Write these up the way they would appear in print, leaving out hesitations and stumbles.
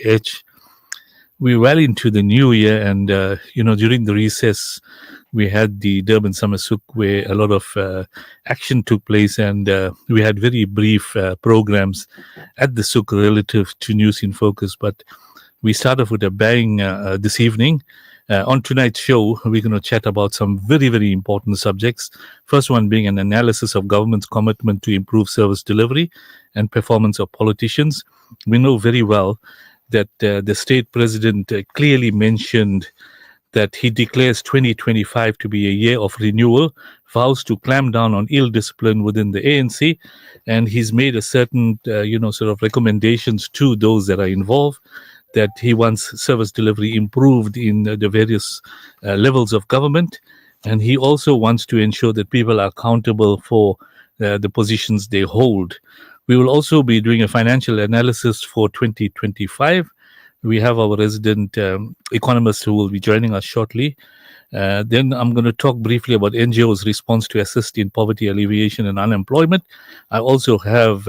edge. We're well into the new year, and during the recess, we had the Durban Summer Souk, where a lot of action took place, and we had very brief programs at the Souk relative to News in Focus. But we start off with a bang this evening. On tonight's show, we're going to chat about some very, very important subjects. First one being an analysis of government's commitment to improve service delivery and performance of politicians. We know very well that the state president clearly mentioned that he declares 2025 to be a year of renewal, vows to clamp down on ill discipline within the ANC, and he's made a certain, sort of recommendations to those that are involved, that he wants service delivery improved in the various levels of government. And he also wants to ensure that people are accountable for the positions they hold. We will also be doing a financial analysis for 2025. We have our resident economist who will be joining us shortly. Then I'm going to talk briefly about NGOs' response to assist in poverty alleviation and unemployment. I also have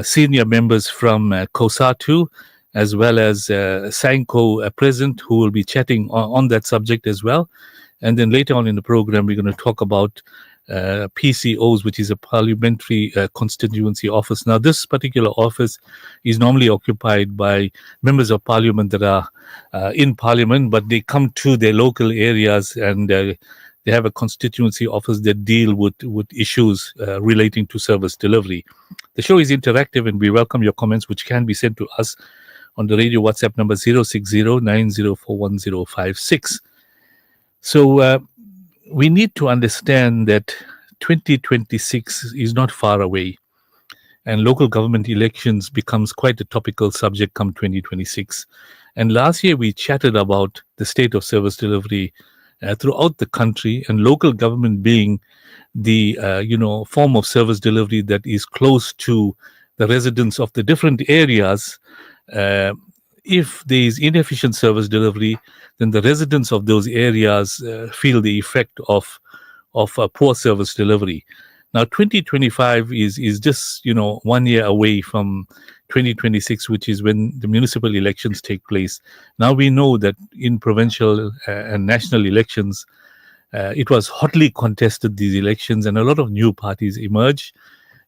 senior members from COSATU, as well as Sanko present, who will be chatting on that subject as well. And then later on in the program, we're going to talk about PCOs, which is a Parliamentary Constituency office. Now, this particular office is normally occupied by members of Parliament that are in Parliament, but they come to their local areas and they have a constituency office that deal with issues relating to service delivery. The show is interactive, and we welcome your comments, which can be sent to us on the radio WhatsApp number 060-9041-056. So we need to understand that 2026 is not far away, and local government elections becomes quite a topical subject come 2026. And last year we chatted about the state of service delivery throughout the country, and local government being the form of service delivery that is close to the residents of the different areas. If there is inefficient service delivery, then the residents of those areas feel the effect of poor service delivery. Now, 2025 is just 1 year away from 2026, which is when the municipal elections take place. Now we know that in provincial and national elections, it was hotly contested, these elections, and a lot of new parties emerged.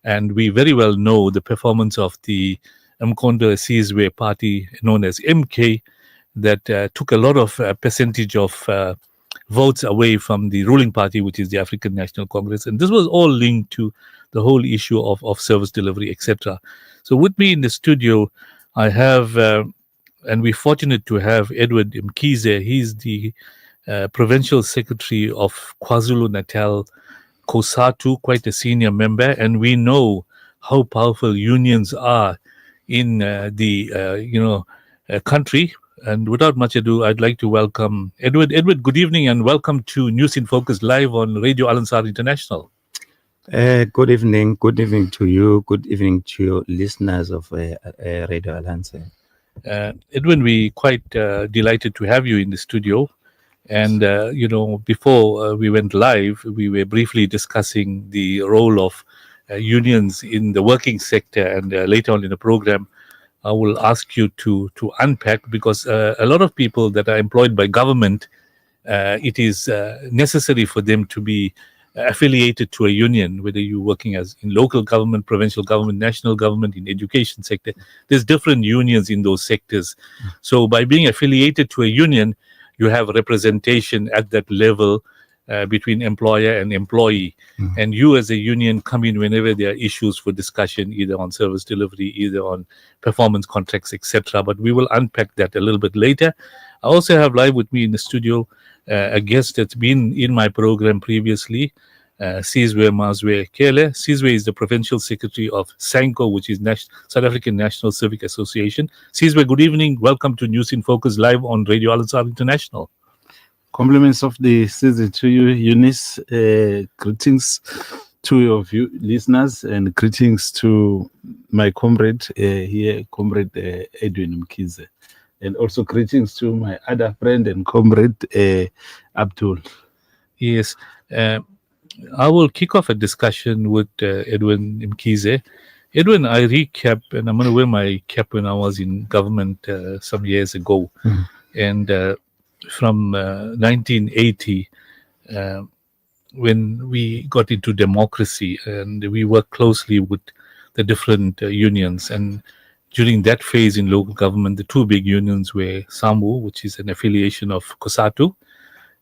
And we very well know the performance of the Mkondo Sizwe party, known as MK, that took a lot of percentage of votes away from the ruling party, which is the African National Congress. And this was all linked to the whole issue of service delivery, etc. So with me in the studio, I have, and we're fortunate to have Edward Mkhize. He's the Provincial Secretary of KwaZulu-Natal, COSATU, quite a senior member. And we know how powerful unions are in the country. And without much ado, I'd like to welcome Edward. Edward, good evening and welcome to News in Focus live on Radio Al-Ansar International. Good evening. Good evening to you. Good evening to your listeners of Radio Al-Ansar. Edwin, we're quite delighted to have you in the studio. And, before we went live, we were briefly discussing the role of unions in the working sector, and later on in the program I will ask you to unpack, because a lot of people that are employed by government, it is necessary for them to be affiliated to a union, whether you're working as in local government, provincial government, national government, in education sector. There's different unions in those sectors. So by being affiliated to a union, you have representation at that level between employer and employee. And you as a union come in whenever there are issues for discussion, either on service delivery, either on performance contracts, etc. But we will unpack that a little bit later. I also have live with me in the studio a guest that's been in my program previously, Sizwe Mazwe Kele. Sizwe is the Provincial Secretary of SANCO, which is South African National Civic Association. Sizwe, good evening. Welcome to News in Focus live on Radio Al-Ansar International. Compliments of the season to you, Eunice. Greetings to your listeners, and greetings to my comrade here, Comrade Edwin Mkhize. And also greetings to my other friend and comrade, Abdul. Yes. I will kick off a discussion with Edwin Mkhize. Edwin, I recap, and I'm going to wear my cap when I was in government some years ago. And from 1980, when we got into democracy and we worked closely with the different unions. And during that phase in local government, the two big unions were SAMU, which is an affiliation of COSATU,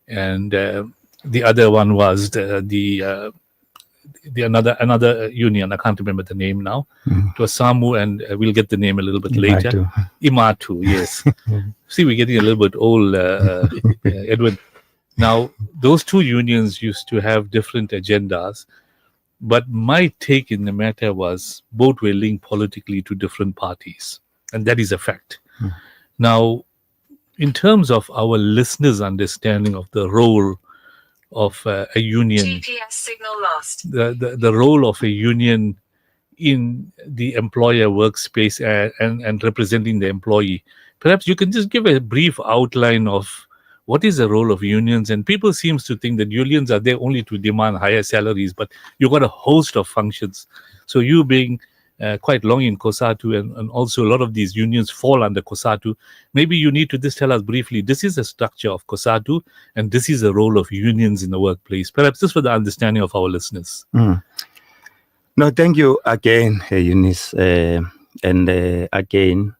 and the other one was the another union. I can't remember the name now. It was SAMU, and we'll get the name a little bit later. Imatu, yes. See, we're getting a little bit old, Edwin. Now, those two unions used to have different agendas, but my take in the matter was both were linked politically to different parties, and that is a fact. Now, in terms of our listeners' understanding of the role of a union, GPS signal lost. the role of a union in the employer workspace and representing the employee, perhaps you can just give a brief outline of what is the role of unions. And people seems to think that unions are there only to demand higher salaries, but you've got a host of functions. So you being quite long in COSATU, and also a lot of these unions fall under COSATU, maybe you need to just tell us briefly, this is the structure of COSATU and this is the role of unions in the workplace, perhaps just for the understanding of our listeners. No, thank you again, Eunice. And again,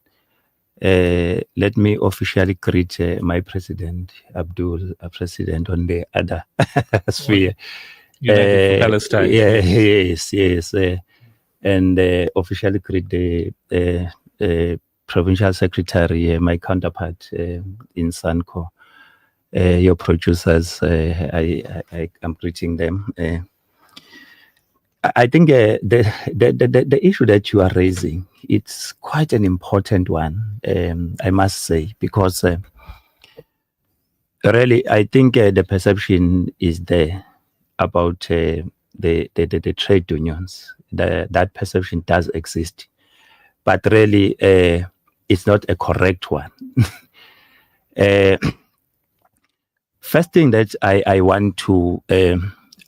let me officially greet my president, Abdul, president on the other sphere. United for Palestine. Yes. And officially greet the provincial secretary, my counterpart in Sanco, your producers. I am greeting them. I think the issue that you are raising, it's quite an important one, I must say, because really I think the perception is there about the trade unions. That perception does exist, but really it's not a correct one. First thing that I want to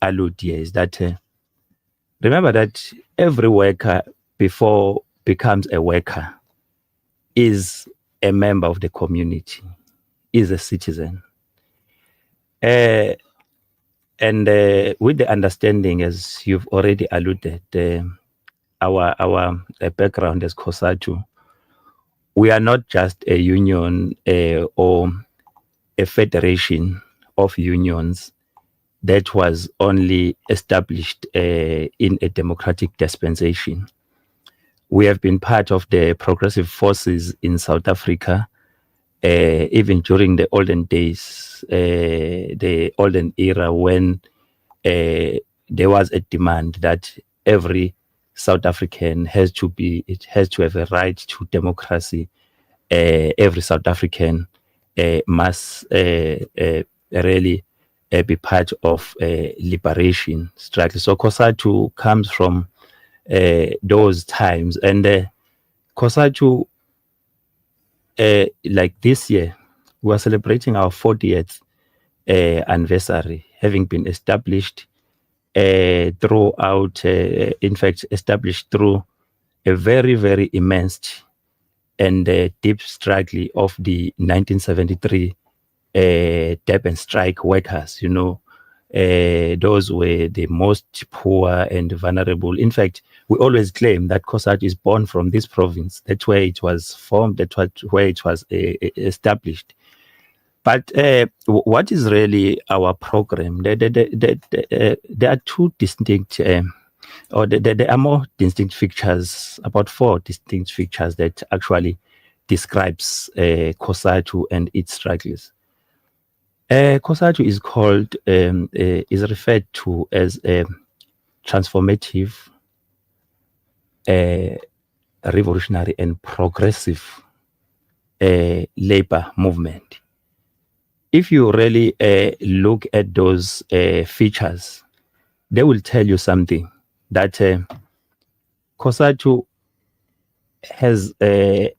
allude here is that remember that every worker, before becomes a worker, is a member of the community, is a citizen. And with the understanding, as you've already alluded, our background as COSATU, we are not just a union or a federation of unions that was only established in a democratic dispensation. We have been part of the progressive forces in South Africa, even during the olden days, the olden era, when there was a demand that every South African has to have a right to democracy. Every South African must really be part of liberation struggle. So COSATU comes from those times, and COSATU, like this year, we are celebrating our 40th anniversary, having been established throughout, in fact, established through a very, very immense and deep struggle of the 1973 Durban strike workers. You know, those were the most poor and vulnerable. In fact, we always claim that COSATU is born from this province. That's where it was formed. That's where it was established. But what is really our program? There are two distinct, or there are more distinct features, about 4 distinct features that actually describes COSATU and its struggles. COSATU is called, is referred to as a transformative, revolutionary and progressive labor movement. If you really look at those features, they will tell you something, that COSATU has a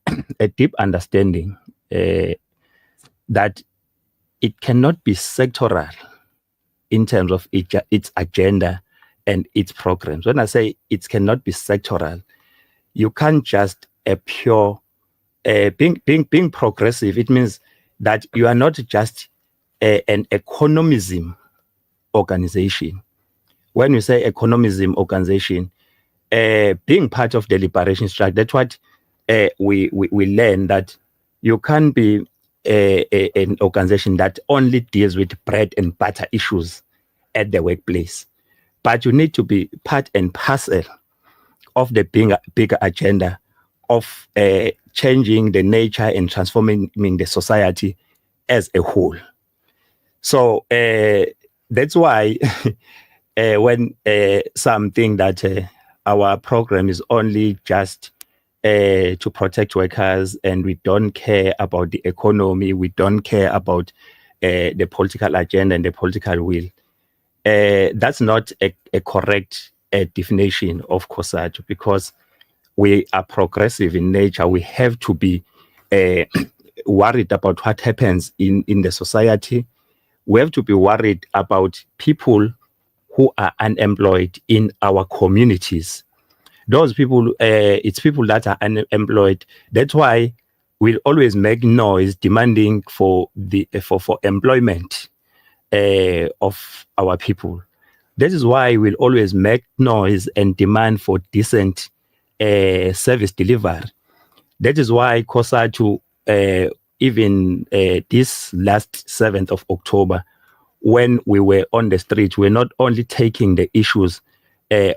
deep understanding that it cannot be sectoral in terms of its agenda and its programs. When I say it cannot be sectoral, you can't just a pure being progressive. It means that you are not just an economism organization. When you say economism organization, being part of the liberation struggle, that's what we learn, that you can't be an organization that only deals with bread and butter issues at the workplace, but you need to be part and parcel of the bigger agenda of changing the nature and transforming the society as a whole. So that's why when some think that our program is only just to protect workers and we don't care about the economy, we don't care about the political agenda and the political will, that's not a correct definition of COSATU, because we are progressive in nature. We have to be worried about what happens in the society. We have to be worried about people who are unemployed in our communities. Those people, it's people that are unemployed. That's why we'll always make noise demanding for employment of our people. That is why we'll always make noise and demand for decent service delivery. That is why COSATU, even this last 7th of October, when we were on the street, we're not only taking the issues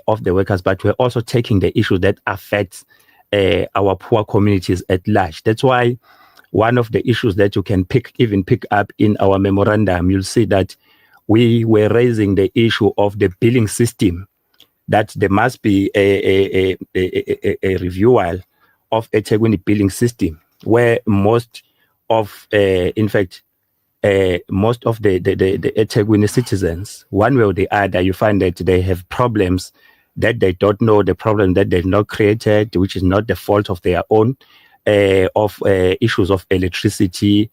of the workers, but we're also taking the issues that affect our poor communities at large. That's why one of the issues that you can pick up in our memorandum, you'll see that we were raising the issue of the billing system, that there must be a reviewal of a eThekwini billing system, where most of, in fact, most of the eThekwini citizens, one way or the other, you find that they have problems that they don't know, the problem that they've not created, which is not the fault of their own, of issues of electricity,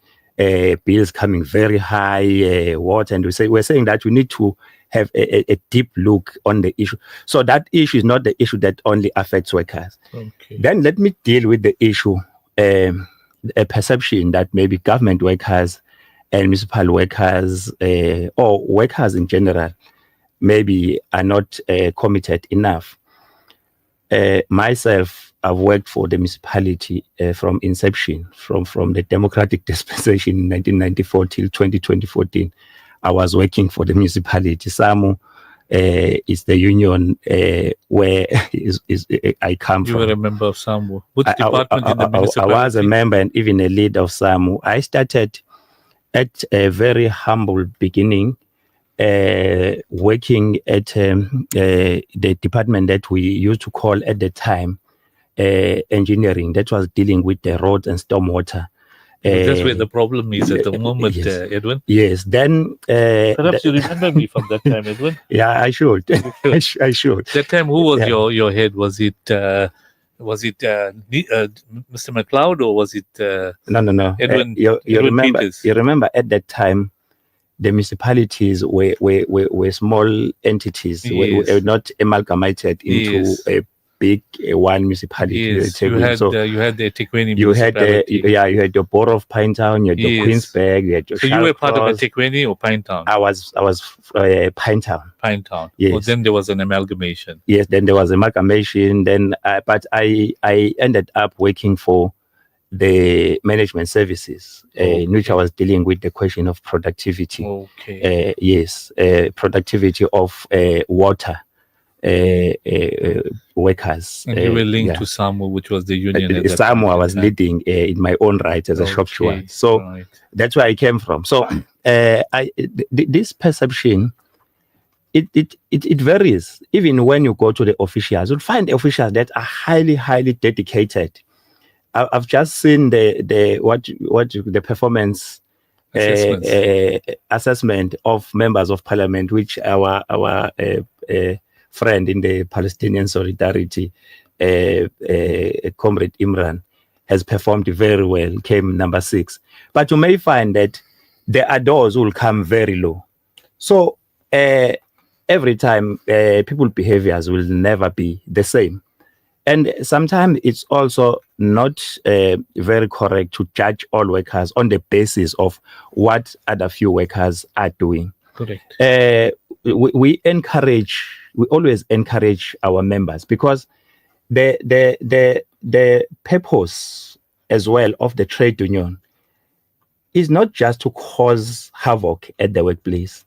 bills coming very high, water, and we're saying that we need to have a deep look on the issue. So that issue is not the issue that only affects workers. Okay. Then let me deal with the issue, a perception that maybe government workers and municipal workers or workers in general maybe are not committed enough. Myself, I've worked for the municipality from inception, from the democratic dispensation in 1994 till 2014. I was working for the municipality. SAMU is the union where I come from. You were a member of SAMU. Which department in the I municipality? was a member and even a leader of SAMU. I started at a very humble beginning, working at the department that we used to call at the time engineering, that was dealing with the roads and stormwater. That's where the problem is at the moment, yes. Edwin. Yes, then... Perhaps you remember me from that time, Edwin? Yeah, I should. I should. That time, who was your head? Was it Mr. McLeod, or was it No. Edwin, you Edwin remember? Peters? You remember at that time, the municipalities were small entities, Yes. were not amalgamated into Yes. a big one municipality. Yes, you had the eThekwini you had municipality. you had your borough of Pinetown, you had your Yes. Queensberg, you had your So you were part of Shallcross. eThekwini or Pinetown? I was Pinetown. Pinetown. Yes. Well, then there was an amalgamation. Yes, then there was amalgamation. Then, but I ended up working for the management services, in which I was dealing with the question of productivity. Okay. Yes, productivity of water workers. And you were linked to SAMU, which was the union. At that SAMU, I time, was leading in my own right as a shop steward. So right. that's where I came from. So this perception, it varies. Even when you go to the officials, you'll find officials that are highly dedicated. I've just seen the performance assessment of members of parliament, which our friend in the Palestinian Solidarity, Comrade Imran, has performed very well, came number 6. But you may find that there are those who will come very low. So every time people's behaviors will never be the same. And sometimes it's also not very correct to judge all workers on the basis of what other few workers are doing. Correct. We always encourage our members, because the purpose as well of the trade union is not just to cause havoc at the workplace.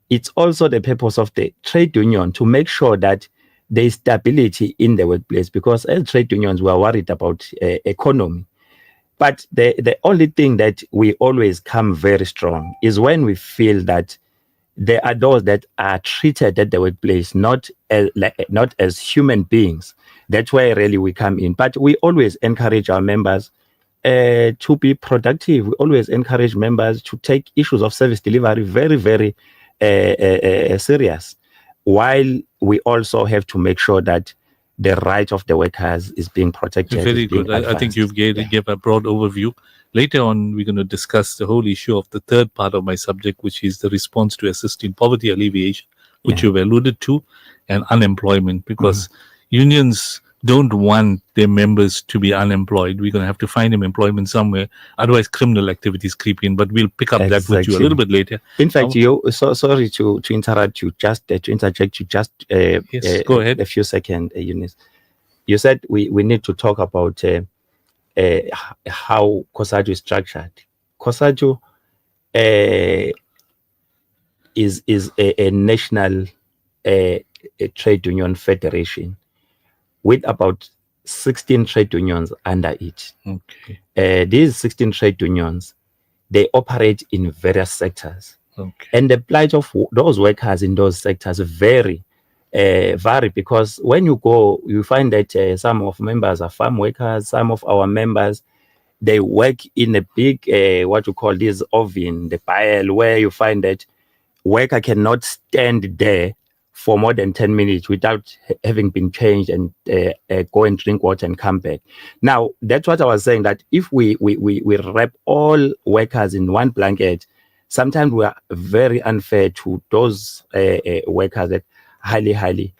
It's also the purpose of the trade union to make sure that there is stability in the workplace, because as trade unions, we are worried about economy. But the only thing that we always come very strong is when we feel that there are those that are treated at the workplace not as human beings. That's where really we come in. But we always encourage our members to be productive. We always encourage members to take issues of service delivery very, very serious, while we also have to make sure that the right of the workers is being protected. Very good. I think you've gave a broad overview. Later on, we're going to discuss the whole issue of the third part of my subject, which is the response to assisting poverty alleviation, which you've alluded to, and unemployment, because unions don't want their members to be unemployed. We're going to have to find them employment somewhere. Otherwise, criminal activities creep in. But we'll pick up that with you a little bit later. In fact, sorry to interrupt you, just to interject you, just yes, go ahead. A few seconds, Eunice. You said we need to talk about how COSATU is structured. COSATU is a national trade union federation with about 16 trade unions under it. Okay. These 16 trade unions, they operate in various sectors. Okay. And the plight of those workers in those sectors vary, because when you go, you find that some of members are farm workers, some of our members, they work in a big, what you call this oven, the pile, where you find that worker cannot stand there for more than 10 minutes without having been changed and go and drink water and come back. Now, that's what I was saying, that if we wrap all workers in one blanket, sometimes we are very unfair to those workers that highly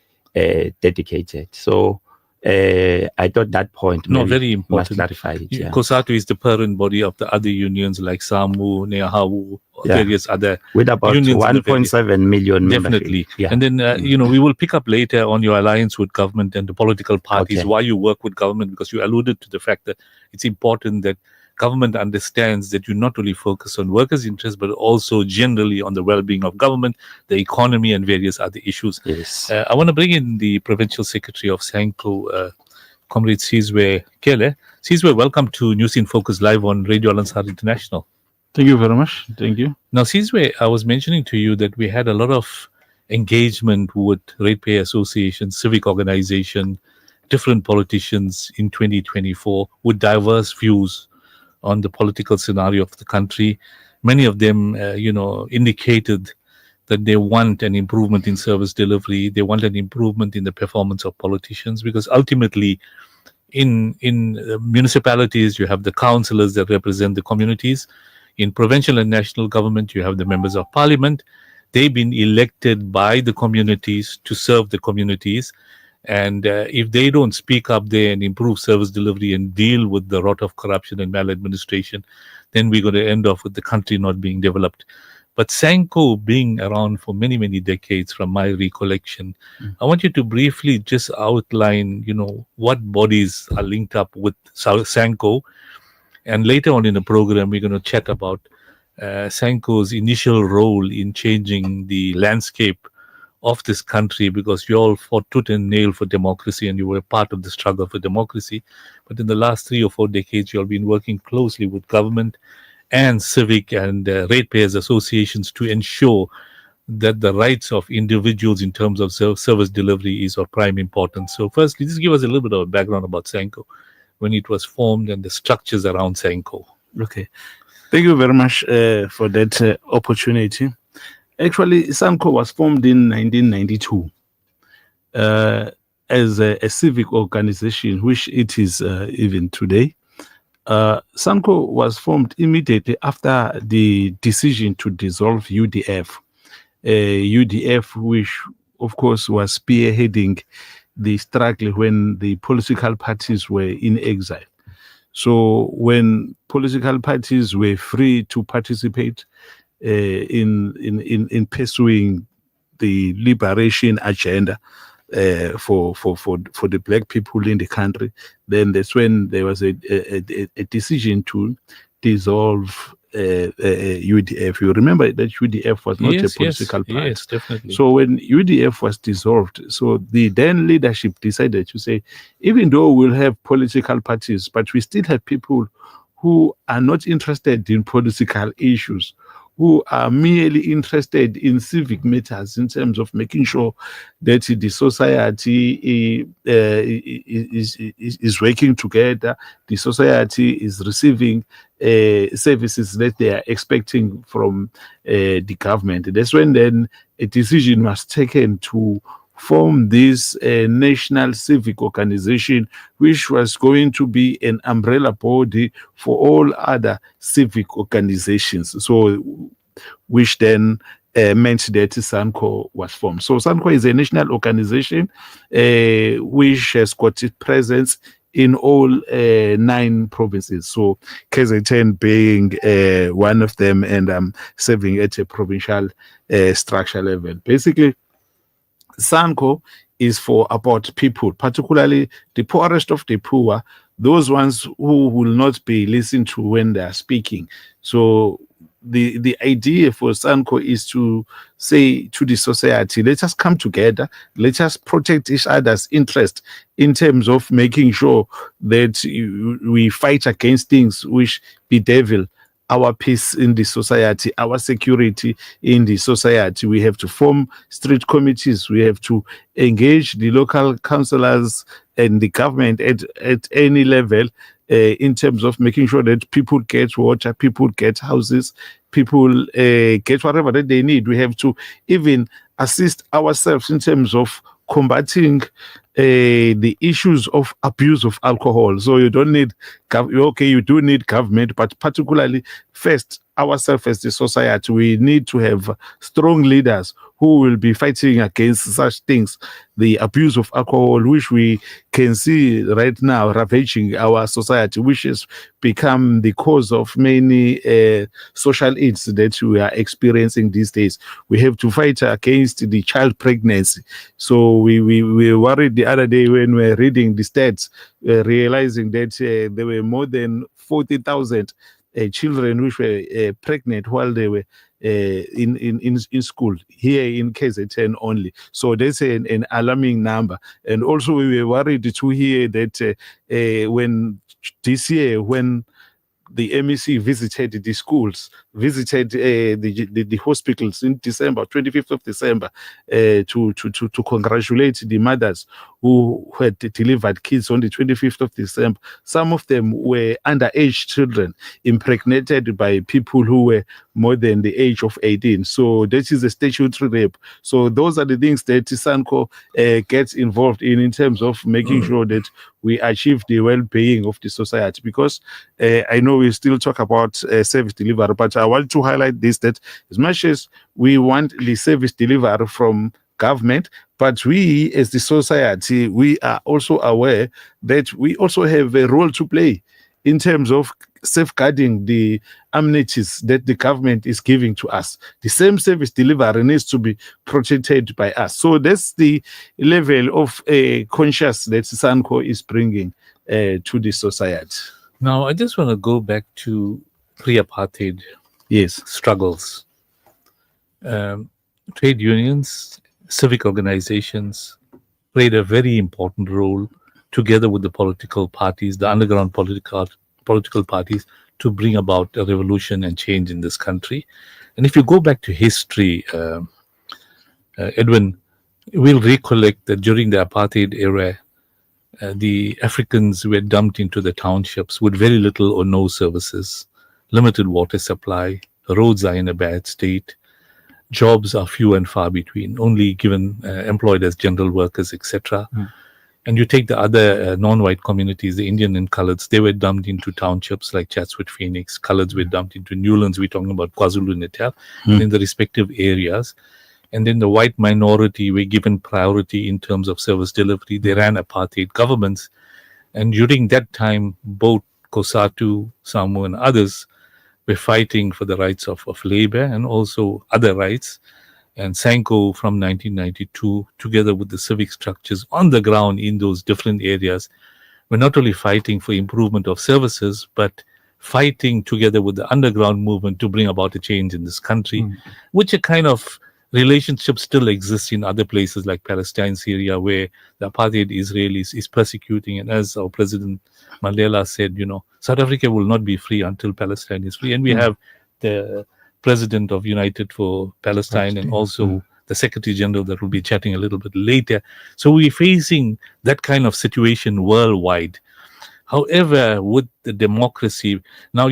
dedicated. So I thought that point very important. must clarify it. Yeah. COSATU is the parent body of the other unions like SAMU, NEAHAWU, various other with about 1.7 million definitely. Yeah. And then we will pick up later on your alliance with government and the political parties, why you work with government, because you alluded to the fact that it's important that government understands that you not only focus on workers' interests, but also generally on the well-being of government, the economy, and various other issues. Yes. I want to bring in the Provincial Secretary of SANCO, Comrade Sizwe Kele. Sizwe, welcome to News in Focus Live on Radio Alansar International. Thank you very much. Thank you. Now, Sizwe, I was mentioning to you that we had a lot of engagement with ratepayer associations, civic organization, different politicians in 2024 with diverse views on the political scenario of the country. Many of them, indicated that they want an improvement in service delivery. They want an improvement in the performance of politicians, because ultimately in municipalities, you have the councillors that represent the communities. In provincial and national government, you have the members of parliament. They've been elected by the communities to serve the communities. And if they don't speak up there and improve service delivery and deal with the rot of corruption and maladministration, then we're going to end off with the country not being developed. But SANCO being around for many, many decades from my recollection, I want you to briefly just outline, what bodies are linked up with SANCO. And later on in the program, we're going to chat about SANCO's initial role in changing the landscape of this country, because you all fought tooth and nail for democracy and you were part of the struggle for democracy. But in the last 3 or 4 decades, you all been working closely with government and civic and ratepayers associations to ensure that the rights of individuals in terms of service delivery is of prime importance. So firstly, just give us a little bit of a background about SANCO, when it was formed and the structures around SANCO. Okay. Thank you very much for that opportunity. Actually, SANCO was formed in 1992 as a civic organization, which it is even today. SANCO was formed immediately after the decision to dissolve UDF. UDF, which of course was spearheading the struggle when the political parties were in exile. So when political parties were free to participate in pursuing the liberation agenda for the black people in the country, then that's when there was a decision to dissolve UDF. You remember that UDF was not a political party. Yes, definitely. So when UDF was dissolved, so the then leadership decided to say, even though we'll have political parties, but we still have people who are not interested in political issues, who are merely interested in civic matters in terms of making sure that the society is working together, the society is receiving services that they are expecting from the government. That's when then a decision was taken to form this national civic organization, which was going to be an umbrella body for all other civic organizations. So, which then meant that SANCO was formed. So SANCO is a national organization which has got its presence in all 9 provinces. So KZN being one of them, and serving at a provincial structure level. Basically, SANCO is for about people, particularly the poorest of the poor, those ones who will not be listened to when they are speaking. So the idea for SANCO is to say to the society, let us come together, let us protect each other's interest in terms of making sure that we fight against things which bedevil our peace in the society, our security in the society. We have to form street committees. We have to engage the local councillors and the government at any level in terms of making sure that people get water, people get houses, people get whatever that they need. We have to even assist ourselves in terms of combating the issues of abuse of alcohol. So you don't need, you do need government, but particularly first, ourselves as the society, we need to have strong leaders who will be fighting against such things, the abuse of alcohol, which we can see right now ravaging our society, which has become the cause of many social ills that we are experiencing these days. We have to fight against the child pregnancy. So we were worried the other day when we were reading the stats, realizing that there were more than 40,000 children which were pregnant while they were in school here in KZN only. So that's an alarming number. And also we were worried to hear that when this year, when the MEC visited the schools, visited the hospitals in December, 25th of December, to congratulate the mothers who had delivered kids on the 25th of December. Some of them were underage children impregnated by people who were more than the age of 18. So that is a statutory rape. So those are the things that SANCO gets involved in terms of making sure that we achieve the well-being of the society. Because I know we still talk about service delivery, but I want to highlight this, that as much as we want the service delivery from government, but we as the society, we are also aware that we also have a role to play in terms of safeguarding the amenities that the government is giving to us. The same service delivery needs to be protected by us. So that's the level of conscious that SANCO is bringing to the society. Now, I just want to go back to pre-apartheid struggles. Trade unions, civic organizations played a very important role together with the political parties, the underground political parties, to bring about a revolution and change in this country. And if you go back to history, Edwin, we'll recollect that during the apartheid era, the Africans were dumped into the townships with very little or no services, limited water supply, roads are in a bad state, jobs are few and far between, only given employed as general workers, etc. And you take the other non-white communities, the Indian and Coloreds, they were dumped into townships like Chatsworth, Phoenix. Coloreds were dumped into Newlands, we're talking about KwaZulu-Natal, and in the respective areas. and then the white minority were given priority in terms of service delivery. They ran apartheid governments, and during that time, both COSATU, SAMU, and others were fighting for the rights of labor and also other rights. And SANCO from 1992, together with the civic structures on the ground in those different areas, were not only fighting for improvement of services, but fighting together with the underground movement to bring about a change in this country, which a kind of relationship still exists in other places like Palestine, Syria, where the apartheid Israelis is persecuting. And as our President Mandela said, South Africa will not be free until Palestine is free. And we have the President of United for Palestine and also the Secretary General that will be chatting a little bit later. So we're facing that kind of situation worldwide. However, with the democracy, now,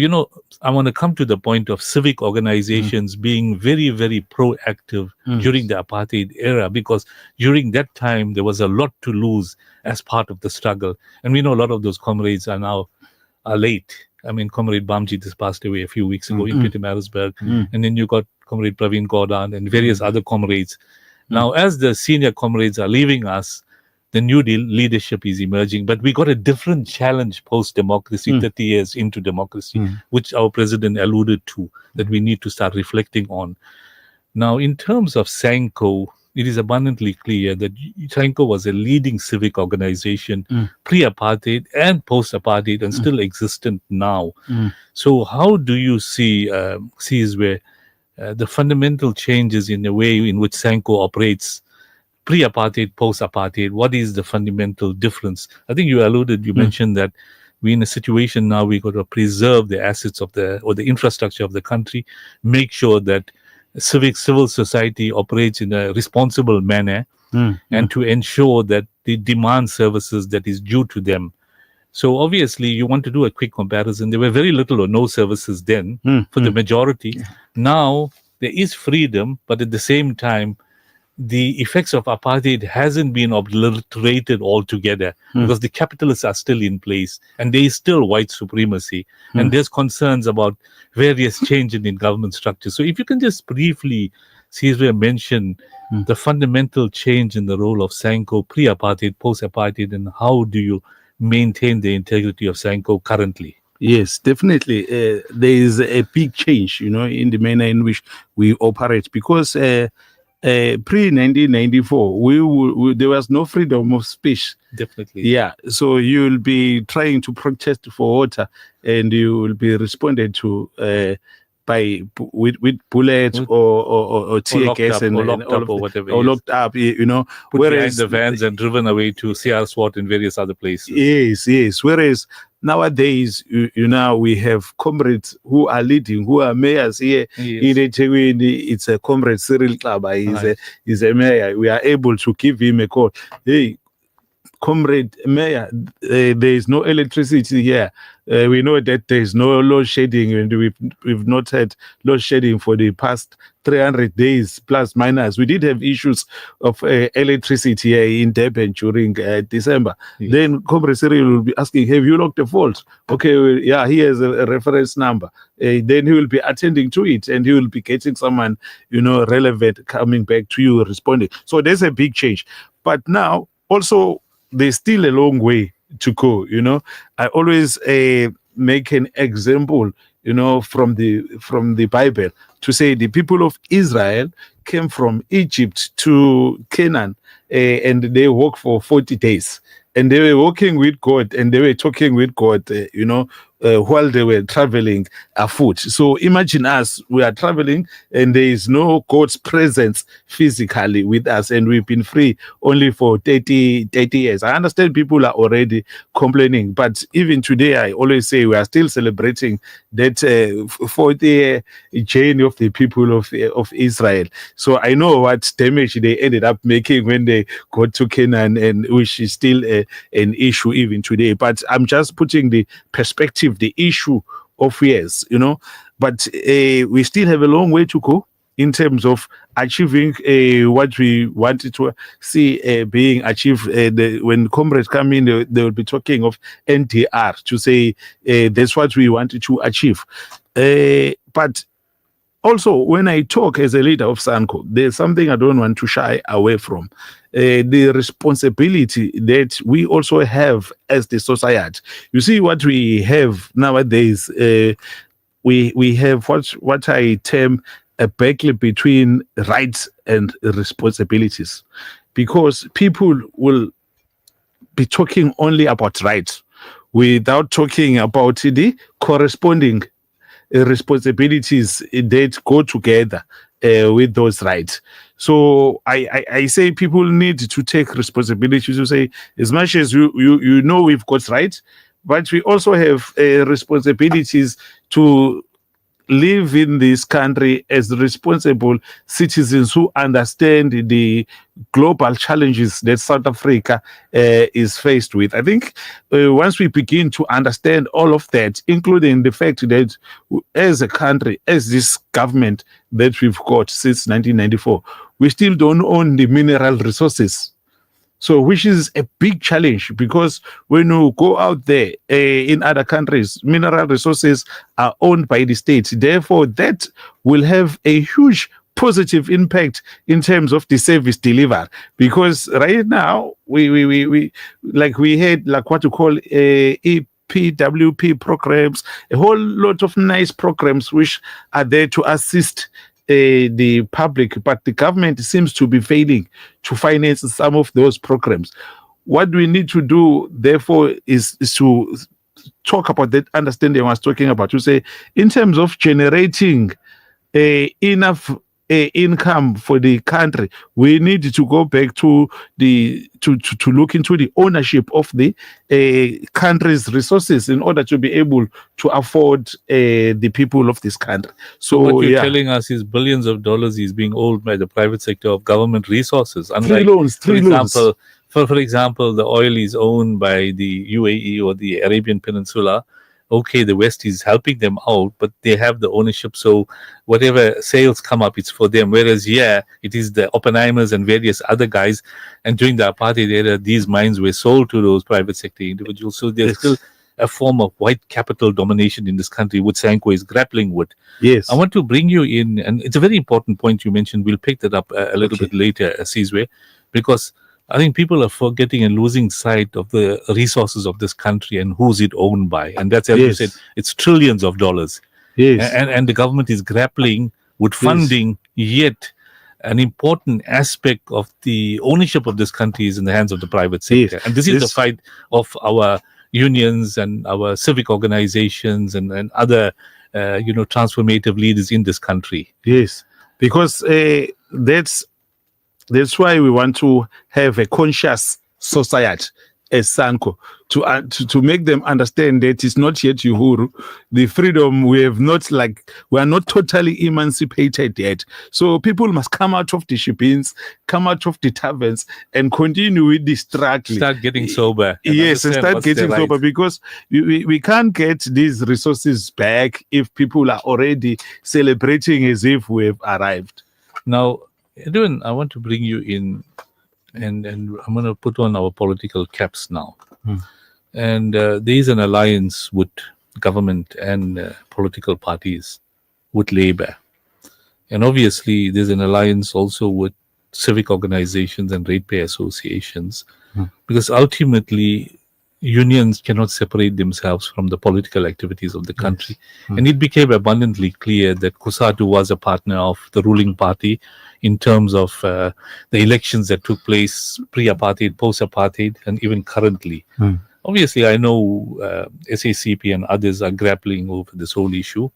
I want to come to the point of civic organizations being very, very proactive during the apartheid era, because during that time, there was a lot to lose as part of the struggle. And we know a lot of those comrades are late. I mean, Comrade Bamji just passed away a few weeks ago in Pietermaritzburg. And then you got Comrade Praveen Gordhan and various other comrades. Now, as the senior comrades are leaving us, the new deal leadership is emerging, but we got a different challenge post-democracy, 30 years into democracy, which our president alluded to, that we need to start reflecting on. Now, in terms of SANCO, it is abundantly clear that SANCO was a leading civic organization pre-apartheid and post-apartheid and still existent now. So how do you see where the fundamental changes in the way in which SANCO operates pre-apartheid, post-apartheid? What is the fundamental difference? I think you mentioned that we're in a situation now we got to preserve the assets of the infrastructure of the country, make sure that civil society operates in a responsible manner, and to ensure that they demand services that is due to them. So obviously you want to do a quick comparison. There were very little or no services then for the majority. Now there is freedom, but at the same time, the effects of apartheid hasn't been obliterated altogether because the capitalists are still in place and there is still white supremacy and there's concerns about various changes in government structures. So if you can just briefly, Caesar mention the fundamental change in the role of SANCO pre-apartheid, post-apartheid, and how do you maintain the integrity of SANCO currently? Yes, definitely. There is a big change, in the manner in which we operate, because pre-1994, there was no freedom of speech. Definitely. Yeah. So you'll be trying to protest for water, and you will be responded to with bullets or tear gas and locked up or whatever. Or locked up, Put behind the vans and driven away to CR SWAT in various other places. Yes. Whereas nowadays, we have comrades who are leading, who are mayors here in eThekwini. It's a comrade Cyril Klaba. He's a mayor. We are able to give him a call. Hey, Comrade Mayor, there is no electricity here. We know that there is no load shedding, and we've not had load shedding for the past 300 days plus minus. We did have issues of electricity here in Durban during December. Then Comrade Cyril will be asking, have you locked the fault? Okay, he has a reference number. Then he will be attending to it, and he will be getting someone, relevant coming back to you, responding. So there's a big change. But now, also, there's still a long way to go. I always make an example, from the Bible, to say the people of Israel came from Egypt to Canaan, and they walked for 40 days. And they were walking with God, and they were talking with God, while they were traveling afoot. So imagine us, we are traveling, and there is no God's presence physically with us, and we've been free only for 30 years. I understand people are already complaining, but even today, I always say we are still celebrating that 40-year journey of the people of Israel. So I know what damage they ended up making when they got to Canaan, and which is still an issue even today. But I'm just putting the perspective, the issue of years, but we still have a long way to go in terms of achieving what we wanted to see being achieved. When comrades come in, they will be talking of NDR to say that's what we wanted to achieve. But also, when I talk as a leader of SANCO, there's something I don't want to shy away from. The responsibility that we also have as the society. You see what we have nowadays, we have what I term a battle between rights and responsibilities, because people will be talking only about rights without talking about the corresponding responsibilities that go together with those rights. So I say people need to take responsibility to say, as much as you know we've got rights, but we also have responsibilities to live in this country as responsible citizens who understand the global challenges that South Africa is faced with. I think once we begin to understand all of that, including the fact that as a country, as this government that we've got since 1994, we still don't own the mineral resources. So, which is a big challenge, because when you go out there in other countries, mineral resources are owned by the state. Therefore, that will have a huge positive impact in terms of the service delivered. Because right now, we had like what you call EPWP programs, a whole lot of nice programs which are there to assist the public, but the government seems to be failing to finance some of those programs. What we need to do, therefore, is to talk about that understanding I was talking about, to say, in terms of generating enough income for the country, we need to go back to to look into the ownership of the country's resources in order to be able to afford the people of this country. So what you're telling us is billions of dollars is being owed by the private sector of government resources. Unlike, three loans. For example, the oil is owned by the UAE or the Arabian Peninsula. Okay, the West is helping them out, but they have the ownership. So whatever sales come up, it's for them. Whereas here, it is the Oppenheimers and various other guys. And during the apartheid era, these mines were sold to those private sector individuals. So there's still a form of white capital domination in this country, which SANCO is grappling with. Yes. I want to bring you in, and it's a very important point you mentioned. We'll pick that up a little bit later, Sizwe, because I think people are forgetting and losing sight of the resources of this country and who's it owned by. And that's, as you said, it's trillions of dollars. Yes. And the government is grappling with funding, yet an important aspect of the ownership of this country is in the hands of the private sector. And this is the fight of our unions and our civic organizations and other, transformative leaders in this country. Yes, because that's why we want to have a conscious society as SANCO, to make them understand that it's not yet Uhuru. The freedom we have not, we are not totally emancipated yet. So people must come out of the ship-ins, come out of the taverns, and continue with the struggle. Start getting sober. Yes, and start getting sober, because we can't get these resources back if people are already celebrating as if we have arrived. Now, Edwin, I want to bring you in, and I'm going to put on our political caps now. And there is an alliance with government and political parties, with Labour. And obviously, there's an alliance also with civic organizations and ratepayer associations, because ultimately, unions cannot separate themselves from the political activities of the country. And it became abundantly clear that COSATU was a partner of the ruling party in terms of the elections that took place pre-apartheid, post-apartheid, and even currently. Obviously, I know SACP and others are grappling over this whole issue,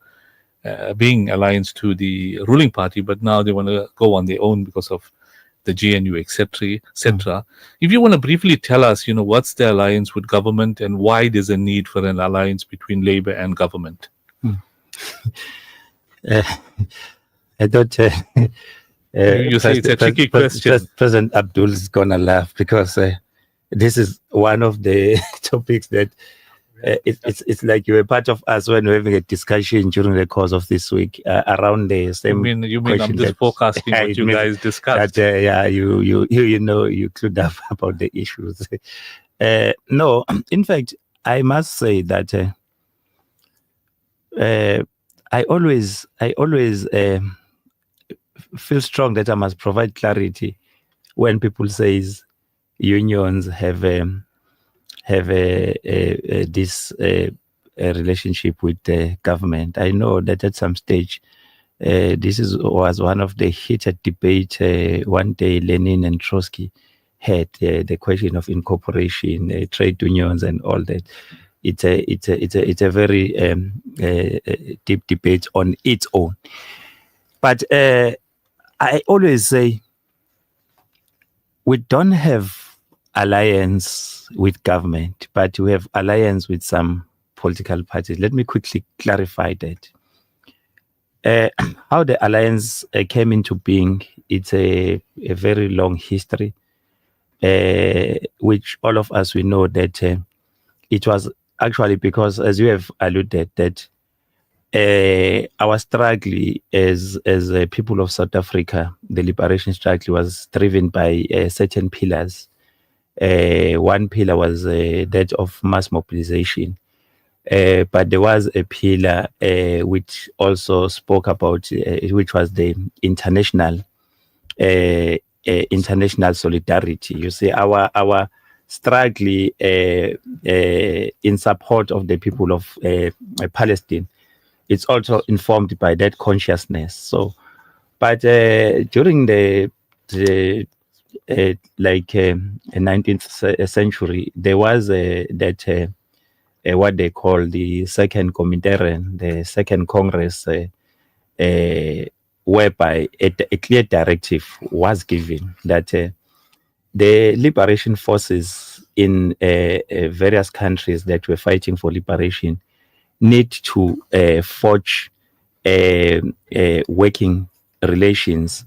being alliance to the ruling party, but now they want to go on their own because of the GNU, etc., etc. If you want to briefly tell us, what's the alliance with government and why there's a need for an alliance between Labour and government? I thought you say it's a tricky question. President Abdul is gonna laugh, because this is one of the topics that it's like you were part of us when we were having a discussion during the course of this week around the same. You mean I'm just forecasting what you guys discussed? That, you clued up about the issues. No, in fact, I must say that I always feel strong that I must provide clarity when people says unions have this a relationship with the government. I know that at some stage, was one of the heated debate one day Lenin and Trotsky had the question of incorporation, trade unions, and all that. It's a very deep debate on its own. But I always say we don't have alliance with government, but we have alliance with some political parties. Let me quickly clarify that. How the alliance came into being, it's a very long history, which all of us, we know that it was actually because, as you have alluded, that our struggle as a people of South Africa, the liberation struggle was driven by certain pillars. One pillar was that of mass mobilization. But there was a pillar which also spoke about, which was the international solidarity. You see, our struggle in support of the people of Palestine, it's also informed by that consciousness. So, but during the 19th century, there was that. What they call the Second Comintern, the Second Congress, whereby a clear directive was given that the liberation forces in various countries that were fighting for liberation need to forge working relations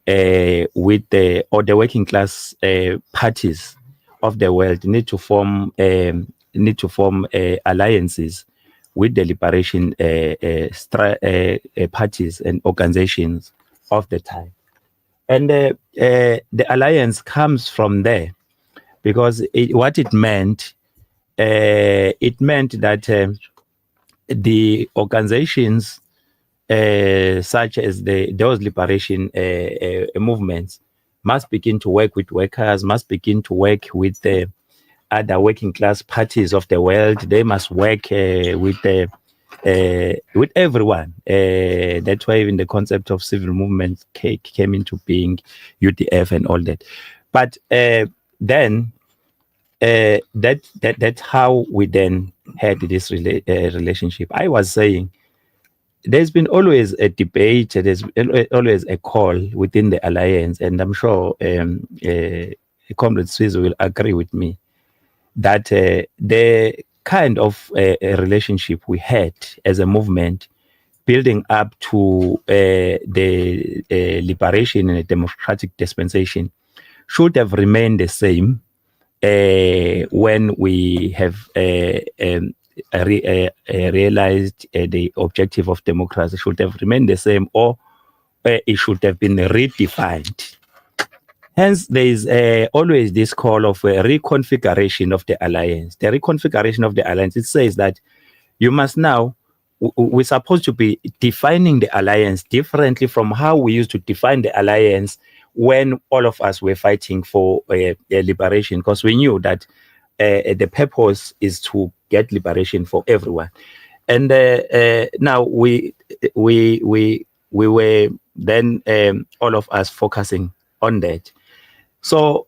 with the working class parties of the world, need to form alliances with the liberation parties and organizations of the time. And the alliance comes from there, because what it meant that the organizations such as those liberation movements must begin to work with workers, must begin to work with the other working class parties of the world. They must work with everyone. That's why even the concept of civil movement came into being, UDF and all that. But then that's how we then had this relationship. I was saying there's been always a debate, there's always a call within the alliance, and I'm sure Comrade Swiss will agree with me that the kind of relationship we had as a movement building up to the liberation and the democratic dispensation should have remained the same when we have realized the objective of democracy. Should have remained the same, or it should have been redefined. Hence, there is always this call of a reconfiguration of the alliance. The reconfiguration of the alliance, it says that you must now, we're supposed to be defining the alliance differently from how we used to define the alliance when all of us were fighting for liberation, because we knew that the purpose is to get liberation for everyone. And now we were then all of us focusing on that. So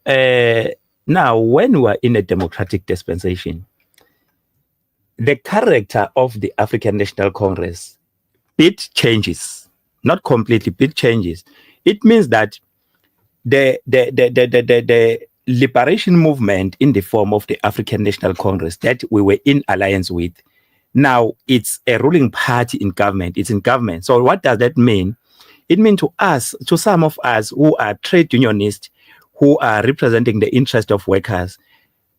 now, when we are in a democratic dispensation, the character of the African National Congress, it changes, not completely, bit changes. It means that the liberation movement in the form of the African National Congress that we were in alliance with, now it's a ruling party in government. It's in government. So what does that mean? It means to us, to some of us who are trade unionists, who are representing the interest of workers,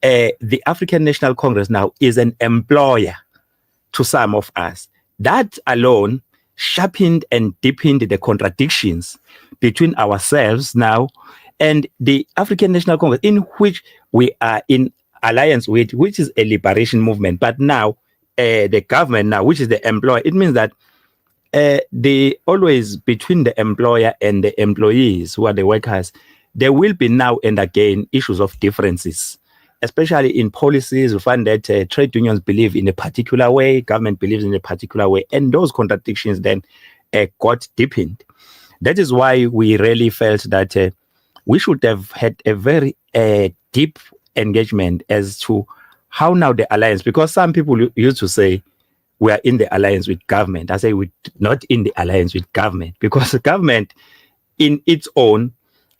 the African National Congress now is an employer to some of us. That alone sharpened and deepened the contradictions between ourselves now and the African National Congress, in which we are in alliance with, which is a liberation movement. But now the government now, which is the employer, it means that the always between the employer and the employees who are the workers, there will be now and again issues of differences, especially in policies. We find that trade unions believe in a particular way, government believes in a particular way, and those contradictions then got deepened. That is why we really felt that we should have had a very deep engagement as to how now the alliance, because some people used to say we are in the alliance with government. I say we're not in the alliance with government, because the government in its own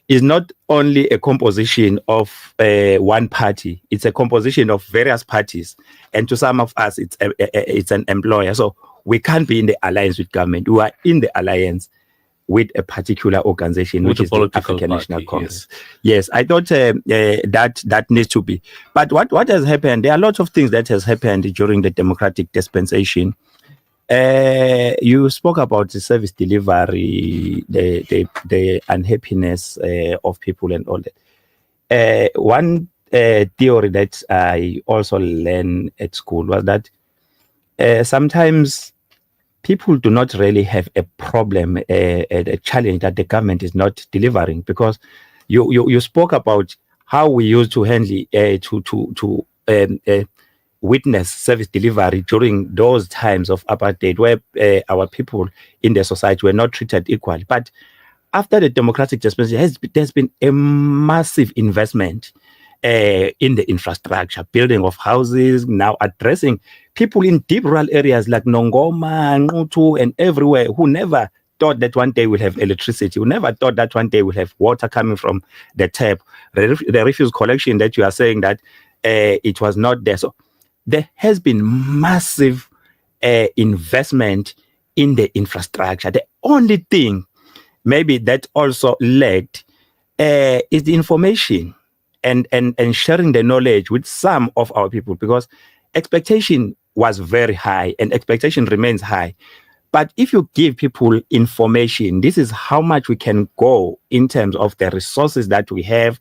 is not only a composition of one party, it's a composition of various parties. And to some of us, it's an employer. So we can't be in the alliance with government. We are in the alliance with a particular organization, with which is the African party, National Congress. Yes, I thought that needs to be. But what has happened, there are lots of things that has happened during the democratic dispensation. You spoke about the service delivery, the unhappiness of people and all that. One theory that I also learned at school was that sometimes people do not really have a problem, a challenge that the government is not delivering, because you spoke about how we used to handle to witness service delivery during those times of apartheid, where our people in the society were not treated equally. But after the democratic dispensation, there's been a massive investment in the infrastructure, building of houses, now addressing people in deep rural areas like Nongoma, Ngutu, and everywhere, who never thought that one day we'll have electricity, who never thought that one day we'll have water coming from the tap. The refuse collection that you are saying that it was not there. So there has been massive investment in the infrastructure. The only thing maybe that also lacked is the information and sharing the knowledge with some of our people, because expectation was very high and expectation remains high. But if you give people information, this is how much we can go in terms of the resources that we have.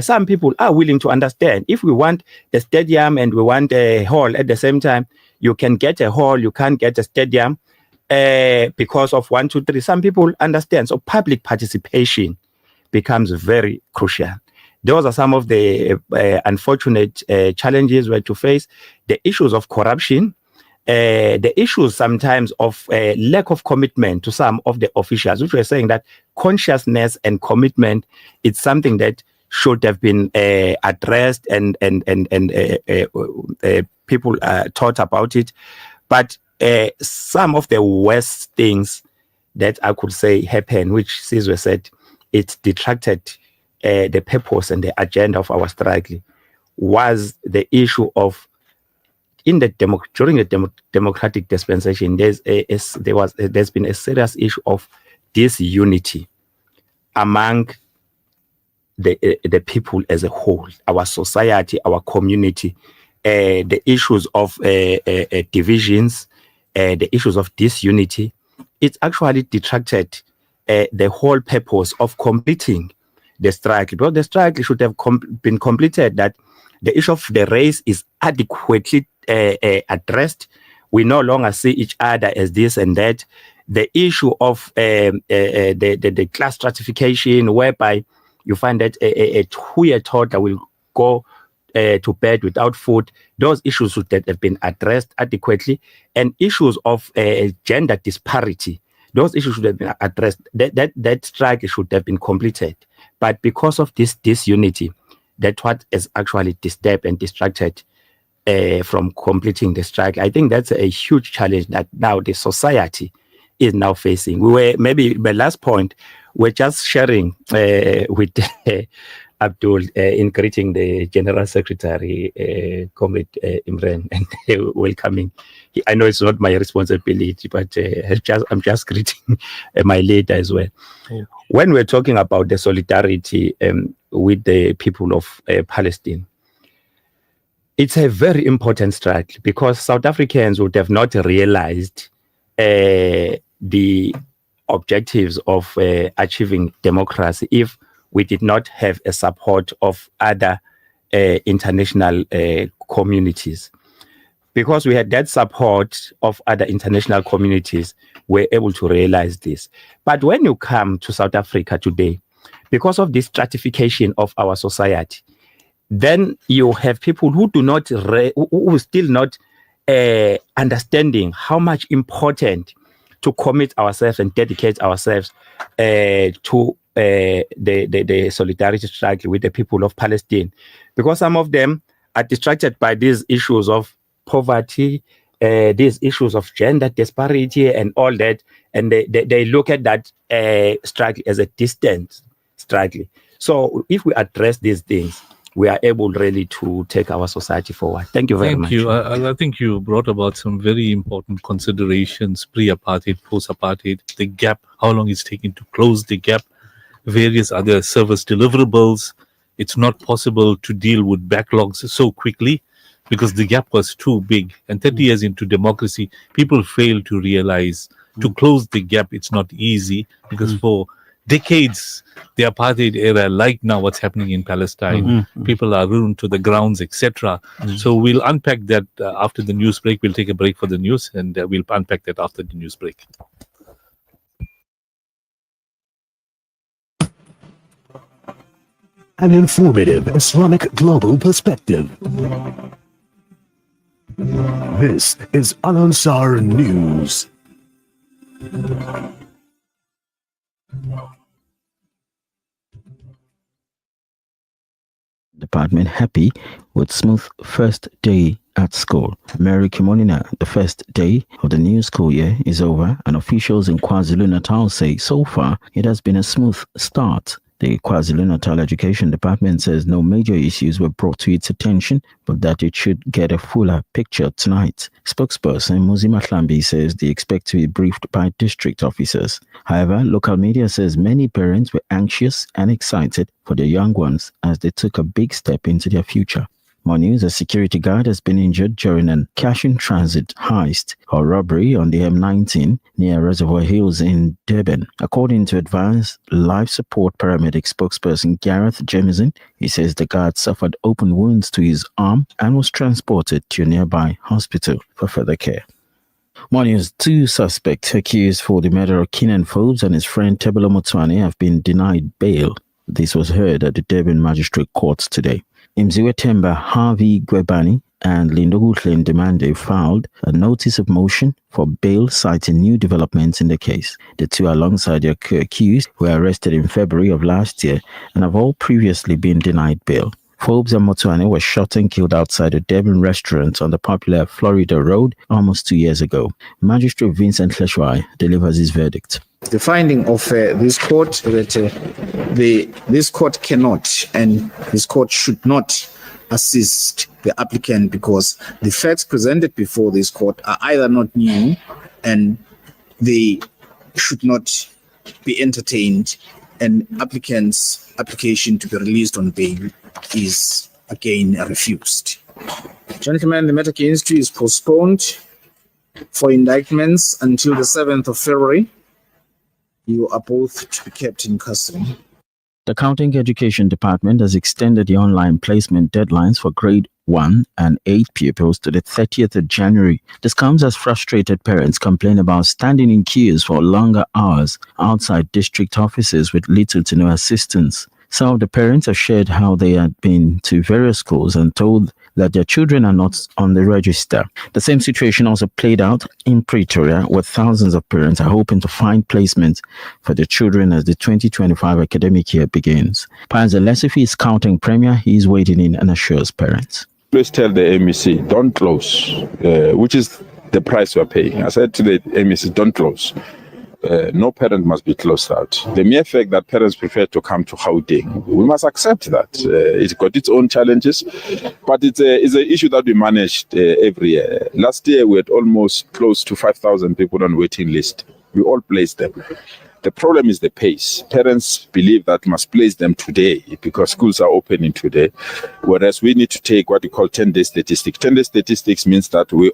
Some people are willing to understand. If we want a stadium and we want a hall at the same time, you can get a hall, you can't get a stadium because of 1, 2, 3. Some people understand. So public participation becomes very crucial. Those are some of the unfortunate challenges we had to face. The issues of corruption, the issues sometimes of lack of commitment to some of the officials, which were saying that consciousness and commitment is something that should have been addressed and people thought about it. But some of the worst things that I could say happened, which Sizwe said, it detracted the purpose and the agenda of our struggle, was the issue of during the democratic dispensation. There's been a serious issue of disunity among the people as a whole, our society, our community, the issues of divisions, the issues of disunity. It's actually detracted the whole purpose of completing the strike, because the strike should have been completed, that the issue of the race is adequately addressed. We no longer see each other as this and that. The issue of the class stratification, whereby you find that a 2-year toddler will go to bed without food, those issues should have been addressed adequately. And issues of gender disparity, those issues should have been addressed. That strike should have been completed. But because of this disunity, that's what is actually disturbed and distracted from completing the strike. I think that's a huge challenge that now the society is now facing. We were, maybe my last point, we're just sharing with Abdul in greeting the General Secretary, Comrade Imran, and welcoming. I know it's not my responsibility, but I'm just greeting my leader as well. Okay. When we're talking about the solidarity with the people of Palestine, it's a very important strike, because South Africans would have not realized the objectives of achieving democracy if we did not have a support of other international communities. because we had that support of other international communities, we're able to realize this. But when you come to South Africa today, because of this stratification of our society, then you have people who do not, who still not understanding how much important to commit ourselves and dedicate ourselves to the solidarity struggle with the people of Palestine, because some of them are distracted by these issues of poverty, these issues of gender disparity and all that, and they look at that struggle as a distant struggle. So if we address these things, we are able really to take our society forward. Thank you very much. Thank you. I think you brought about some very important considerations, pre-apartheid, post-apartheid, the gap, how long it's taken to close the gap, various other service deliverables. It's not possible to deal with backlogs so quickly because the gap was too big. And 30 years into democracy, people fail to realize to close the gap, it's not easy, because for decades, the apartheid era, like now what's happening in Palestine, people are ruined to the grounds, etc. So we'll unpack that after the news break. We'll take a break for the news, and we'll unpack that after the news break. An informative Islamic global perspective. This is Al Ansar News. Department happy with smooth first day at school. Mary Kimonina, the first day of the new school year is over, and officials in KwaZulu-Natal say so far it has been a smooth start. The KwaZulu-Natal Education Department says no major issues were brought to its attention, but that it should get a fuller picture tonight. Spokesperson Muzima Hlambi says they expect to be briefed by district officers. However, local media says many parents were anxious and excited for their young ones as they took a big step into their future. More news: a security guard has been injured during a cash-in-transit heist or robbery on the M19 near Reservoir Hills in Durban. According to Advanced Life Support Paramedic spokesperson Gareth Jemison, he says the guard suffered open wounds to his arm and was transported to a nearby hospital for further care. More news: two suspects accused for the murder of Keenan Forbes and his friend Tebelo Motwane have been denied bail. This was heard at the Durban Magistrate Courts today. Imziwe Temba, Harvey Gwebani, and Lindogutle Ndemande filed a notice of motion for bail citing new developments in the case. The two, alongside their accused, were arrested in February of last year and have all previously been denied bail. Forbes and Motwane were shot and killed outside a Durban restaurant on the popular Florida Road almost 2 years ago. Magistrate Vincent Leshwai delivers his verdict. The finding of this court that this court cannot and this court should not assist the applicant because the facts presented before this court are either not new and they should not be entertained, and applicant's application to be released on bail is again refused. Gentlemen, the matter against you is postponed for indictments until the 7th of February. You are both to be kept in custody. The County Education Department has extended the online placement deadlines for grade 1 and 8 pupils to the 30th of January. This comes as frustrated parents complain about standing in queues for longer hours outside district offices with little to no assistance. Some of the parents have shared how they had been to various schools and told that their children are not on the register. The same situation also played out in Pretoria, where thousands of parents are hoping to find placement for their children as the 2025 academic year begins. Pius Elesifi is counting premier. He is waiting in and assures parents. Please tell the MEC, don't close, which is the price we're paying. I said to the MEC, don't close. No parent must be closed out. The mere fact that parents prefer to come to Gauteng, we must accept that. It's got its own challenges, but it's an issue that we managed every year. Last year, we had almost close to 5,000 people on waiting list. We all placed them. The problem is the pace. Parents believe that must place them today because schools are opening today, whereas we need to take what we call 10-day statistics. 10-day statistics means that we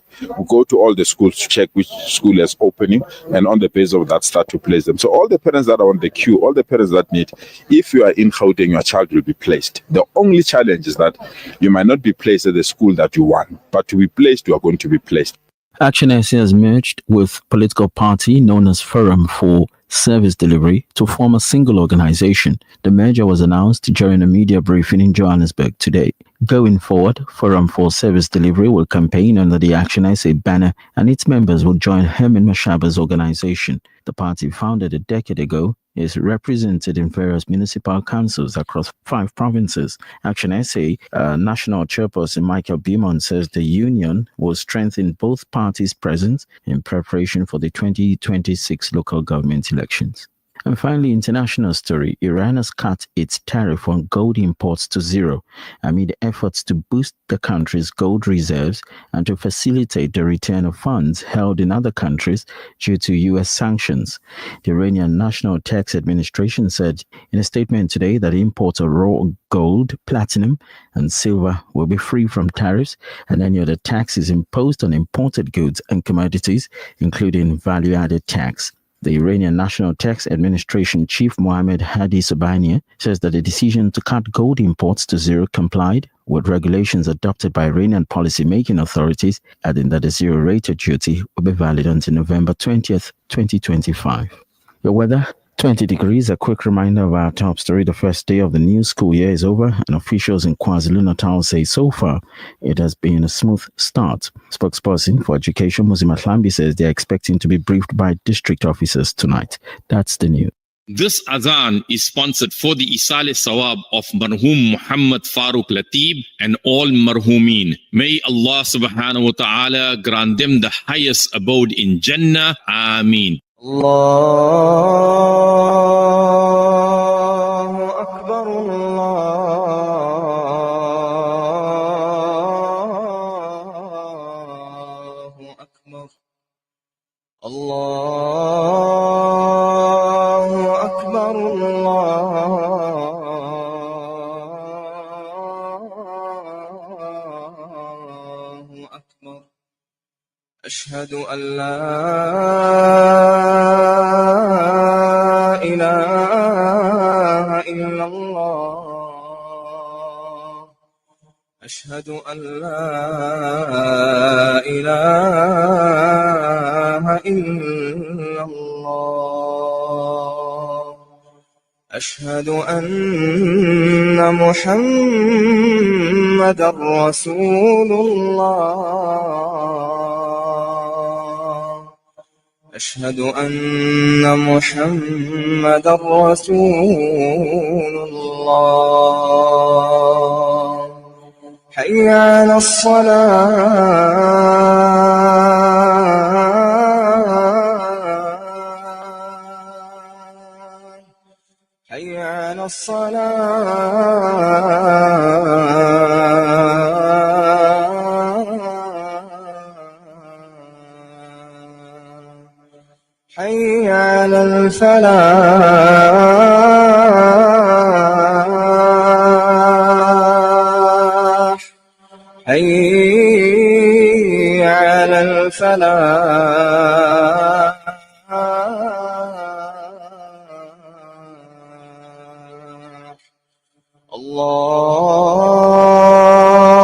go to all the schools to check which school is opening, and on the basis of that start to place them. So all the parents that are on the queue, all the parents that need, if you are in Gauteng, your child will be placed. The only challenge is that you might not be placed at the school that you want, but to be placed, you are going to be placed. Action SA has merged with political party known as Forum for Service Delivery to form a single organization. The merger was announced during a media briefing in Johannesburg today. Going forward, Forum for Service Delivery will campaign under the Action SA banner, and its members will join Herman Mashaba's organization. The party, founded a decade ago, is represented in various municipal councils across 5 provinces. Action SA National Chairperson Michael Beamon says the union will strengthen both parties' presence in preparation for the 2026 local government elections. And finally, international story. Iran has cut its tariff on gold imports to zero amid efforts to boost the country's gold reserves and to facilitate the return of funds held in other countries due to U.S. sanctions. The Iranian National Tax Administration said in a statement today that imports of raw gold, platinum, and silver will be free from tariffs and any other taxes imposed on imported goods and commodities, including value-added tax. The Iranian National Tax Administration Chief Mohammed Hadi Sobhania says that the decision to cut gold imports to zero complied with regulations adopted by Iranian policy-making authorities, adding that the zero-rated duty will be valid until November 20th, 2025. The weather, 20 degrees. A quick reminder of our top story. The first day of the new school year is over, and officials in KwaZulu-Natal say so far it has been a smooth start. Spokesperson for Education, Muzima Hlambi, says they are expecting to be briefed by district officers tonight. That's the news. This Azan is sponsored for the Isale Sawab of Marhum Muhammad Farooq Latib and all Marhumin. May Allah subhanahu wa ta'ala grant them the highest abode in Jannah. Ameen. Allahu Akbar, Allahu Akbar, Allahu Akbar, Allahu Akbar. أشهد أن لا إله إلا الله أشهد أن لا إله إلا الله أشهد أن محمدًا رسول الله أشهد أن محمدًا رسول الله حي على الصلاة حي على الصلاة حي على الفلاح حي على الفلاح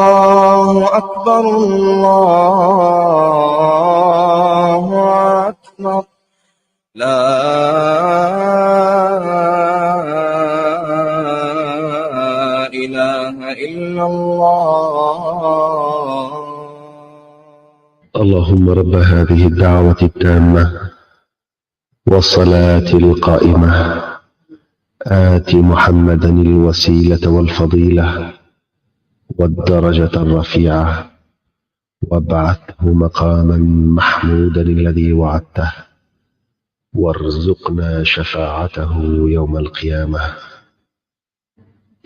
الله أكبر الله أكبر لا إله إلا الله. اللهم رب هذه الدعوة التامة والصلاة القائمة آت محمدا الوسيلة والفضيلة والدرجة الرفيعة وابعثه مقاما محمودا الذي وعدته وارزقنا شفاعته يوم القيامة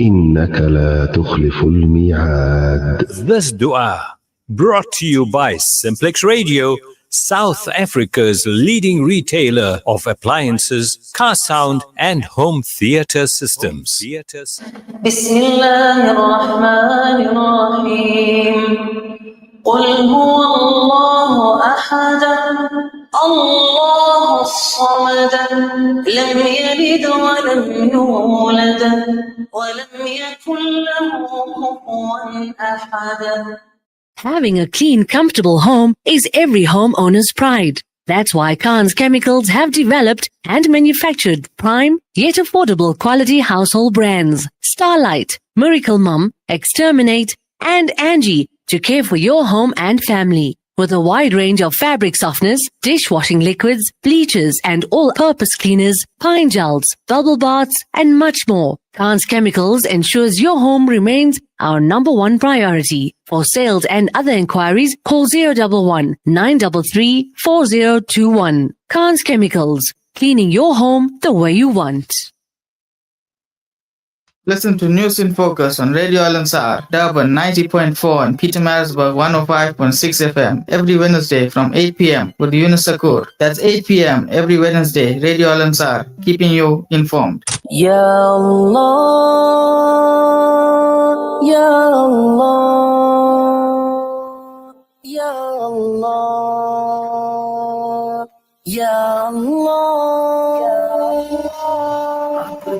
إنك لا تخلف الميعاد. This dua brought to you by Simplex Radio South Africa's leading retailer of appliances, car sound and home theatre systems. بسم الله الرحمن الرحيم قل هو الله أحد الله الصمد لم يلد ولم يولد ولم يكن له كفوا أحد. Having a clean, comfortable home is every homeowner's pride. That's why Khan's Chemicals have developed and manufactured prime yet affordable quality household brands Starlight, Miracle Mum, Exterminate and Angie to care for your home and family. With a wide range of fabric softeners, dishwashing liquids, bleachers and all-purpose cleaners, pine gels, bubble baths and much more, Khan's Chemicals ensures your home remains our number one priority. For sales and other inquiries, call 011 933 4021. Khan's Chemicals, cleaning your home the way you want. Listen to News in Focus on Radio Al-Ansar, Durban 90.4 and Petermaritzburg 105.6 FM every Wednesday from 8 p.m. with Yunus Sakur. That's 8 p.m. every Wednesday, Radio Al-Ansar, keeping you informed. Ya Allah, Ya Allah, Ya Allah, Ya Allah.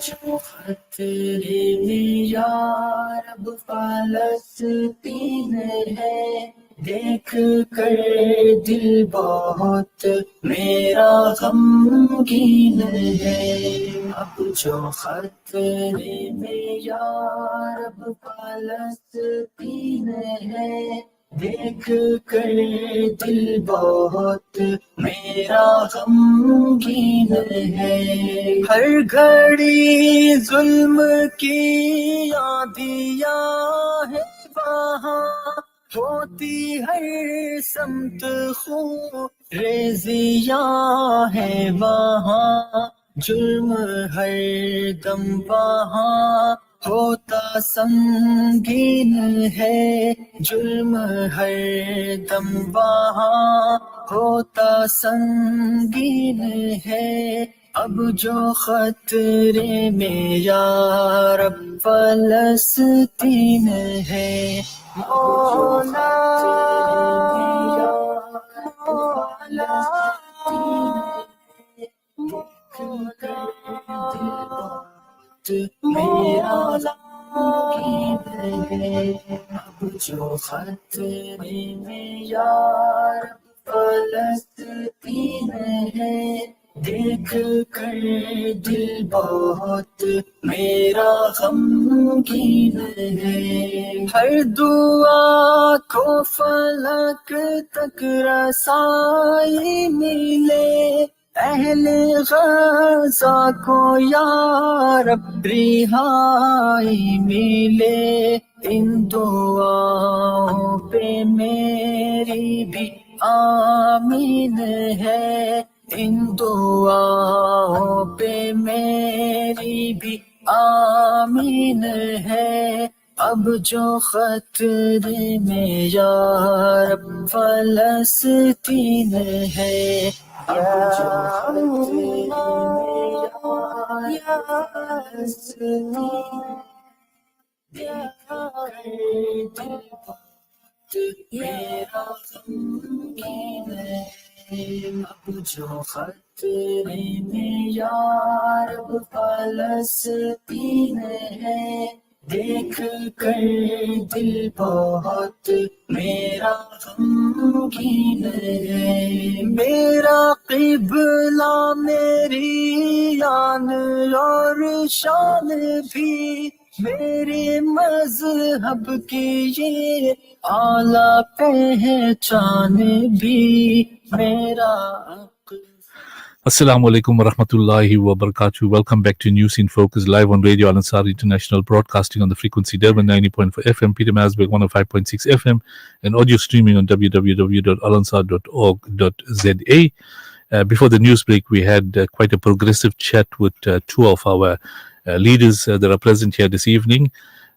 جو خطرے میں یا رب فلسطین ہے دیکھ کر دل بہت میرا غمگین ہے اب جو خطرے میں یا رب فلسطین ہے دیکھ کر دل بہت میرا غمگین ہے ہر گھڑی ظلم کی آندھیاں ہے وہاں ہوتی ہر سمت خون ریزیاں ہے وہاں جرم ہر دم وہاں ہوتا سنگین ہے جرم ہر دم وہاں ہوتا سنگین ہے اب جو خطرے میں یا رب فلسطین ہے مولا مولا میرا غمگین ہے اب جو خطرے میں یا رب فلسطین ہے دیکھ کر دل بہت میرا غمگین ہے ہر دعا کو فلک تک رسائی ملے اہل غزہ کو یا رب رہائی ملے ان دعاؤں پہ میری بھی آمین ہے ان دعاؤں پہ میری بھی آمین ہے اب جو خطرے میں یا رب فلسطین ہے میرا غمگین ہے اب جو خطرے میں یا رب فلسطین ہے دیکھ کر دل بہت میرا غمگین ہے میرا قبلہ میری آن اور شان بھی میرے مذہب کی یہ اعلیٰ پہچان بھی میرا Assalamu alaikum wa rahmatullahi wa barakatuh. Welcome back to News in Focus live on Radio Al Ansar International, broadcasting on the frequency Durban 90.4 FM, Petermaritzburg 105.6 FM, and audio streaming on www.alansar.org.za. Before the news break, we had quite a progressive chat with two of our leaders that are present here this evening.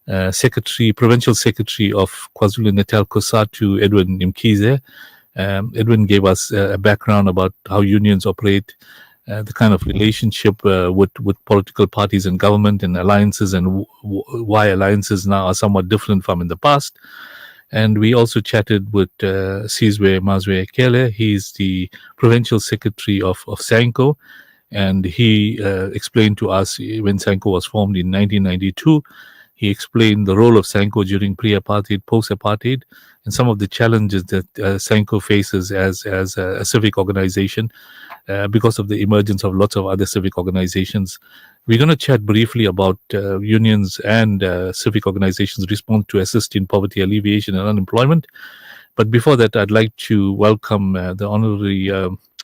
Provincial Secretary of KwaZulu-Natal, COSATU, Edwin Mkhize, Edwin gave us a background about how unions operate, the kind of relationship with political parties and government and alliances, and why alliances now are somewhat different from in the past. And we also chatted with Sizwe Mazwe Ekele. He's the provincial secretary of Sanko, and he explained to us when Sanko was formed in 1992. He explained the role of Sanko during pre-apartheid, post-apartheid, and some of the challenges that Sanko faces as a civic organization because of the emergence of lots of other civic organizations. We're going to chat briefly about unions and civic organizations' response to assist in poverty alleviation and unemployment. But before that, I'd like to welcome the honorary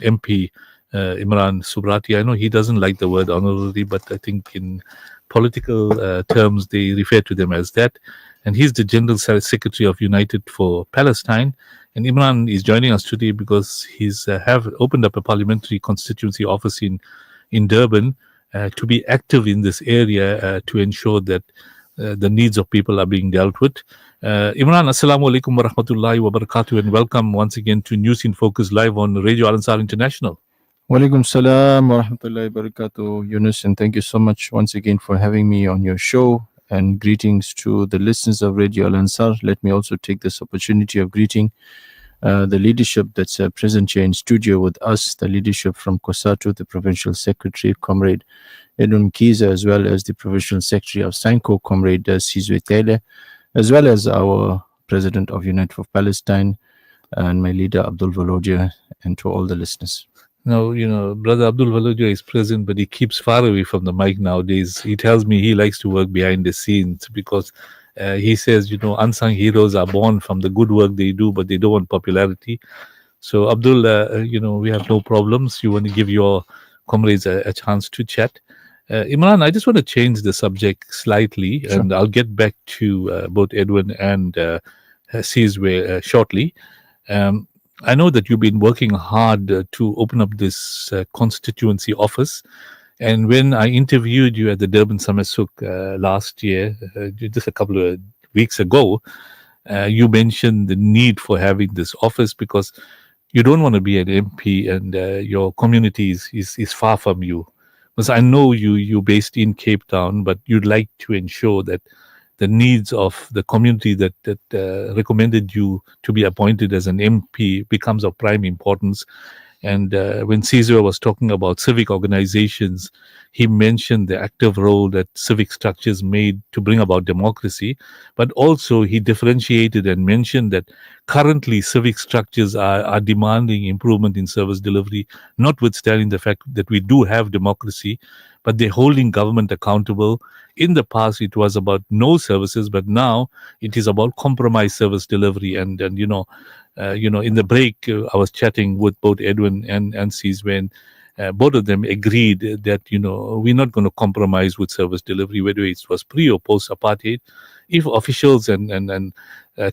MP, Imran Subrati. I know he doesn't like the word honorary, but I think in political terms, they refer to them as that. And he's the General Secretary of United for Palestine. And Imran is joining us today because he's have opened up a parliamentary constituency office in Durban to be active in this area to ensure that the needs of people are being dealt with. Imran, assalamu alaikum wa rahmatullahi wa barakatuh, and welcome once again to News in Focus live on Radio Al Ansar International. Walaikum salam wa rahmatullahi wa barakatuh, Yunus, and thank you so much once again for having me on your show, and greetings to the listeners of Radio Al Ansar. Let me also take this opportunity of greeting the leadership that's present here in studio with us, the leadership from COSATU, the Provincial Secretary, Comrade Edwin Kiza, as well as the Provincial Secretary of Sanko, Comrade Sizwe Tele, as well as our President of United for Palestine and my leader Abdul Valodia, and to all the listeners. Now, you know, Brother Abdul Valodia is present, but he keeps far away from the mic nowadays. He tells me he likes to work behind the scenes because he says, you know, unsung heroes are born from the good work they do, but they don't want popularity. So, Abdul, you know, we have no problems. You want to give your comrades a chance to chat. Imran, I just want to change the subject slightly, Sure. and I'll get back to both Edwin and Sizwe shortly. I know that you've been working hard to open up this constituency office. And when I interviewed you at the Durban Samasuk last year, just a couple of weeks ago, you mentioned the need for having this office because you don't want to be an MP and your community is far from you. Because I know you're based in Cape Town, but you'd like to ensure that the needs of the community that recommended you to be appointed as an MP becomes of prime importance. And when Cesar was talking about civic organizations, he mentioned the active role that civic structures made to bring about democracy. But also he differentiated and mentioned that currently civic structures are demanding improvement in service delivery, notwithstanding the fact that we do have democracy, but they're holding government accountable. In the past, it was about no services, but now it is about compromised service delivery. And you know, in the break, I was chatting with both Edwin and Sizwe, and both of them agreed that, you know, we're not going to compromise with service delivery, whether it was pre or post apartheid. If officials and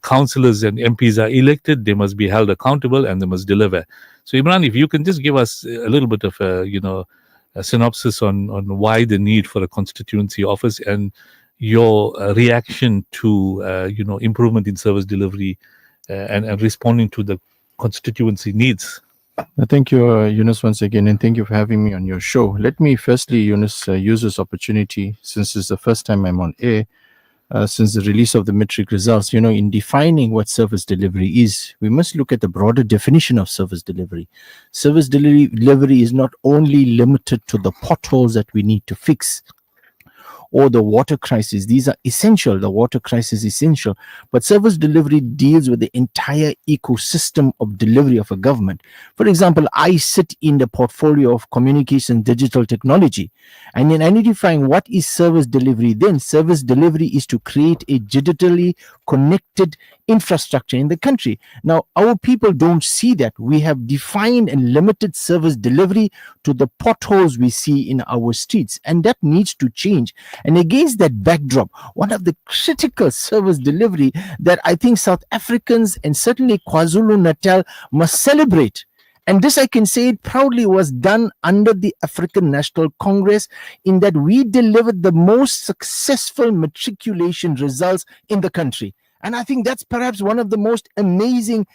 councillors and MPs are elected, they must be held accountable and they must deliver. So, Imran, if you can just give us a little bit of a synopsis on why the need for a constituency office and your reaction to improvement in service delivery and responding to the constituency needs. Thank you, Yunus, once again, and thank you for having me on your show. Let me firstly, Yunus, use this opportunity, since it's the first time I'm on air, since the release of the metric results, in defining what service delivery is, we must look at the broader definition of service delivery. Service delivery is not only limited to the potholes that we need to fix or the water crisis. These are essential. The water crisis is essential. But service delivery deals with the entire ecosystem of delivery of a government. For example, I sit in the portfolio of communication digital technology. And in identifying what is service delivery, then service delivery is to create a digitally connected infrastructure in the country. Now, our people don't see that. We have defined and limited service delivery to the potholes we see in our streets, and that needs to change. And against that backdrop, one of the critical service delivery that I think South Africans and certainly KwaZulu-Natal must celebrate, and this I can say it proudly, was done under the African National Congress, in that we delivered the most successful matriculation results in the country. And I think that's perhaps one of the most amazing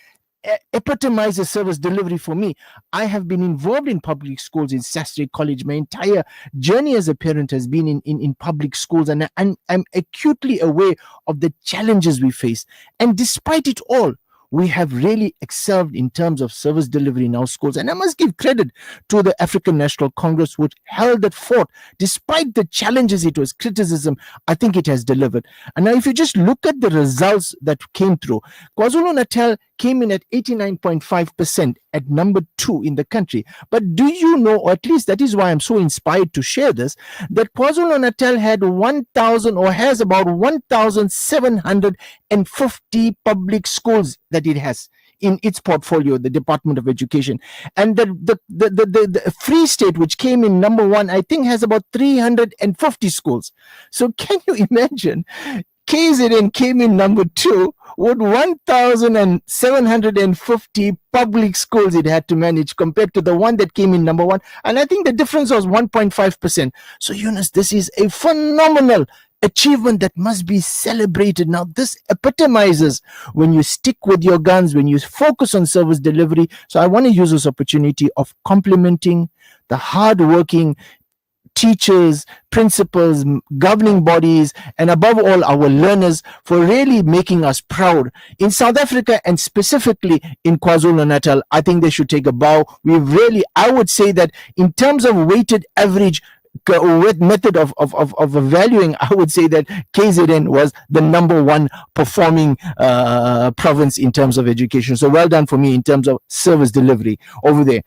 epitomizes service delivery for me. I have been involved in public schools in Sastry College. My entire journey as a parent has been in public schools, and I'm acutely aware of the challenges we face. And despite it all, we have really excelled in terms of service delivery in our schools. And I must give credit to the African National Congress, which held that fort. Despite the challenges, it was criticism, I think it has delivered. And now if you just look at the results that came through, KwaZulu-Natal came in at 89.5% at number 2 in the country. But do you know, or at least that is why I'm so inspired to share this, that KwaZulu-Natal had 1,000 or has about 1,750 public schools that it has in its portfolio, the Department of Education. And the Free State, which came in number 1, I think has about 350 schools. So can you imagine? KZN came in number 2 with 1,750 public schools it had to manage compared to the one that came in number 1. And I think the difference was 1.5%. So Yunus, this is a phenomenal achievement that must be celebrated. Now, this epitomizes when you stick with your guns, when you focus on service delivery. So I want to use this opportunity of complimenting the hardworking teachers, principals, governing bodies, and above all, our learners for really making us proud. In South Africa and specifically in KwaZulu-Natal, I think they should take a bow. We've really, I would say that in terms of weighted average method of valuing, I would say that KZN was the number 1 performing province in terms of education. So well done for me in terms of service delivery over there.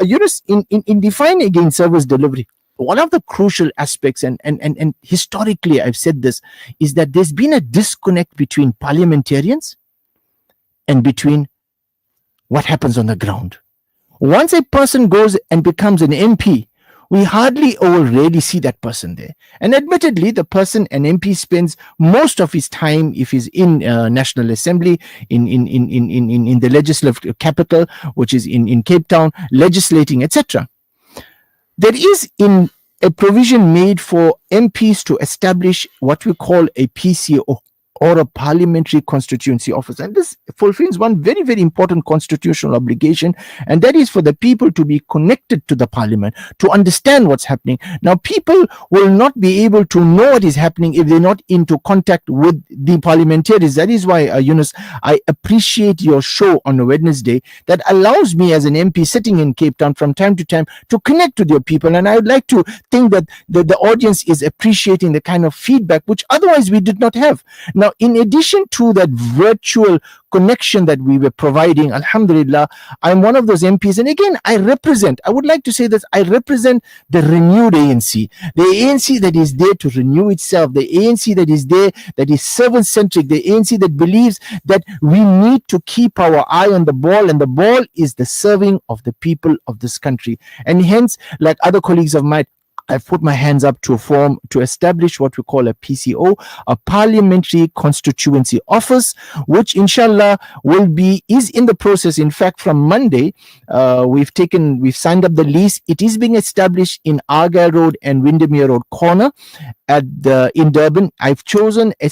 Yunus, in defining again service delivery, one of the crucial aspects, and historically I've said this, is that there's been a disconnect between parliamentarians and between what happens on the ground. Once a person goes and becomes an MP, we hardly or rarely see that person there. And admittedly, the person, an MP, spends most of his time, if he's in National Assembly, in the legislative capital, which is in Cape Town, legislating, etc. There is in a provision made for MPs to establish what we call a PCO, or a Parliamentary Constituency Office. And this fulfills one very, very important constitutional obligation, and that is for the people to be connected to the Parliament, to understand what's happening. Now, people will not be able to know what is happening if they're not into contact with the parliamentarians. That is why, Yunus, I appreciate your show on a Wednesday that allows me as an MP sitting in Cape Town from time to time to connect with your people. And I would like to think that the audience is appreciating the kind of feedback which otherwise we did not have. Now, in addition to that virtual connection that we were providing, alhamdulillah, I'm one of those MPs. And again, I would like to say this, I represent the renewed ANC, the ANC that is there to renew itself, the ANC that is there, that is servant-centric, the ANC that believes that we need to keep our eye on the ball, and the ball is the serving of the people of this country. And hence, like other colleagues of mine, I've put my hands up to establish what we call a PCO, a Parliamentary Constituency Office, which inshallah is in the process. In fact, from Monday, we've signed up the lease. It is being established in Argyle Road and Windermere Road corner in Durban. I've chosen a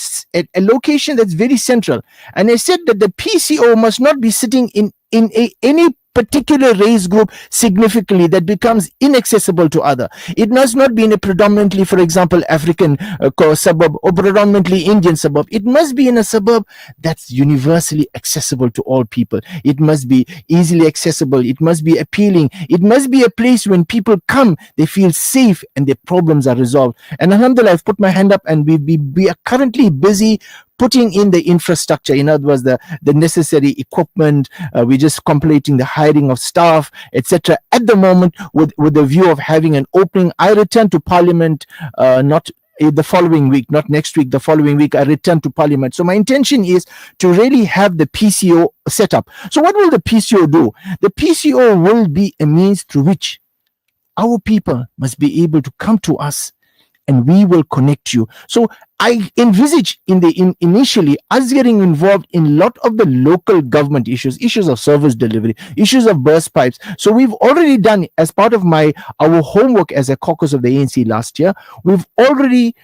location that's very central. And I said that the PCO must not be sitting in any particular race group significantly that becomes inaccessible to other. It must not be in a predominantly, for example, African suburb or predominantly Indian suburb. It must be in a suburb that's universally accessible to all people. It must be easily accessible. It must be appealing. It must be a place when people come, they feel safe and their problems are resolved. And alhamdulillah, I've put my hand up, and we are currently busy putting in the infrastructure, in other words, the necessary equipment. We're just completing the hiring of staff, etc. At the moment, with the view of having an opening. I return to Parliament not the following week, not next week, the following week, I return to Parliament. So my intention is to really have the PCO set up. So what will the PCO do? The PCO will be a means through which our people must be able to come to us and we will connect you. So I envisage initially us getting involved in a lot of the local government issues of service delivery, issues of burst pipes. So we've already done, as part of our homework as a caucus of the ANC last year, we've already,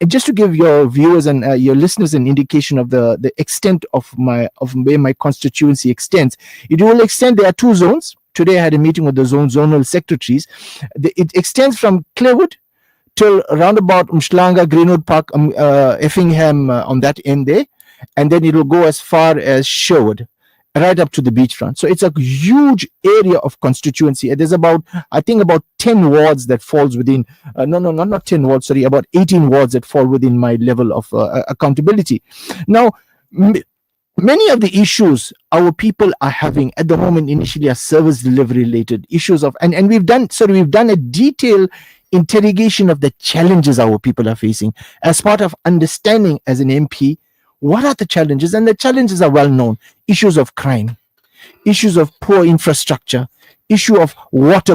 just to give your viewers and your listeners an indication of the extent of where my constituency extends. It will extend, there are 2 zones. Today I had a meeting with the zonal secretaries. It extends from Clearwood till around about Umshlanga, Greenwood Park, Effingham on that end there, and then it will go as far as Sherwood, right up to the beachfront. So it's a huge area of constituency. There's about 10 wards that falls within, not 10 wards, sorry, about 18 wards that fall within my level of accountability. Now, many of the issues our people are having at the moment initially are service delivery related issues and we've done a detailed interrogation of the challenges our people are facing as part of understanding as an MP what are the challenges, and the challenges are well known: issues of crime, issues of poor infrastructure, issue of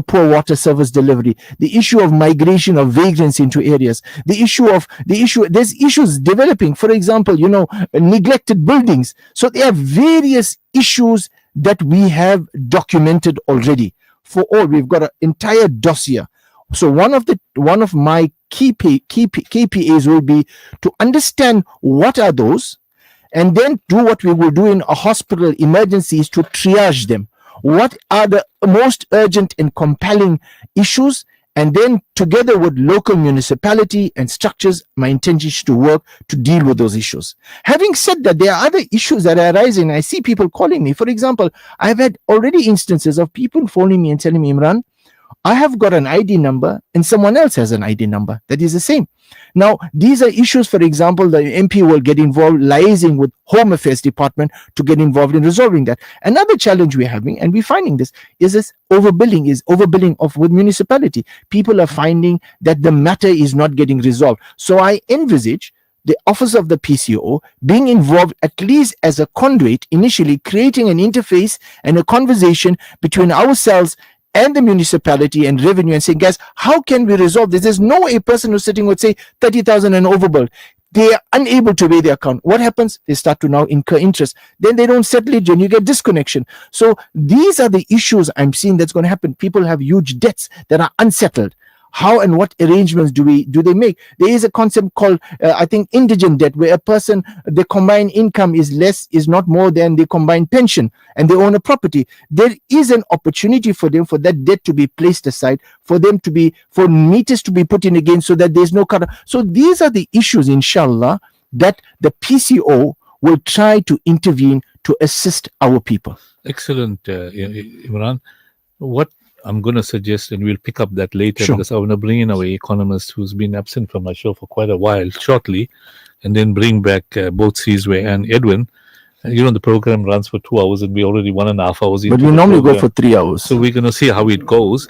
poor water service delivery, the issue of migration of vagrants into areas, there's issues developing, for example, neglected buildings. So there are various issues that we have documented already. For all, we've got an entire dossier. So one of my KPAs will be to understand what are those, and then do what we will do in a hospital emergencies to triage them. What are the most urgent and compelling issues? And then together with local municipality and structures, my intention is to work to deal with those issues. Having said that, there are other issues that are arising. I see people calling me. For example, I've had already instances of people phoning me and telling me, Imran, I have got an ID number and someone else has an ID number that is the same. Now, these are issues, for example, the MP will get involved liaising with Home Affairs Department to get involved in resolving that. Another challenge we're having, and we're finding this overbilling with municipality. People are finding that the matter is not getting resolved. So I envisage the office of the PCO being involved at least as a conduit, initially creating an interface and a conversation between ourselves and the municipality and revenue, and saying, guys, how can we resolve this? There's no a person who's sitting would say 30,000 and overbill. They are unable to pay their account. What happens? They start to now incur interest. Then they don't settle it, and you get disconnection. So these are the issues I'm seeing that's going to happen. People have huge debts that are unsettled. How and what arrangements do they make? There is a concept called, I think, indigent debt, where a person, the combined income is not more than the combined pension, and they own a property. There is an opportunity for them for that debt to be placed aside, for meters to be put in again, so that there's no cut. So these are the issues, inshallah, that the PCO will try to intervene to assist our people. Excellent, Imran. What I'm going to suggest, and we'll pick up that later, Sure. because I want to bring in our economist who's been absent from my show for quite a while shortly, and then bring back both Sizwe and Edwin. The program runs for 2 hours, and we're already 1.5 hours into But we the normally program. go for 3 hours. So we're going to see how it goes.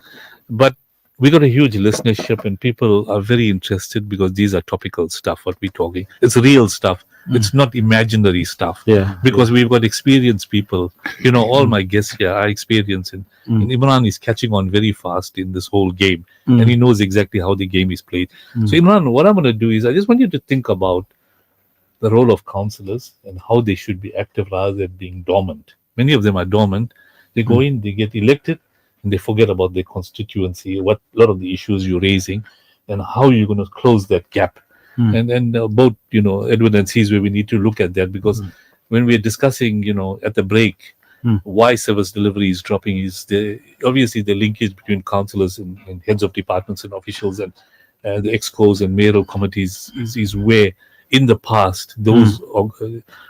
But we got a huge listenership, and people are very interested because these are topical stuff, what we're talking. It's real stuff. It's not imaginary stuff. Yeah. Because we've got experienced people. All my guests here are experienced. And Imran is catching on very fast in this whole game. And he knows exactly how the game is played. So Imran, what I'm going to do is I just want you to think about the role of councillors and how they should be active rather than being dormant. Many of them are dormant. They go in, they get elected, and they forget about their constituency, what a lot of the issues you're raising, and how you're going to close that gap. And both, Edwin and Sizwe, we need to look at that, because when we're discussing, at the break, why service delivery is dropping is obviously the linkage between councillors and heads of departments and officials and the excos and mayoral committees is where in the past those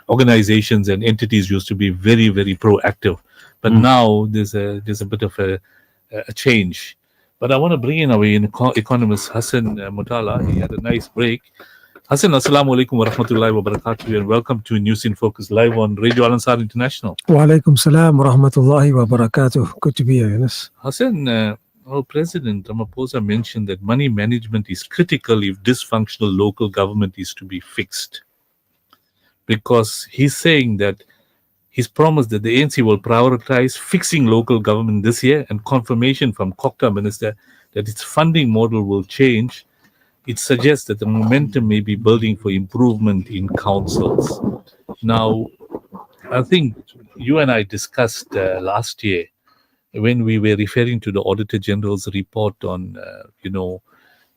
organizations and entities used to be very, very proactive. But now there's a bit of a change. But I want to bring in our economist Hassan Mutala. He had a nice break. Hassan, assalamu alaikum wa rahmatullahi wa barakatuh, and welcome to News in Focus live on Radio Al Ansar International. Wa alaikum salam wa rahmatullahi wa barakatuh. Good to be here, Yunus. Hassan, our President Ramaphosa mentioned that money management is critical if dysfunctional local government is to be fixed. Because he's saying that he's promised that the ANC will prioritize fixing local government this year, and confirmation from Govt Minister that its funding model will change it suggests that the momentum may be building for improvement in councils. Now, I think you and I discussed last year when we were referring to the Auditor General's report on,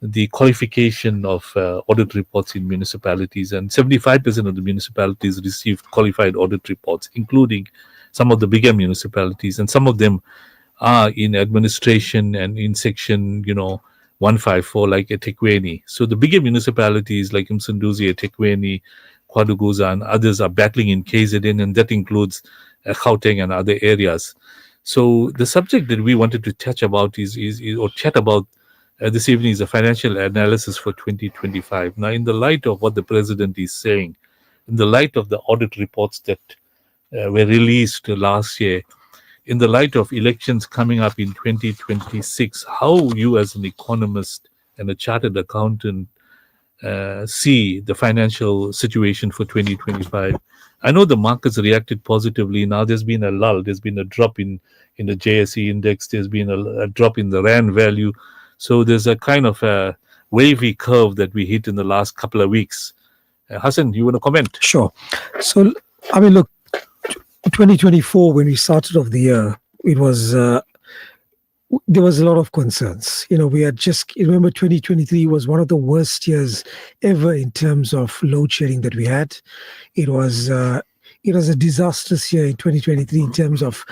the qualification of audit reports in municipalities, and 75% of the municipalities received qualified audit reports, including some of the bigger municipalities, and some of them are in administration and in section 154 like eThekwini. So the bigger municipalities like Msunduzi, eThekwini, Kwaduguza and others are battling in KZN, and that includes Gauteng and other areas. So the subject that we wanted to touch about is chat about this evening is a financial analysis for 2025. Now, in the light of what the president is saying, in the light of the audit reports that were released last year, in the light of elections coming up in 2026, how you as an economist and a chartered accountant see the financial situation for 2025? I know the markets reacted positively. Now there's been a lull. There's been a drop in the JSE index. There's been a drop in the RAND value. So there's a kind of a wavy curve that we hit in the last couple of weeks. Hassan, you want to comment? Sure. So, I mean, look, 2024, when we started off the year, it was there was a lot of concerns. We had remember 2023 was one of the worst years ever in terms of load shedding that we had. It was a disastrous year in 2023 in terms of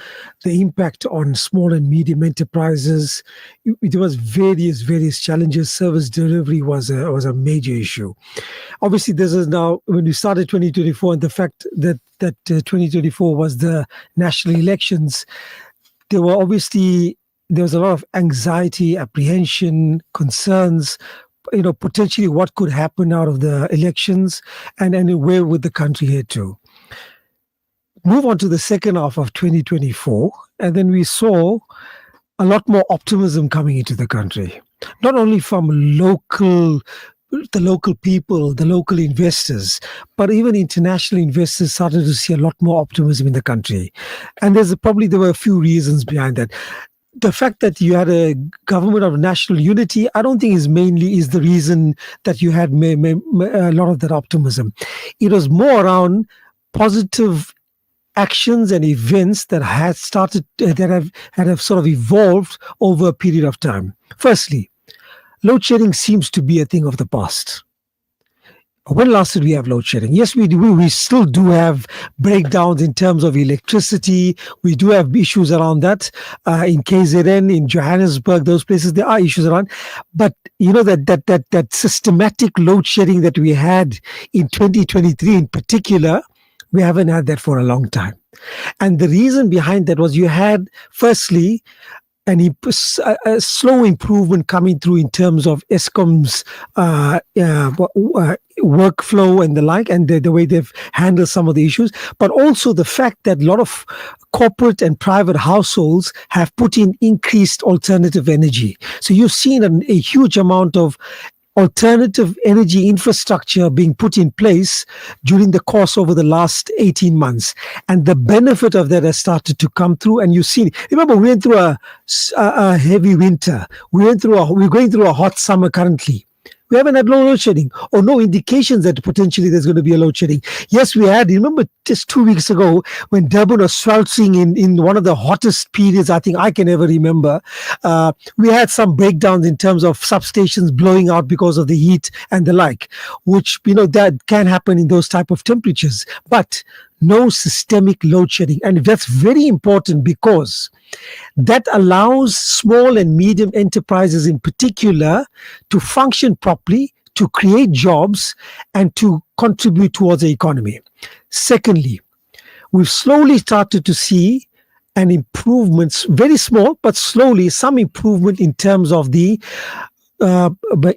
the impact on small and medium enterprises. There was various challenges. Service delivery was a major issue. Obviously, this is now when we started 2024, and the fact that 2024 was the national elections, there was a lot of anxiety, apprehension, concerns, potentially what could happen out of the elections and where would the country head to. Move on to the second half of 2024, and then we saw a lot more optimism coming into the country, not only from the local people, the local investors, but even international investors started to see a lot more optimism in the country. And there were a few reasons behind that. The fact that you had a government of national unity, I don't think is the reason that you had a lot of that optimism. It was more around positive actions and events that have sort of evolved over a period of time. Firstly, load shedding seems to be a thing of the past. When last did we have load shedding? Yes, we do. We still do have breakdowns in terms of electricity. We do have issues around that in KZN, in Johannesburg, those places. There are issues around, but that systematic load shedding that we had in 2023, in particular, we haven't had that for a long time. And the reason behind that was you had, firstly, a slow improvement coming through in terms of Eskom's workflow and the like, and the way they've handled some of the issues, but also the fact that a lot of corporate and private households have put in increased alternative energy. So you've seen a huge amount of alternative energy infrastructure being put in place during the course over the last 18 months. And the benefit of that has started to come through. And you've seen, remember, we went through a heavy winter. We're going through a hot summer currently. We haven't had load shedding or no indications that potentially there's going to be a load shedding. Yes, we had. Remember just 2 weeks ago when Durban was sweltering in one of the hottest periods I think I can ever remember. We had some breakdowns in terms of substations blowing out because of the heat and the like, which, that can happen in those type of temperatures. But no systemic load shedding. And that's very important because that allows small and medium enterprises in particular to function properly, to create jobs, and to contribute towards the economy. Secondly, we've slowly started to see an improvement, very small, but slowly some improvement in terms of the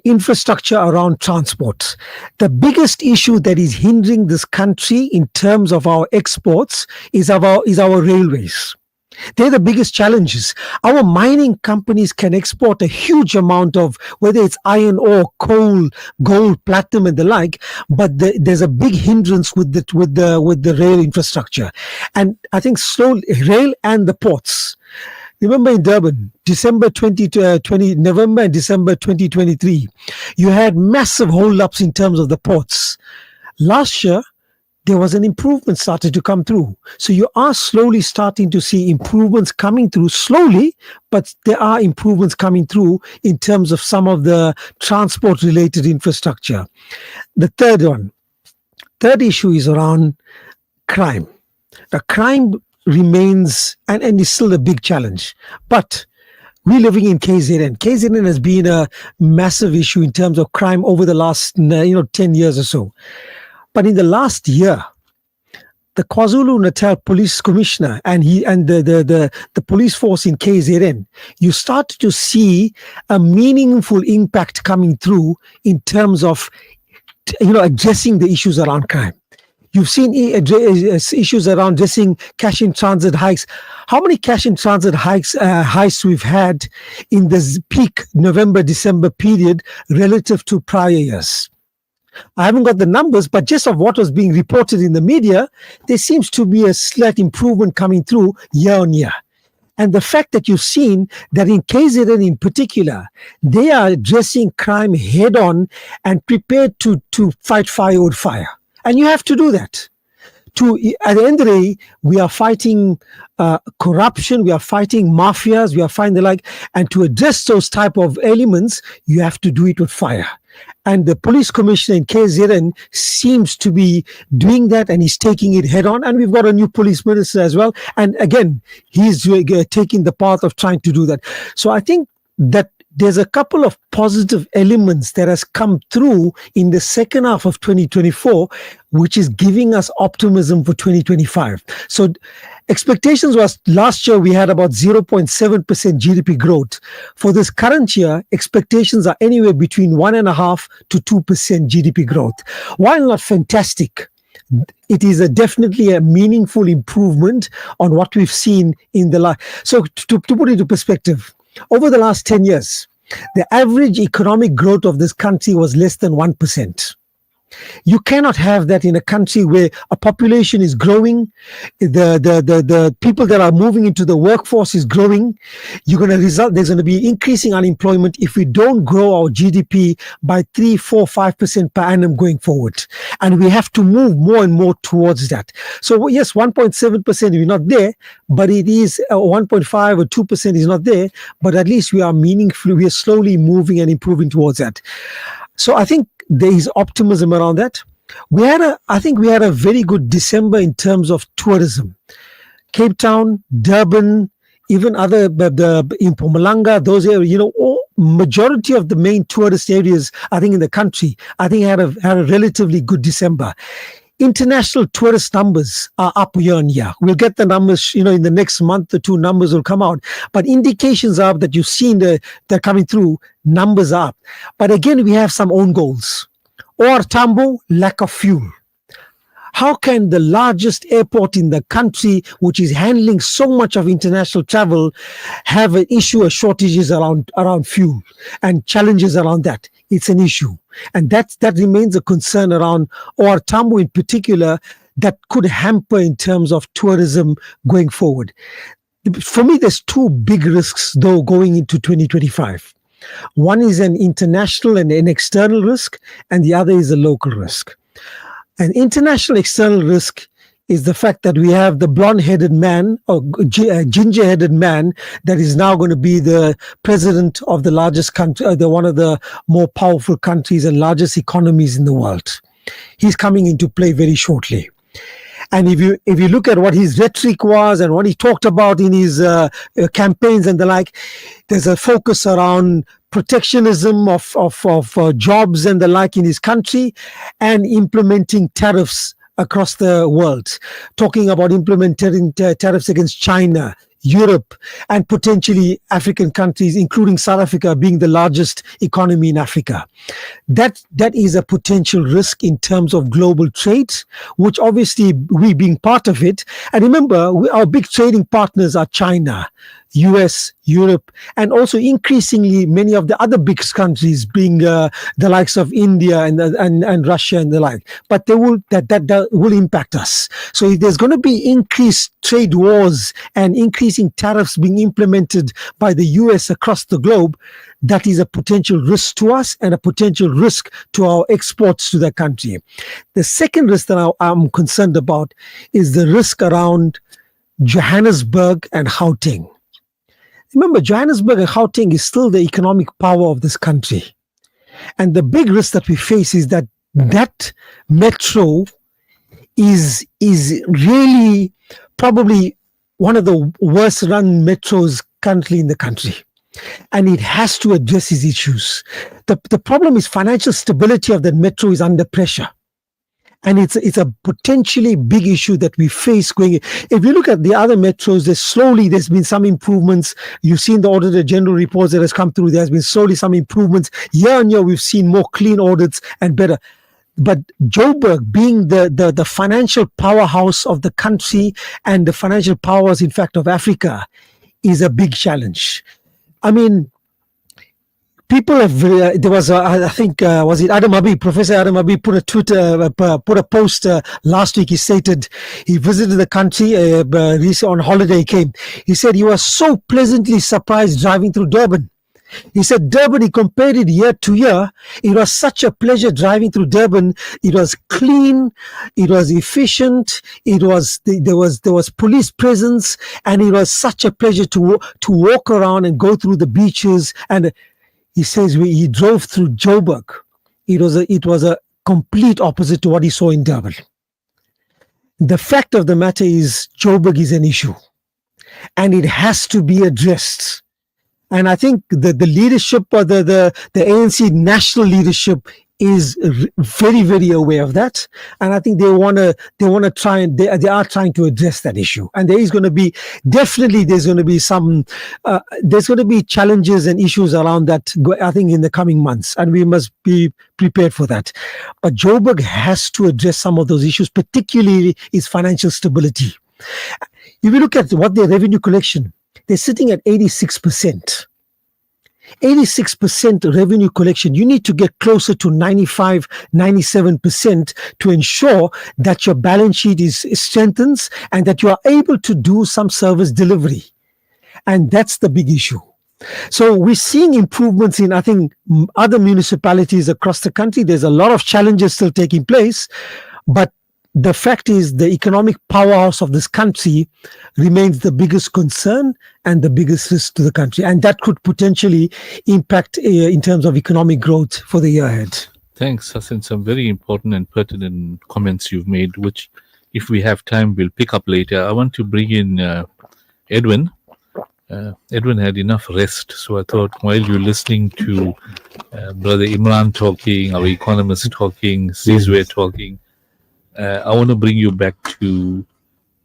infrastructure around transport. The biggest issue that is hindering this country in terms of our exports is our railways. They're the biggest challenges. Our mining companies can export a huge amount of, whether it's iron ore, coal, gold, platinum, and the like, but there's a big hindrance with the rail infrastructure. And I think slowly, rail and the ports. Remember in Durban, November and December 2023, you had massive holdups in terms of the ports. Last year, there was an improvement started to come through. So you are slowly starting to see improvements coming through slowly, but there are improvements coming through in terms of some of the transport related infrastructure. The third issue is around crime. The crime remains and is still a big challenge, but we're living in KZN. KZN has been a massive issue in terms of crime over the last 10 years or so. But in the last year, the KwaZulu-Natal Police Commissioner and the police force in KZN, you start to see a meaningful impact coming through in terms of addressing the issues around crime. You've seen issues around addressing cash in transit hikes. How many cash in transit heists we've had in this peak November-December period relative to prior years? I haven't got the numbers, but just of what was being reported in the media, there seems to be a slight improvement coming through year on year. And the fact that you've seen that in KZN in particular, they are addressing crime head on and prepared to fight fire with fire. And you have to do that. At the end of the day, we are fighting corruption, we are fighting mafias, we are fighting the like, and to address those type of elements, you have to do it with fire. And the police commissioner in KZN seems to be doing that, and he's taking it head on. And we've got a new police minister as well. And again, he's taking the path of trying to do that. So I think that there's a couple of positive elements that has come through in the second half of 2024, which is giving us optimism for 2025. So expectations was last year we had about 0.7% GDP growth. For this current year, expectations are anywhere between 1.5% to 2% GDP growth. While not fantastic, it is definitely a meaningful improvement on what we've seen in the last. So to put it into perspective, over the last 10 years, the average economic growth of this country was less than 1%. You cannot have that in a country where a population is growing, the people that are moving into the workforce is growing. There's going to be increasing unemployment if we don't grow our GDP by 3, 4, 5% per annum going forward. And we have to move more and more towards that. So yes, 1.7% we're not there, but it is 1.5 or 2% is not there, but at least we are meaningfully, we are slowly moving and improving towards that. So I think there is optimism around that. I think we had a very good December in terms of tourism. Cape Town, Durban, even other in Mpumalanga, those areas, majority of the main tourist areas, I think in the country, I think had a relatively good December. International tourist numbers are up year on year. We'll get the numbers, in the next month or two, numbers will come out. But indications are that you've seen they're coming through, numbers are up. But again, we have some own goals. Or Tambo, lack of fuel. How can the largest airport in the country, which is handling so much of international travel, have an issue of shortages around fuel and challenges around that? It's an issue. And that remains a concern around OR Tambo in particular that could hamper in terms of tourism going forward. For me, there's two big risks, though, going into 2025. One is an international and an external risk, and the other is a local risk. An international external risk is the fact that we have the blonde-headed man or ginger-headed man that is now going to be the president of the largest country, one of the more powerful countries and largest economies in the world. He's coming into play very shortly. And if you look at what his rhetoric was and what he talked about in his campaigns and the like, there's a focus around protectionism of jobs and the like in his country and implementing tariffs across the world, talking about implementing tariffs against China, Europe, and potentially African countries, including South Africa being the largest economy in Africa. That is a potential risk in terms of global trade, which obviously we being part of it. And remember, our big trading partners are China, US, Europe, and also increasingly many of the other big countries, being the likes of India and Russia and the like. But they will that will impact us. So if there's going to be increased trade wars and increasing tariffs being implemented by the US across the globe, that is a potential risk to us and a potential risk to our exports to the country. The second risk that I'm concerned about is the risk around Johannesburg and Gauteng. Remember, Johannesburg and Gauteng is still the economic power of this country. And the big risk that we face is that that metro is really probably one of the worst run metros currently in the country. And it has to address these issues. The problem is financial stability of the metro is under pressure. And it's a potentially big issue that we face going. If you look at the other metros, there's been some improvements. You've seen the Auditor General reports that has come through. There's been slowly some improvements. Year on year, we've seen more clean audits and better. But Joburg, being the financial powerhouse of the country and the financial powers, in fact, of Africa, is a big challenge. I mean, people have. There was, I think, was it Adam Habib? Professor Adam Habib put a post last week. He stated he visited the country on holiday. He came. He said he was so pleasantly surprised driving through Durban. He said Durban, he compared it year to year. It was such a pleasure driving through Durban. It was clean, it was efficient, there was police presence, and it was such a pleasure to walk around and go through the beaches. And he says he drove through Joburg. It was a complete opposite to what he saw in Durban. The fact of the matter is Joburg is an issue, and it has to be addressed. And I think the leadership or the ANC national leadership is very, very aware of that. And I think they want to try and they are trying to address that issue. And there's going to be challenges and issues around that, I think, in the coming months. And we must be prepared for that. But Joburg has to address some of those issues, particularly its financial stability. If you look at what their revenue collection, they're sitting at 86%. 86% revenue collection. You need to get closer to 95, 97% to ensure that your balance sheet is strengthens and that you are able to do some service delivery. And that's the big issue. So we're seeing improvements in, I think, other municipalities across the country. There's a lot of challenges still taking place, but the fact is the economic powerhouse of this country remains the biggest concern and the biggest risk to the country. And that could potentially impact in terms of economic growth for the year ahead. Thanks, Hassan. Some very important and pertinent comments you've made, which if we have time, we'll pick up later. I want to bring in Edwin. Edwin had enough rest. So I thought while you're listening to Brother Imran talking, our economist talking, Sizwe talking, I want to bring you back to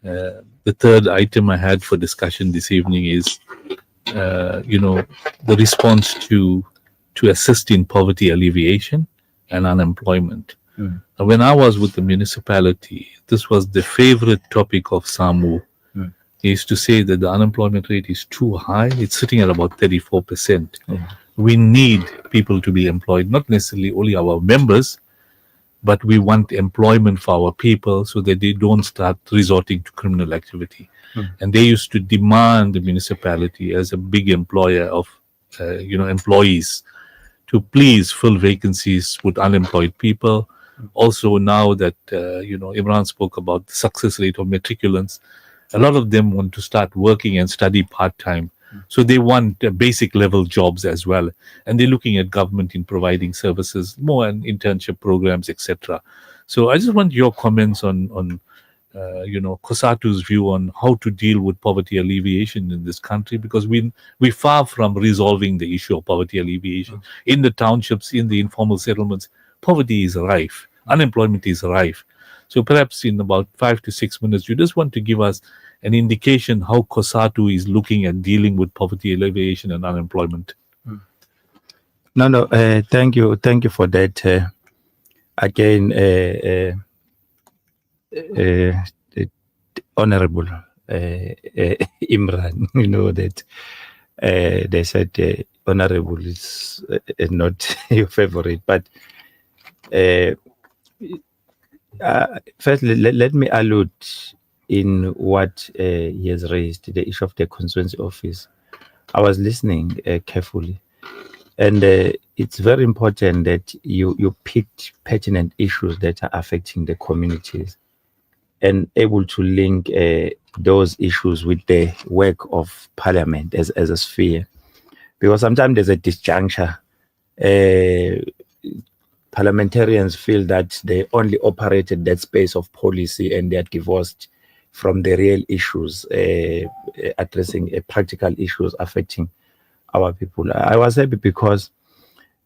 the third item I had for discussion this evening is, the response to assist in poverty alleviation and unemployment. When I was with the municipality, this was the favorite topic of SAMU, is to say that the unemployment rate is too high. It's sitting at about 34%. We need people to be employed, not necessarily only our members, but we want employment for our people so that they don't start resorting to criminal activity. And they used to demand the municipality as a big employer of, employees to please fill vacancies with unemployed people. Also now that, Imran spoke about the success rate of matriculants, a lot of them want to start working and study part-time. So they want basic level jobs as well. And they're looking at government in providing services, more and internship programs, etc. So I just want your comments on COSATU's view on how to deal with poverty alleviation in this country, because we're far from resolving the issue of poverty alleviation. In the townships, in the informal settlements, poverty is rife, unemployment is rife. So perhaps in about 5 to 6 minutes, you just want to give us an indication how COSATU is looking at dealing with poverty alleviation and unemployment. No, thank you for that. Again, Honorable Imran, that they said honorable is not your favorite, but firstly, let me allude in what he has raised, the issue of the constituency office. I was listening carefully, and it's very important that you picked pertinent issues that are affecting the communities and able to link those issues with the work of Parliament as a sphere. Because sometimes there's a disjuncture. Parliamentarians feel that they only operated that space of policy and they are divorced from the real issues, addressing practical issues affecting our people. I was happy because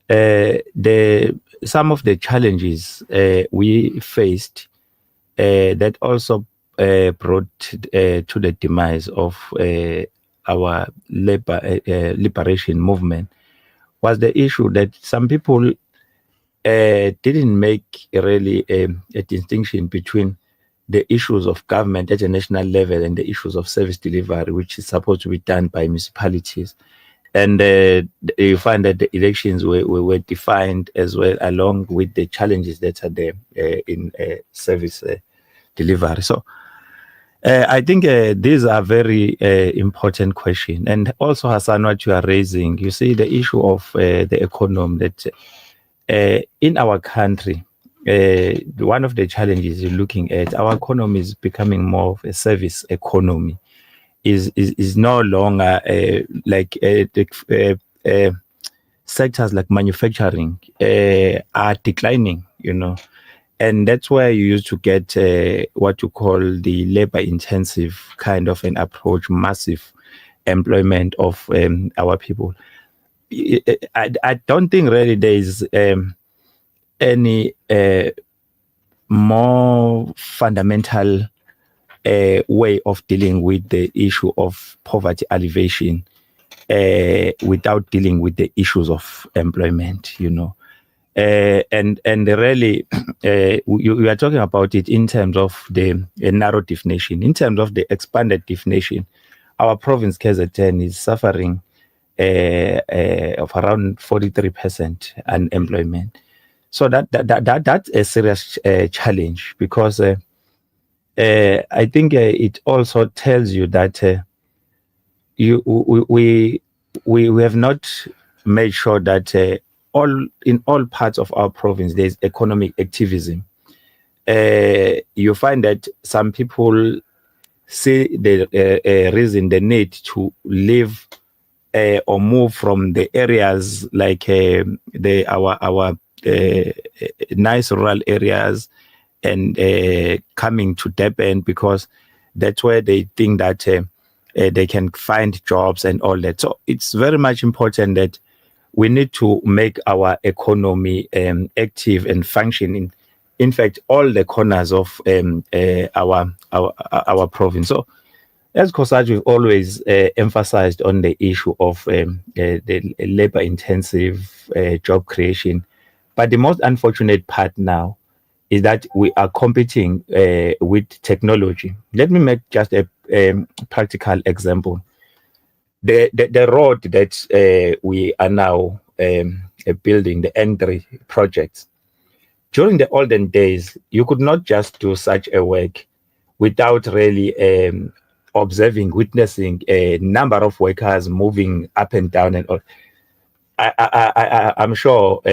some of the challenges we faced that also brought to the demise of our liberation movement was the issue that some people didn't make really a distinction between the issues of government at a national level and the issues of service delivery, which is supposed to be done by municipalities. And you find that the elections were defined as well, along with the challenges that are there in service delivery. So I think these are very important questions. And also, Hassan, what you are raising, you see the issue of the economy, that in our country, one of the challenges you're looking at, our economy is becoming more of a service economy. Is no longer like sectors like manufacturing are declining, and that's where you used to get what you call the labor intensive kind of an approach, massive employment of our people. I don't think really there is any more fundamental way of dealing with the issue of poverty alleviation without dealing with the issues of employment, and really you are talking about it in terms of the narrow definition. In terms of the expanded definition, our province KZN is suffering of around 43% unemployment. So that's a serious challenge, because I think it also tells you that we have not made sure that in all parts of our province there's economic activism. You find that some people see the reason, the need to live or move from the areas like our nice rural areas and coming to Durban, because that's where they think that they can find jobs and all that. So it's very much important that we need to make our economy active and functioning. In fact, all the corners of our province. So, as COSAG, we've always emphasized on the issue of the labor-intensive job creation. But the most unfortunate part now is that we are competing with technology. Let me make just a practical example. The road that we are now building, the N3 project, during the olden days, you could not just do such a work without really observing, witnessing a number of workers moving up and down and all. I'm sure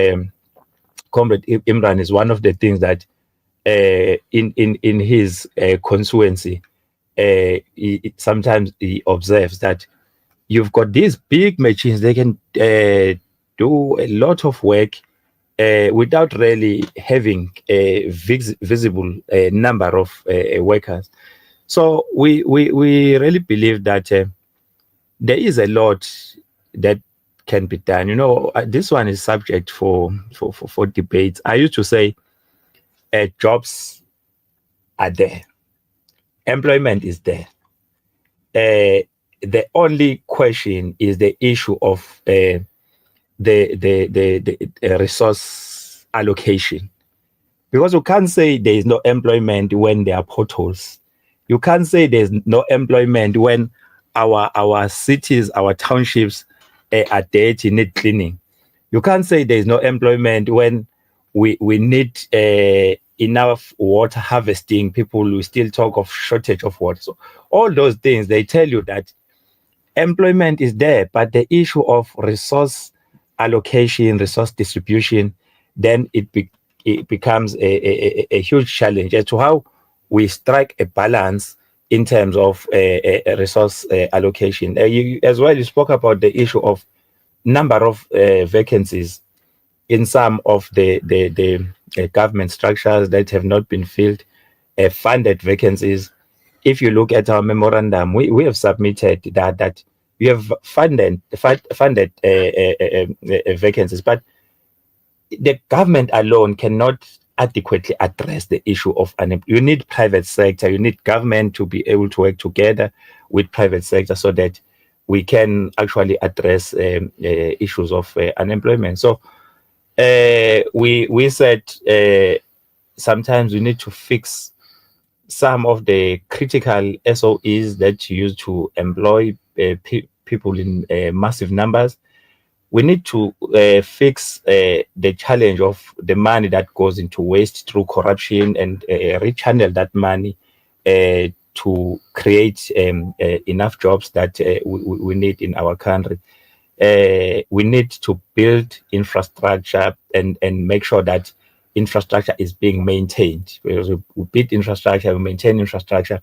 Comrade Imran is one of the things that in his constituency, sometimes he observes that you've got these big machines, they can do a lot of work without really having a visible number of workers. So we really believe that there is a lot that can be done. This one is subject for debates. I used to say jobs are there, employment is there. The only question is the issue of the resource allocation, because you can't say there is no employment when there are potholes. You can't say there's no employment when our cities, our townships are dirty, need cleaning. You can't say there's no employment when we need enough water harvesting. People will still talk of shortage of water. So all those things, they tell you that employment is there, but the issue of resource allocation, resource distribution, then it becomes a huge challenge as to how we strike a balance in terms of resource allocation. You spoke about the issue of number of vacancies in some of the government structures that have not been filled, funded vacancies. If you look at our memorandum, we have submitted that we have funded vacancies, but the government alone cannot adequately address the issue of unemployment. You need private sector, you need government to be able to work together with private sector so that we can actually address issues of unemployment. So we said sometimes we need to fix some of the critical SOEs that you use to employ people in massive numbers. We need to fix the challenge of the money that goes into waste through corruption and rechannel that money to create enough jobs that we need in our country. We need to build infrastructure and make sure that infrastructure is being maintained. Because we build infrastructure, we maintain infrastructure,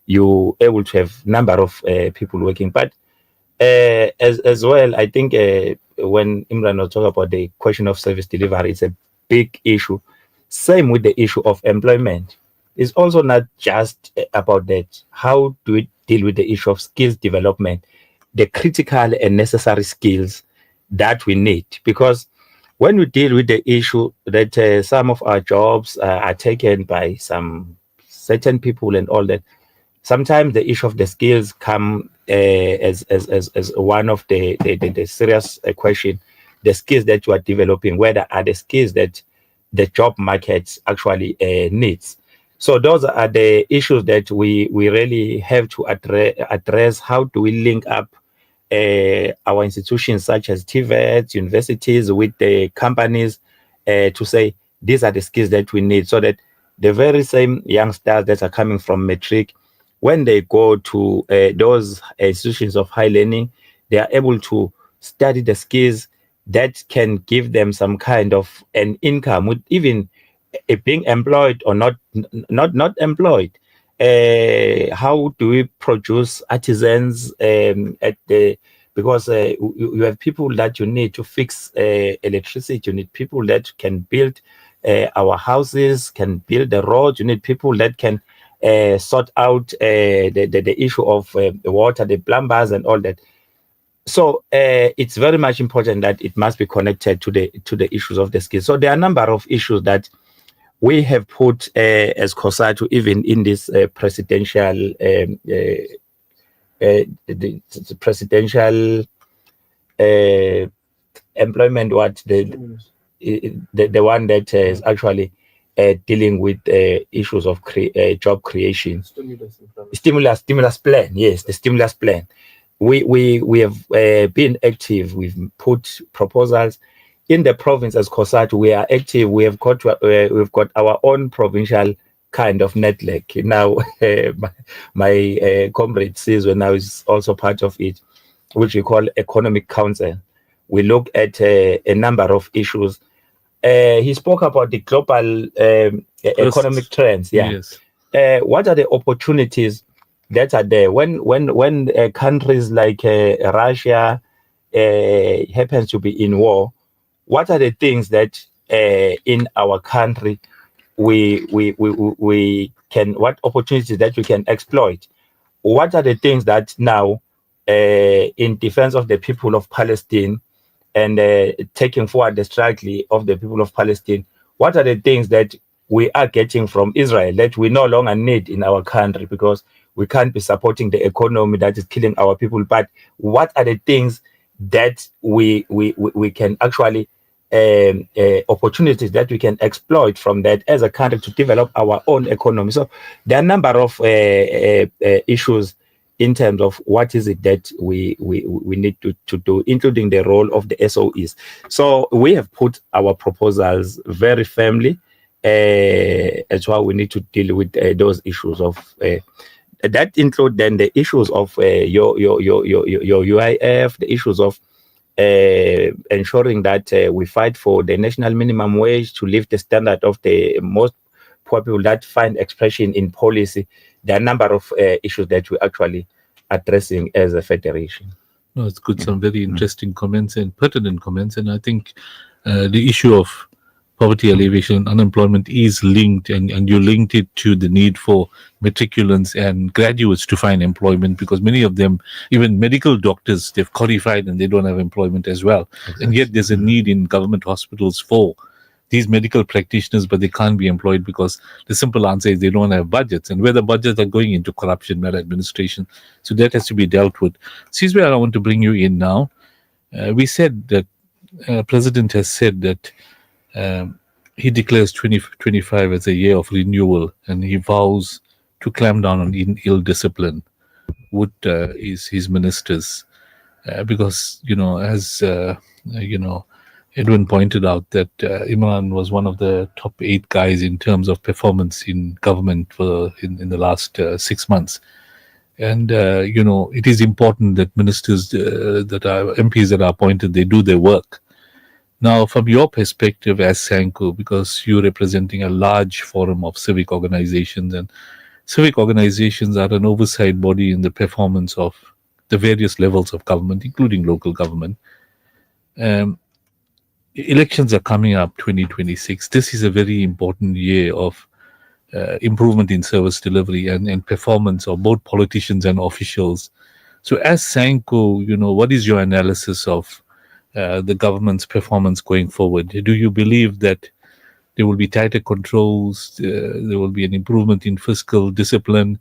you're able to have number of people working. But as well, I think when Imran was talking about the question of service delivery, it's a big issue. Same with the issue of employment. It's also not just about that. How do we deal with the issue of skills development, the critical and necessary skills that we need? Because when we deal with the issue that some of our jobs are taken by some certain people and all that, sometimes the issue of the skills come as one of the serious question. The skills that you are developing, whether are the skills that the job market actually needs. So those are the issues that we really have to address. How do we link up our institutions such as TVET, universities with the companies to say these are the skills that we need, so that the very same youngsters that are coming from matric, when they go to those institutions of high learning, they are able to study the skills that can give them some kind of an income, with even being employed or not employed. How do we produce artisans because you have people that you need to fix electricity, you need people that can build our houses, can build the roads, you need people that can sort out the issue of water, the plumbers and all that. So it's very much important that it must be connected to the issues of the skills. So there are a number of issues that we have put as COSATU even in this presidential employment, the one that is actually dealing with issues of job creation. Stimulus plan. Yes, the stimulus plan. We have been active. We've put proposals in the province as COSATU. We are active. We've got our own provincial kind of network now. My comrade Sizwe now is also part of it, which we call Economic Council. We look at a number of issues. He spoke about the global economic trends. Yeah. Yes. What are the opportunities that are there when countries like Russia happens to be in war? What are the things that in our country we can, what opportunities that we can exploit? What are the things that now in defense of the people of Palestine and taking forward the struggle of the people of Palestine, what are the things that we are getting from Israel that we no longer need in our country, because we can't be supporting the economy that is killing our people? But what are the things that we can actually opportunities that we can exploit from that as a country to develop our own economy. So there are a number of issues in terms of what is it that we need to do, including the role of the SOEs. So we have put our proposals very firmly as well. We need to deal with those issues of that include then the issues of your UIF, the issues of ensuring that we fight for the national minimum wage to lift the standard of the most poor people that find expression in policy. There are a number of issues that we're actually addressing as a federation. No, it's good. Some very interesting comments and pertinent comments. And I think the issue of poverty alleviation and unemployment is linked, and you linked it to the need for matriculants and graduates to find employment, because many of them, even medical doctors, they've qualified and they don't have employment as well. Exactly. And yet there's a need in government hospitals for these medical practitioners, but they can't be employed because the simple answer is they don't have budgets, and where the budgets are going into corruption, maladministration. So that has to be dealt with. This is where I want to bring you in now. We said that President has said that he declares 2025 as a year of renewal, and he vows to clamp down on ill discipline with his ministers, because as Edwin pointed out that Imran was one of the top 8 guys in terms of performance in government in the last 6 months. And, it is important that ministers that are MPs that are appointed, they do their work. Now, from your perspective as SANCO, because you're representing a large forum of civic organizations, and civic organizations are an oversight body in the performance of the various levels of government, including local government. Elections are coming up 2026. This is a very important year of improvement in service delivery and performance of both politicians and officials. So as SANCO, what is your analysis of the government's performance going forward? Do you believe that there will be tighter controls, there will be an improvement in fiscal discipline?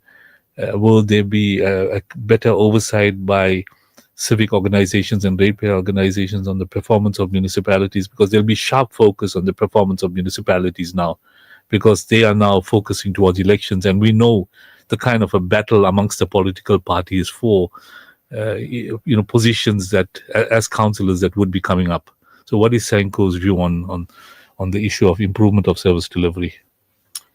Will there be a better oversight by civic organizations and ratepayer organizations on the performance of municipalities? Because there'll be sharp focus on the performance of municipalities now, because they are now focusing towards elections, and we know the kind of a battle amongst the political parties for positions that as councillors that would be coming up. So what is SANCO's view on the issue of improvement of service delivery?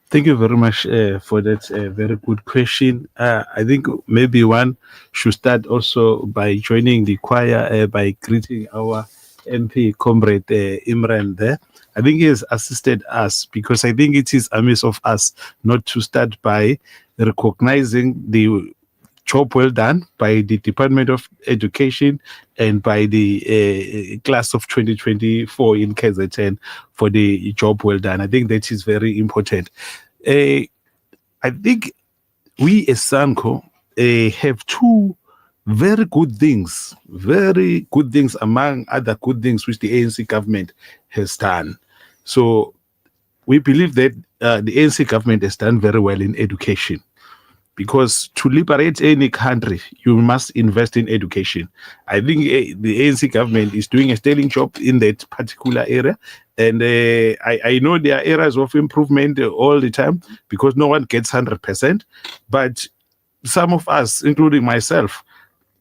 Thank you very much for that very good question. I think maybe one should start also by joining the choir by greeting our MP comrade Imran there. I think he has assisted us, because I think it is amiss of us not to start by recognizing the job well done by the Department of Education and by the class of 2024 in KZN for the job well done. I think that is very important. I think we as SANCO have two very good things among other good things which the ANC government has done. So we believe that the ANC government has done very well in education, because to liberate any country, you must invest in education. I think the ANC government is doing a sterling job in that particular area. And I know there are areas of improvement all the time, because no one gets 100%. But some of us, including myself,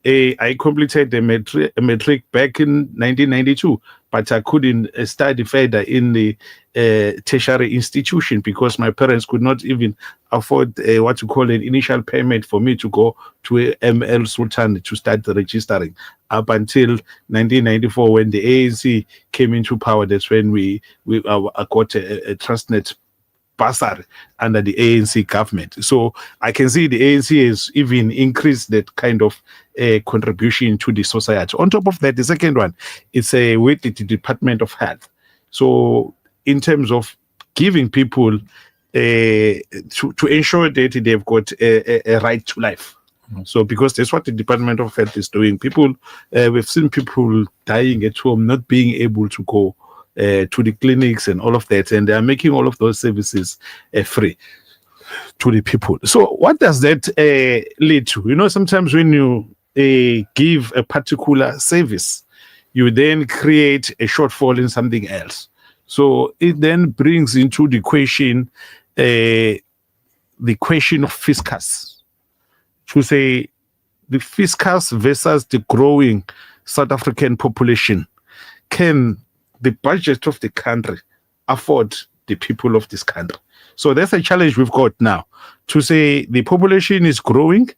I completed a matric back in 1992, but I couldn't study further in the tertiary institution because my parents could not even afford what you call an initial payment for me to go to ML Sultan to start registering. Up until 1994, when the ANC came into power, that's when we got a Trustnet bursary under the ANC government. So I can see the ANC has even increased that kind of contribution to the society. On top of that, the second one is with the Department of Health. So in terms of giving people to ensure that they've got a right to life. So because that's what the Department of Health is doing. People, we've seen people dying at home, not being able to go to the clinics and all of that, and they are making all of those services free to the people. So what does that lead to? Sometimes when you give a particular service, you then create a shortfall in something else. So it then brings into the question of fiscus, to say the fiscus versus the growing South African population. Can the budget of the country afford the people of this country? So that's a challenge we've got now, to say the population is growing.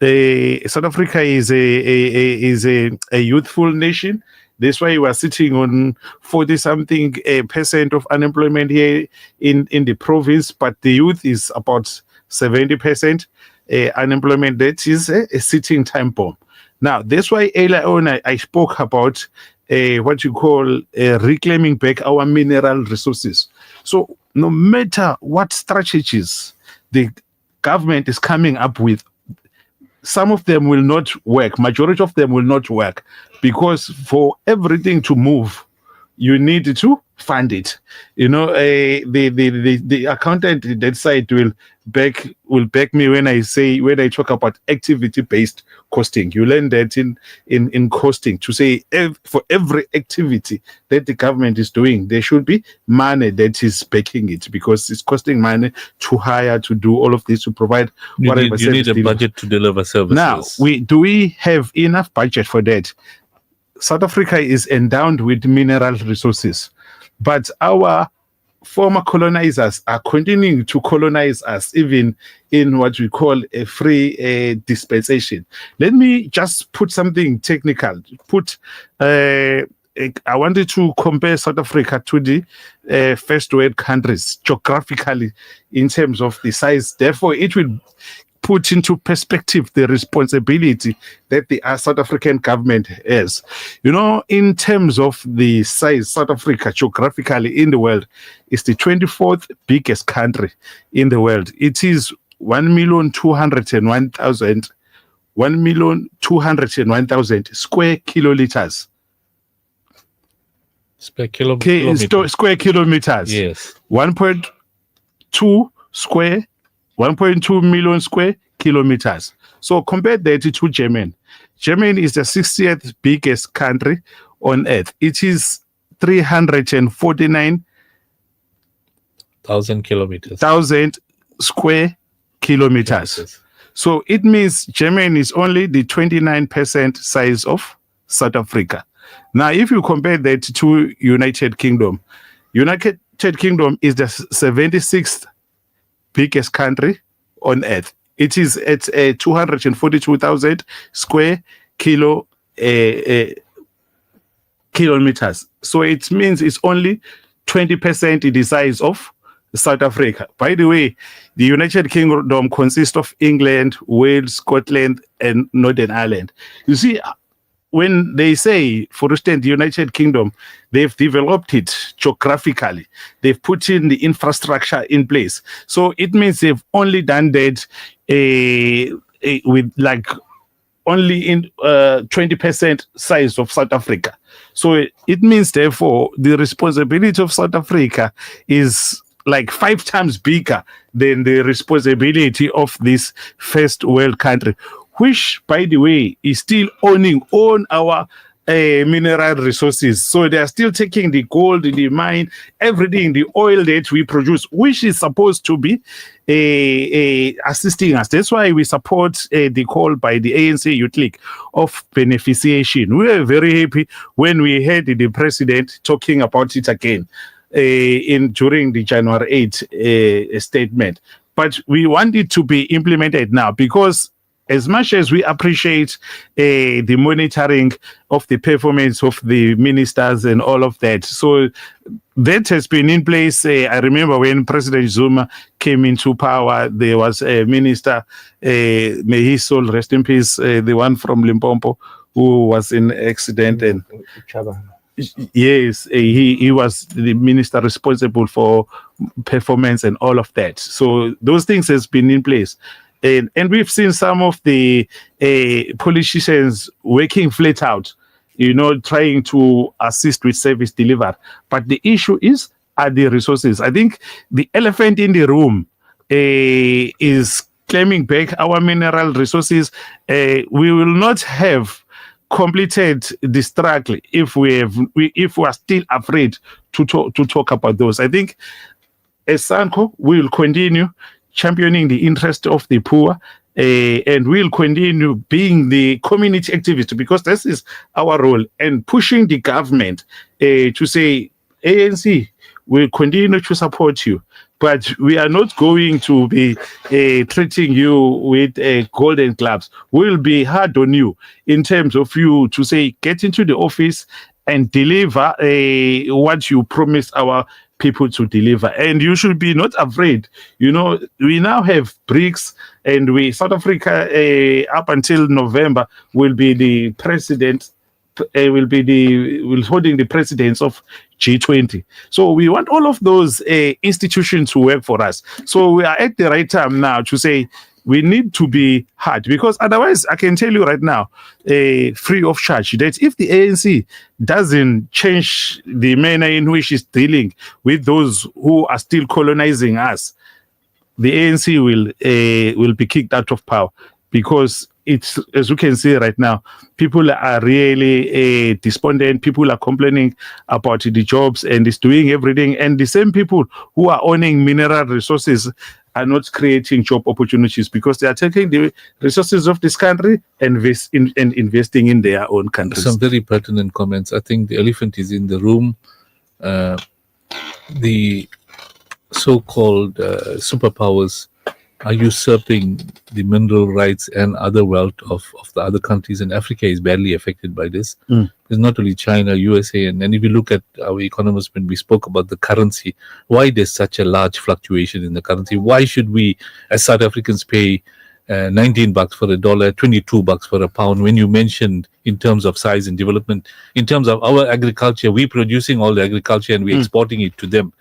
South Africa is a youthful nation. That's why we are sitting on 40-something percent of unemployment here in the province, but the youth is about 70% unemployment. That is a sitting time bomb. Now, that's why earlier on I spoke about what you call reclaiming back our mineral resources. So no matter what strategies the government is coming up with, some of them will not work. Majority of them will not work, because for everything to move, you need to fund it. You know, the accountant that side will back me when I talk about activity-based costing. You learn that in costing, to say for every activity that the government is doing, there should be money that is backing it, because it's costing money to hire, to do all of this, to provide whatever you need a budget to deliver services. Now, do we have enough budget for that? South Africa is endowed with mineral resources, but our former colonizers are continuing to colonize us, even in what we call a free dispensation. Let me just put something technical. I wanted to compare South Africa to the first world countries geographically in terms of the size. Therefore, it will put into perspective the responsibility that the South African government has. You know, in terms of the size, South Africa geographically in the world is the 24th biggest country in the world. It is 1,201,000 square kiloliters. Square kilometers. Square kilometers. Yes. 1.2 million square kilometers. So compare that to Germany. Germany is the 60th biggest country on earth. It is 349,000 kilometers. Square kilometers. So it means Germany is only the 29% size of South Africa. Now, if you compare that to United Kingdom is the 76th biggest country on earth. It is at 242,000 square kilometers. So it means it's only 20% the size of South Africa. By the way, the United Kingdom consists of England, Wales, Scotland, and Northern Ireland. You see, when they say, for instance, the United Kingdom, they've developed it geographically. They've put in the infrastructure in place. So it means they've only done that with like only in 20% size of South Africa. So it means, therefore, the responsibility of South Africa is like 5 times bigger than the responsibility of this first world country, which, by the way, is still owning all our mineral resources. So they are still taking the gold, the mine, everything, the oil that we produce, which is supposed to be assisting us. That's why we support the call by the ANC Youth League of beneficiation. We were very happy when we heard the president talking about it again during the January 8 statement. But we want it to be implemented now, because as much as we appreciate the monitoring of the performance of the ministers and all of that, so that has been in place. I remember when President Zuma came into power, there was a minister, may his soul rest in peace, the one from Limpopo, who was in an accident, and yes, he was the minister responsible for performance and all of that. So those things has been in place. And we've seen some of the politicians working flat out, trying to assist with service delivery. But the issue are the resources. I think the elephant in the room is claiming back our mineral resources. We will not have completed the struggle if we are still afraid to talk about those. I think as SANCO, we will continue championing the interest of the poor, and we'll continue being the community activist, because this is our role, and pushing the government to say, ANC will continue to support you, but we are not going to be treating you with golden gloves. We'll be hard on you in terms of you to say, get into the office and deliver what you promised our people to deliver. And you should be not afraid. You know, we now have BRICS, and South Africa up until November will be the president, will holding the presidents of G20. So we want all of those institutions to work for us. So we are at the right time now to say we need to be hard, because otherwise I can tell you right now, free of charge, that if the ANC doesn't change the manner in which it's dealing with those who are still colonizing us, the ANC will be kicked out of power, because it's, as you can see right now, people are really despondent. People are complaining about the jobs, and it's doing everything. And the same people who are owning mineral resources are not creating job opportunities, because they are taking the resources of this country and investing in their own countries. Some very pertinent comments. I think the elephant is in the room. The so-called superpowers are usurping the mineral rights and other wealth of the other countries, and Africa is badly affected by this. It's not only China, USA, and if you look at our economists, when we spoke about the currency, why there's such a large fluctuation in the currency? Why should we, as South Africans, pay $19 for a dollar, $22 for a pound? When you mentioned in terms of size and development, in terms of our agriculture, we're producing all the agriculture and we're exporting it to them.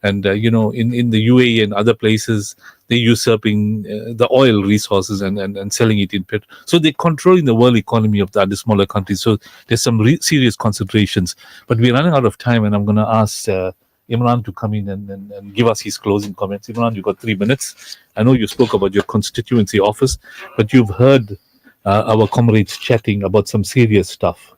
And, you know, in the UAE and other places, they're usurping the oil resources and selling it in petrol. So they're controlling the world economy of the other smaller countries. So there's some serious considerations. But we're running out of time, and I'm going to ask Imran to come in and give us his closing comments. Imran, you've got 3 minutes. I know you spoke about your constituency office, but you've heard our comrades chatting about some serious stuff.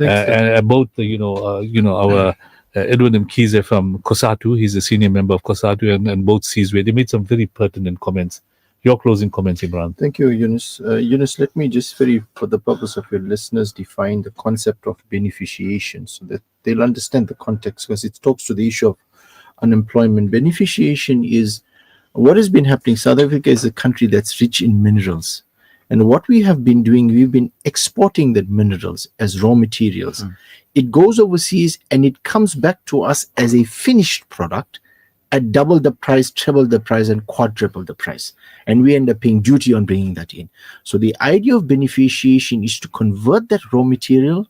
About our Edwin Mkhize from COSATU. He's a senior member of COSATU, and both Sizwe. They made some very pertinent comments. Your closing comments, Imran. Thank you, Yunus. Yunus, let me just for the purpose of your listeners, define the concept of beneficiation so that they'll understand the context, because it talks to the issue of unemployment. Beneficiation is what has been happening. South Africa is a country that's rich in minerals. And what we have been doing, we've been exporting the minerals as raw materials. It goes overseas and it comes back to us as a finished product at double the price, triple the price, and quadruple the price. And we end up paying duty on bringing that in. So the idea of beneficiation is to convert that raw material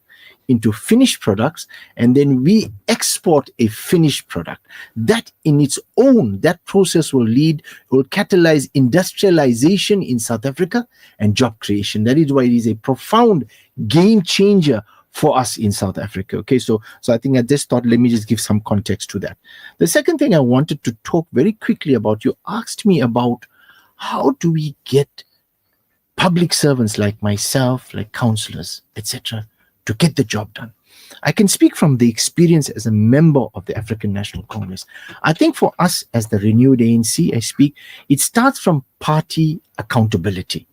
into finished products, and then we export a finished product. That in its own, that process will catalyze industrialization in South Africa and job creation. That is why it is a profound game changer for us in South Africa. Okay, so I think I just thought, let me just give some context to that. The second thing I wanted to talk very quickly about, you asked me about how do we get public servants like myself, like councillors, etc., to get the job done. I can speak from the experience as a member of the African National Congress. I think for us as the renewed ANC, it starts from party accountability.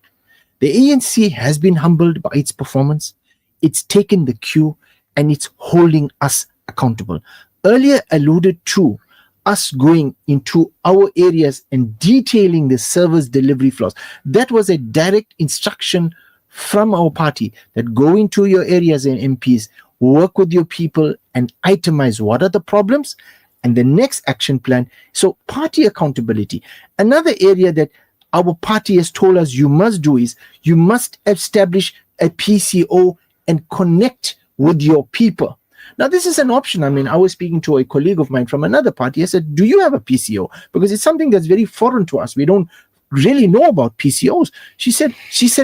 The ANC has been humbled by its performance. It's taken the cue and it's holding us accountable. Earlier alluded to us going into our areas and detailing the service delivery flaws. That was a direct instruction from our party, that go into your areas and MPs, work with your people and itemize what are the problems and the next action plan. So party accountability. Another area that our party has told us you must do is you must establish a PCO and connect with your people. Now, this is an option. I mean, I was speaking to a colleague of mine from another party. I said, do you have a PCO? Because it's something that's very foreign to us. We don't really know about PCOs. She said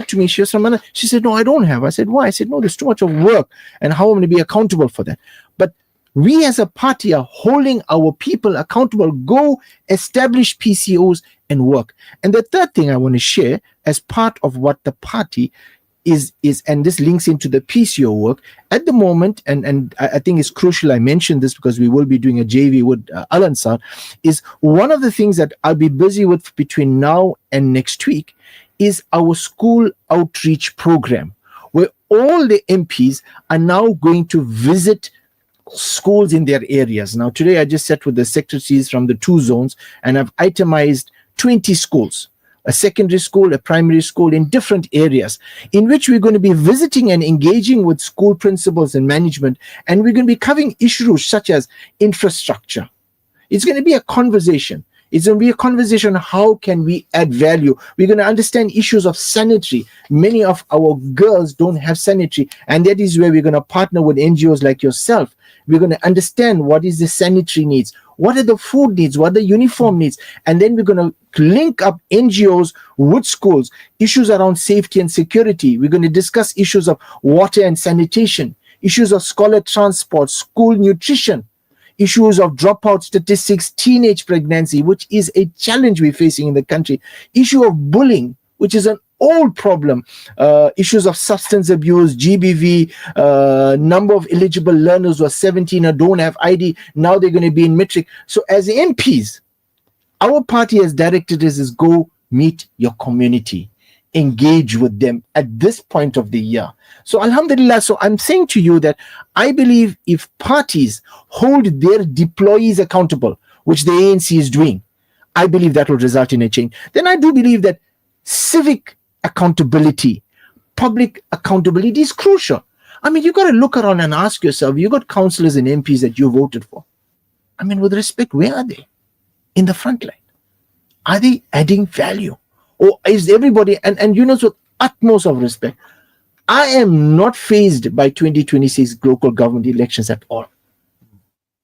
to me, she said, no, I don't have. I said, why? I said, no, there's too much of work and how am I going to be accountable for that? But we as a party are holding our people accountable. Go establish PCOs and work. And the third thing I want to share as part of what the party is and this links into the PCO work at the moment, and I think it's crucial I mentioned this because we will be doing a JV with Al Ansar, is one of the things that I'll be busy with between now and next week is our school outreach program, where all the MPs are now going to visit schools in their areas. Now today I just sat with the secretaries from the 2 zones and I've itemized 20 schools, a secondary school, a primary school in different areas, in which we're going to be visiting and engaging with school principals and management, and we're going to be covering issues such as infrastructure. It's going to be a conversation. It's going to be a conversation on how can we add value. We're going to understand issues of sanitary. Many of our girls don't have sanitary, and that is where we're going to partner with NGOs like yourself. We're going to understand what is the sanitary needs, what are the food needs, what are the uniform needs, and then we're going to link up NGOs with schools, issues around safety and security. We're going to discuss issues of water and sanitation, issues of scholar transport, school nutrition, issues of dropout statistics, teenage pregnancy, which is a challenge we're facing in the country, issue of bullying, which is an old problem, issues of substance abuse, GBV, number of eligible learners who are 17 or don't have ID, now they're going to be in matric. So as MPs, our party has directed us is go meet your community, engage with them at this point of the year. So alhamdulillah, so I'm saying to you that I believe if parties hold their deployees accountable, which the ANC is doing, I believe that will result in a change. Then I do believe that civic accountability, public accountability is crucial. I mean, you got to look around and ask yourself, you got councillors and MPs that you voted for. I mean, with respect, where are they? In the front line. Are they adding value? Or is everybody, and you know, with utmost of respect, I am not fazed by 2026 local government elections at all.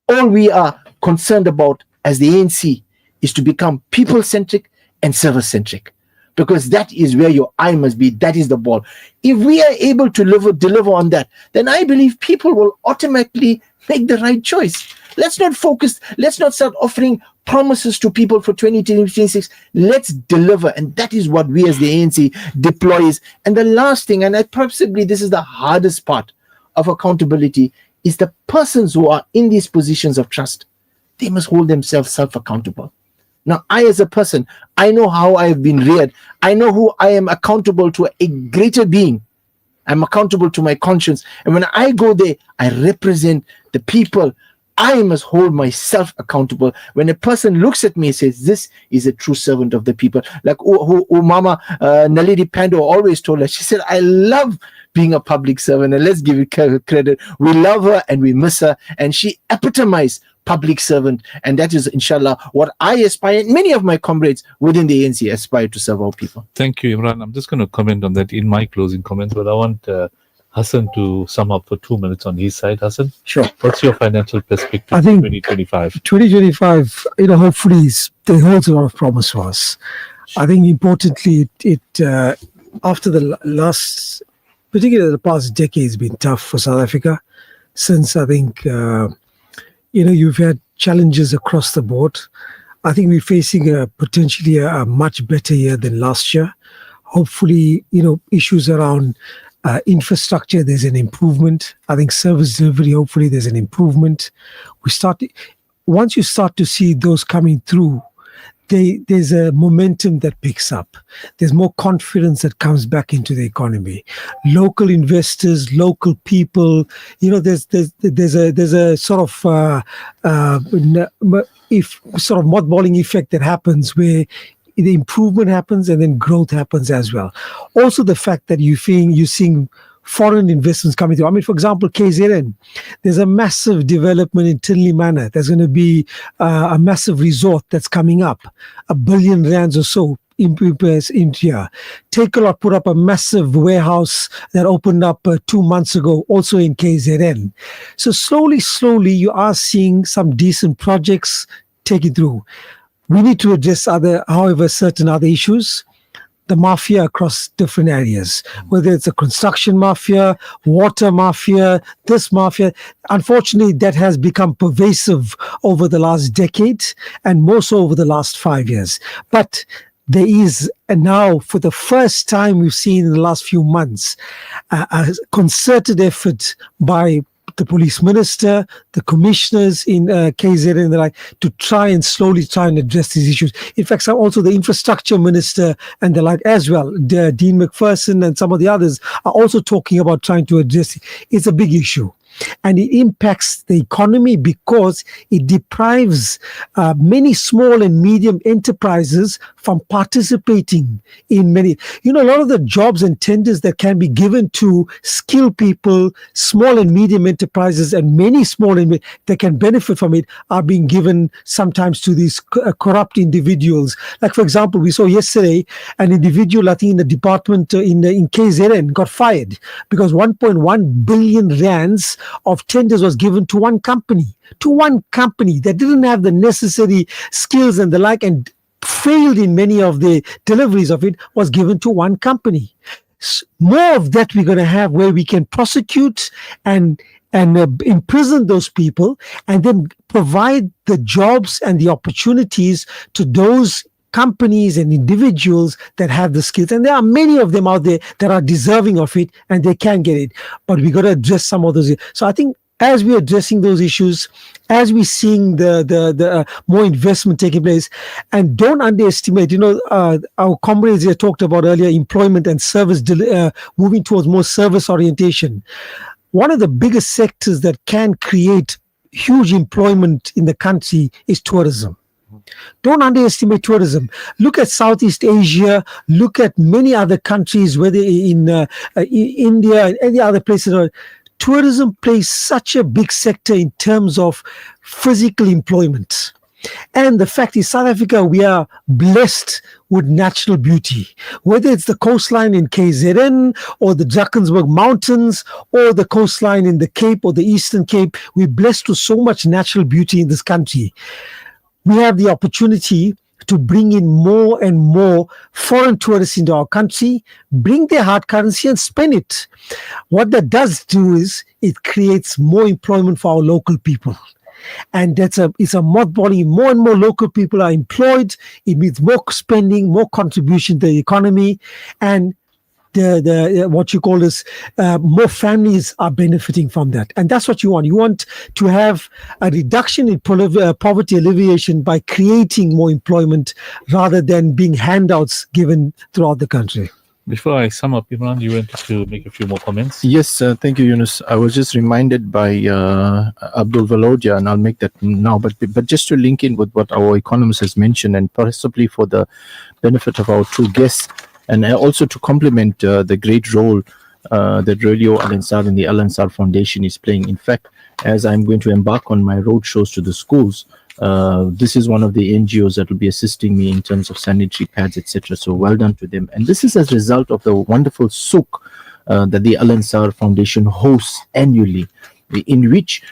All we are concerned about as the ANC is to become people-centric and service-centric, because that is where your eye must be. That is the ball. If we are able to deliver on that, then I believe people will automatically make the right choice. Let's not focus. Let's not start offering promises to people for 2026. Let's deliver. And that is what we as the ANC deploys. And the last thing, and possibly this is the hardest part of accountability, is the persons who are in these positions of trust. They must hold themselves self-accountable. Now, I as a person, I know how I have been reared. I know who I am accountable to, a greater being. I'm accountable to my conscience. And when I go there, I represent the people. I must hold myself accountable. When a person looks at me and says, this is a true servant of the people, like who Mama Naledi Pando always told us, she said, I love being a public servant, and let's give her credit. We love her and we miss her, and she epitomized public servant, and that is inshallah what I aspire, and many of my comrades within the ANC aspire to serve our people. Thank you, Imran. I'm just going to comment on that in my closing comments, but I want Hassan to sum up for 2 minutes on his side. Hassan, sure. What's your financial perspective? I think 2025. 2025, hopefully it holds a lot of promise for us. I think importantly, it after the last, particularly the past decade, has been tough for South Africa. Since I think you've had challenges across the board. I think we're facing potentially a much better year than last year. Hopefully, issues around infrastructure, there's an improvement. I think service delivery, hopefully there's an improvement. Once you start to see those coming through, there's a momentum that picks up. There's more confidence that comes back into the economy. Local investors, local people, there's a sort of mothballing effect that happens where the improvement happens and then growth happens as well. Also, the fact that you're seeing foreign investments coming through. I mean, for example, KZN, there's a massive development in Tinley Manor. There's going to be a massive resort that's coming up, R1 billion or so in India. Take a lot put up a massive warehouse that opened up 2 months ago, also in KZN. So slowly, you are seeing some decent projects taken through. We need to address certain other issues. The mafia across different areas, whether it's a construction mafia, water mafia, this mafia. Unfortunately, that has become pervasive over the last decade and more so over the last 5 years. But there is now, for the first time we've seen in the last few months, a concerted effort by the police minister, the commissioners in KZN and the like, to try and address these issues. In fact, also the infrastructure minister and the like as well, Dean McPherson and some of the others are also talking about trying to address it. It's a big issue. And it impacts the economy because it deprives many small and medium enterprises from participating in many. A lot of the jobs and tenders that can be given to skilled people, small and medium enterprises, and many small and that can benefit from it are being given sometimes to these corrupt individuals. Like, for example, we saw yesterday an individual, I think in the department in KZN, got fired because 1.1 billion rands of tenders was given to one company that didn't have the necessary skills and the like, and failed in many of the deliveries of it, was given to one company. More of that we're going to have, where we can prosecute and imprison those people and then provide the jobs and the opportunities to those companies and individuals that have the skills. And there are many of them out there that are deserving of it and they can get it. But we got to address some of those. So I think as we're addressing those issues, as we're seeing the more investment taking place, and don't underestimate, our comrades here talked about earlier, employment and service, moving towards more service orientation. One of the biggest sectors that can create huge employment in the country is tourism. Don't underestimate tourism. Look at Southeast Asia. Look at many other countries, whether in India and any other places. Tourism plays such a big sector in terms of physical employment. And the fact is, South Africa, we are blessed with natural beauty. Whether it's the coastline in KZN or the Drakensberg Mountains or the coastline in the Cape or the Eastern Cape, we're blessed with so much natural beauty in this country. We have the opportunity to bring in more and more foreign tourists into our country, bring their hard currency and spend it. What that does do is it creates more employment for our local people. And it's a mothballing. More and more local people are employed. It means more spending, more contribution to the economy, and the what you call this, more families are benefiting from that. And that's what you want. You want to have a reduction in poverty alleviation by creating more employment rather than being handouts given throughout the country. Before I sum up, Imran, you wanted to make a few more comments? Yes, thank you, Yunus. I was just reminded by Abdul Valodia, and I'll make that now, but just to link in with what our economist has mentioned, and possibly for the benefit of our two guests, and also to complement the great role that Radio Al Ansar and the Al Ansar Foundation is playing. In fact, as I'm going to embark on my road shows to the schools, this is one of the NGOs that will be assisting me in terms of sanitary pads, etc. So well done to them. And this is as a result of the wonderful souk that the Al Ansar Foundation hosts annually, in which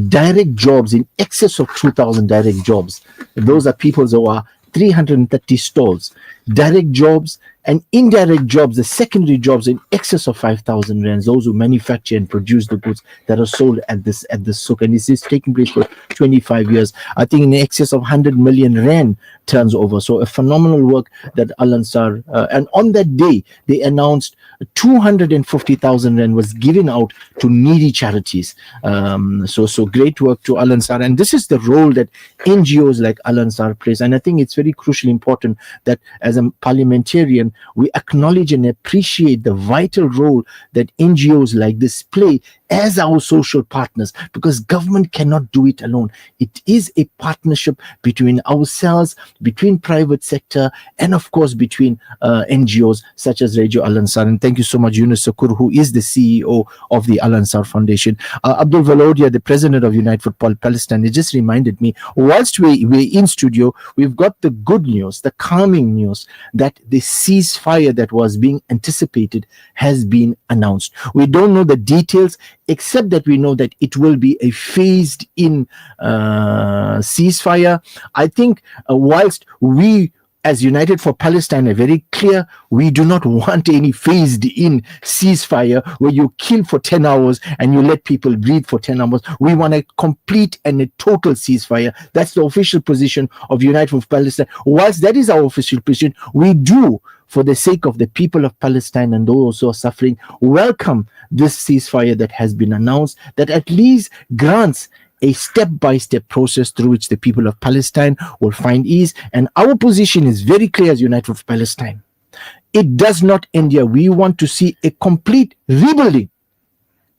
direct jobs, in excess of 2,000 direct jobs, those are people who are 330 stalls, direct jobs and indirect jobs, the secondary jobs in excess of 5,000 rands, those who manufacture and produce the goods that are sold at the souk. And this is taking place for 25 years. I think in excess of 100 million rand turns over. So a phenomenal work that Al Ansar, and on that day, they announced 250,000 rand was given out to needy charities. So great work to Al Ansar. And this is the role that NGOs like Al Ansar plays. And I think it's very crucially important that as a parliamentarian, we acknowledge and appreciate the vital role that NGOs like this play as our social partners, because government cannot do it alone. It is a partnership between ourselves, between private sector, and of course between NGOs such as Radio Al Ansar. And thank you so much, Yunus Sakur, who is the CEO of the Al Ansar Foundation. Abdul Valodia, the president of Unite for Palestine, he just reminded me, whilst we're in studio, we've got the good news, the calming news, that the ceasefire that was being anticipated has been announced. We don't know the details, except that we know that it will be a phased in ceasefire. I think whilst we as United for Palestine, are very clear. We do not want any phased-in ceasefire where you kill for 10 hours and you let people breathe for 10 hours. We want a complete and a total ceasefire. That's the official position of United for Palestine. Whilst that is our official position, we do, for the sake of the people of Palestine and those who are suffering, welcome this ceasefire that has been announced, that at least grants a step-by-step process through which the people of Palestine will find ease. And our position is very clear as United for Palestine. It does not end here. We want to see a complete rebuilding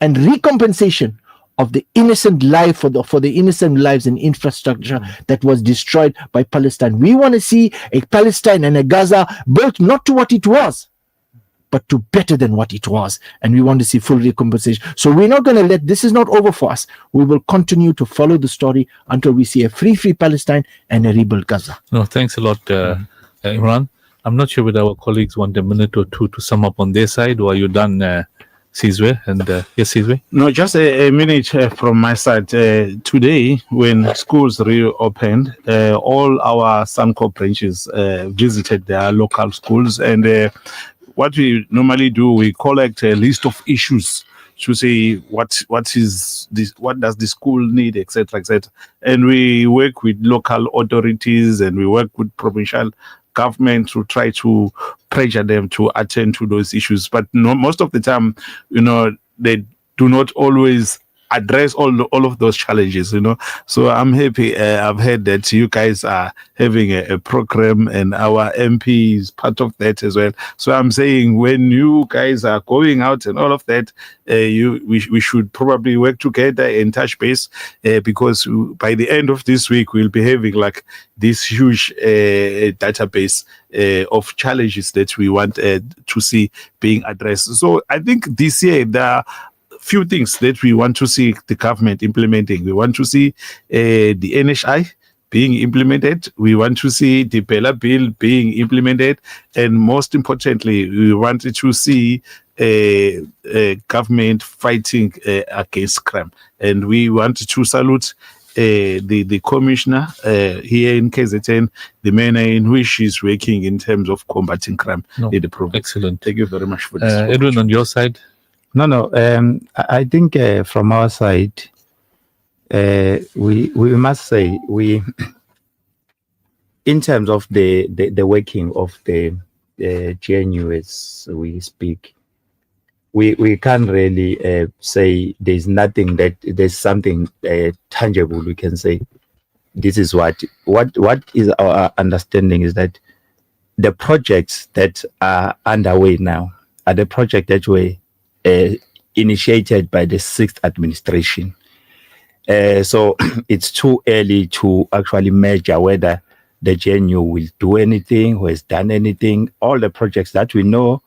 and recompensation of the innocent life for the innocent lives and infrastructure that was destroyed by Palestine. We want to see a Palestine and a Gaza built not to what it was, but to better than what it was. And we want to see full recompensation. So we're not going to let, this is not over for us. We will continue to follow the story until we see a free Palestine and a rebuilt Gaza. No, thanks a lot, Imran. I'm not sure whether our colleagues want a minute or two to sum up on their side, or are you done, Sizwe? And yes, Sizwe? No, just a minute from my side. Today, when schools reopened, all our Suncorp branches visited their local schools, and what we normally do, we collect a list of issues to say what is this, what does the school need, etc., etc. And we work with local authorities and we work with provincial government to try to pressure them to attend to those issues. But most of the time, they do not always address all of those challenges, So I'm happy. I've heard that you guys are having a program, and our MP is part of that as well. So I'm saying, when you guys are going out and all of that, we should probably work together and touch base, because by the end of this week we'll be having like this huge database of challenges that we want to see being addressed. So I think this year there are few things that we want to see the government implementing. We want to see the NHI being implemented. We want to see the Bella Bill being implemented. And most importantly, we wanted to see a government fighting against crime. And we want to salute the commissioner here in KZN, the manner in which she's working in terms of combating crime in the province. Excellent. Thank you very much for this. Edwin, on your side? No. I think from our side, we must say in terms of the working of the GNU as we speak, we can't really say there's something tangible we can say. This is what is our understanding is that the projects that are underway now are the projects that were initiated by the 6th administration. So it's too early to actually measure whether the GNU will do anything or has done anything. All the projects that we know,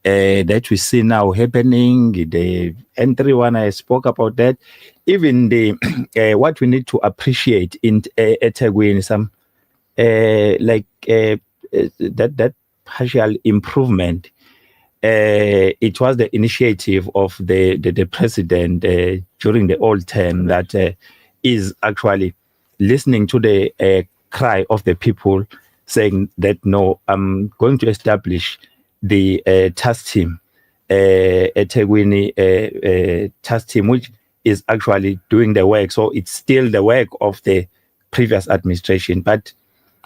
that we see now happening, the N3 one, I spoke about that. Even the what we need to appreciate in eThekwini, some that partial improvement. It was the initiative of the president during the old term that is actually listening to the cry of the people, saying that no, I'm going to establish the task team, eThekwini task team, which is actually doing the work. So it's still the work of the previous administration, but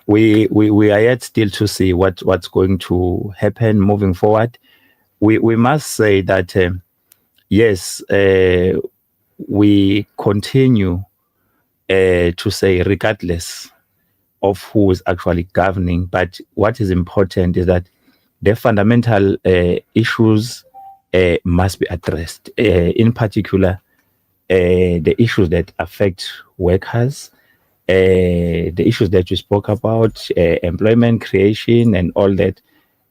we are yet still to see what's going to happen moving forward. We must say that, yes, we continue to say regardless of who is actually governing, but what is important is that the fundamental issues must be addressed, in particular, the issues that affect workers, the issues that we spoke about, employment creation and all that.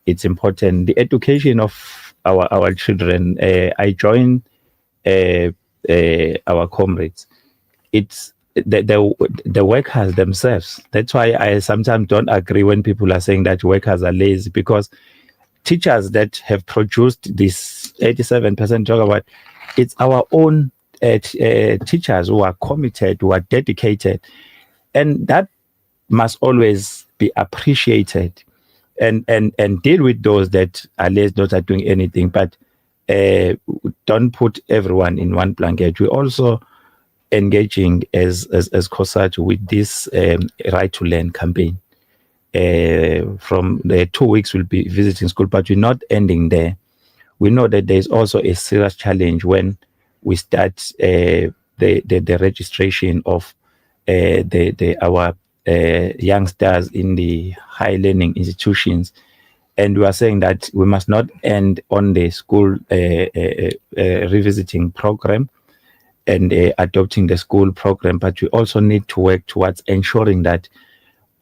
It's important. The education of our children. I join our comrades. It's the workers themselves. That's why I sometimes don't agree when people are saying that workers are lazy, because teachers that have produced this 87% talk about, it's our own teachers who are committed, who are dedicated, and that must always be appreciated, and deal with those that are less, not are doing anything, but don't put everyone in one blanket. We're also engaging as COSATU with this Right to Learn campaign. From the 2 weeks we'll be visiting school, but we're not ending there. We know that there's also a serious challenge when we start the registration of our youngsters in the high learning institutions. And we are saying that we must not end on the school revisiting program and adopting the school program, but we also need to work towards ensuring that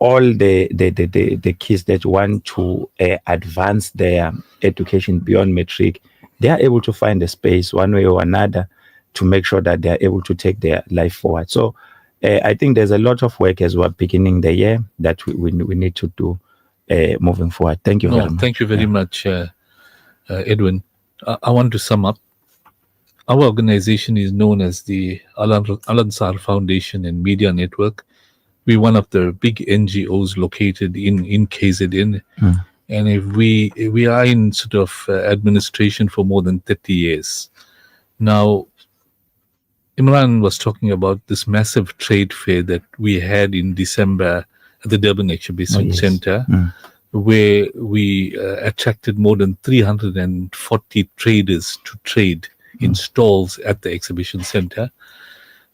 all the kids that want to advance their education beyond matric, they are able to find a space one way or another to make sure that they are able to take their life forward. So I think there's a lot of work as we're beginning the year that we need to do moving forward. Thank you very much. Thank you very much, Edwin. I want to sum up. Our organization is known as the Al-Ansar Foundation and Media Network. We're one of the big NGOs located in KZN. And if we are in sort of administration for more than 30 years. Now, Imran was talking about this massive trade fair that we had in December at the Durban Exhibition Center, where we attracted more than 340 traders to trade in stalls at the exhibition center.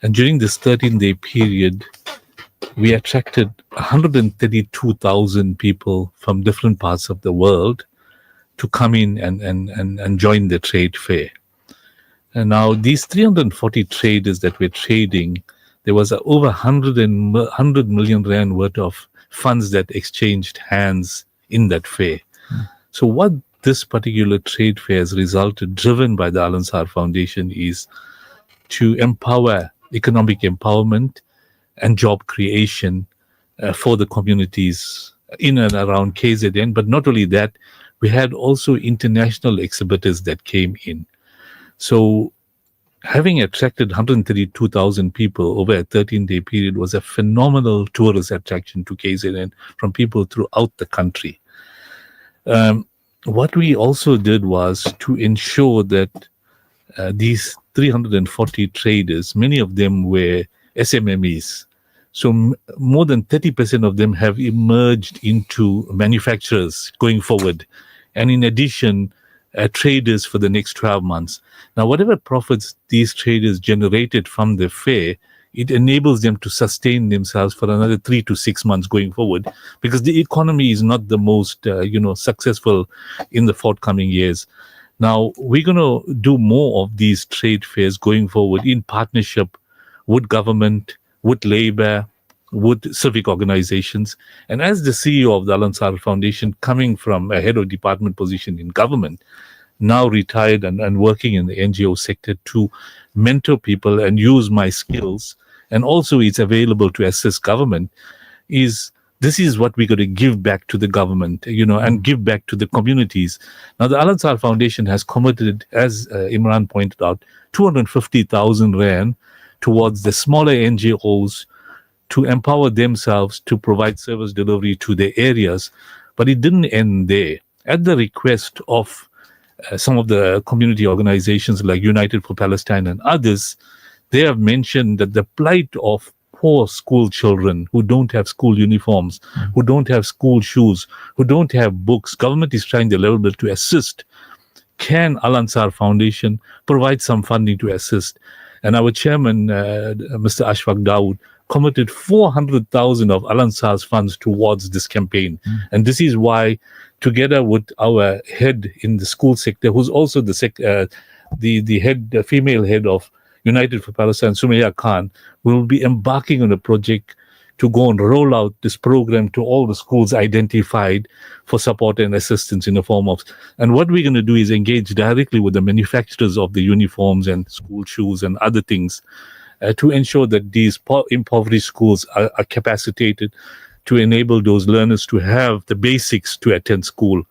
And during this 13-day period, we attracted 132,000 people from different parts of the world to come in and join the trade fair. And now these 340 traders that were trading, there was over 100 million rand worth of funds that exchanged hands in that fair. So what this particular trade fair has resulted, driven by the Al-Ansar Foundation, is to empower economic empowerment and job creation for the communities in and around KZN. But not only that, we had also international exhibitors that came in. So having attracted 132,000 people over a 13-day period was a phenomenal tourist attraction to KZN from people throughout the country. What we also did was to ensure that these 340 traders, many of them were SMMEs. So more than 30% of them have emerged into manufacturers going forward. And in addition, traders for the next 12 months. Now, whatever profits these traders generated from the fair, it enables them to sustain themselves for another 3 to 6 months going forward, because the economy is not the most, successful in the forthcoming years. Now, we're going to do more of these trade fairs going forward in partnership with government, with labor, with civic organizations. And as the CEO of the Al-Ansar Foundation, coming from a head of department position in government, now retired and working in the NGO sector, to mentor people and use my skills, and also it's available to assist government, this is what we're going to give back to the government, and give back to the communities. Now, the Al-Ansar Foundation has committed, as Imran pointed out, 250,000 Rand towards the smaller NGOs to empower themselves to provide service delivery to their areas. But it didn't end there. At the request of some of the community organizations like United for Palestine and others, they have mentioned that the plight of poor school children who don't have school uniforms, who don't have school shoes, who don't have books, government is trying their level best to assist. Can Al-Ansar Foundation provide some funding to assist? And our chairman, Mr. Ashfaq Dawood, committed 400,000 of Al-Ansar's funds towards this campaign. And this is why, together with our head in the school sector, who's also the female head of United for Palestine, Sumaya Khan, will be embarking on a project to go and roll out this program to all the schools identified for support and assistance in the form of. And what we're going to do is engage directly with the manufacturers of the uniforms and school shoes and other things to ensure that these impoverished schools are capacitated to enable those learners to have the basics to attend school.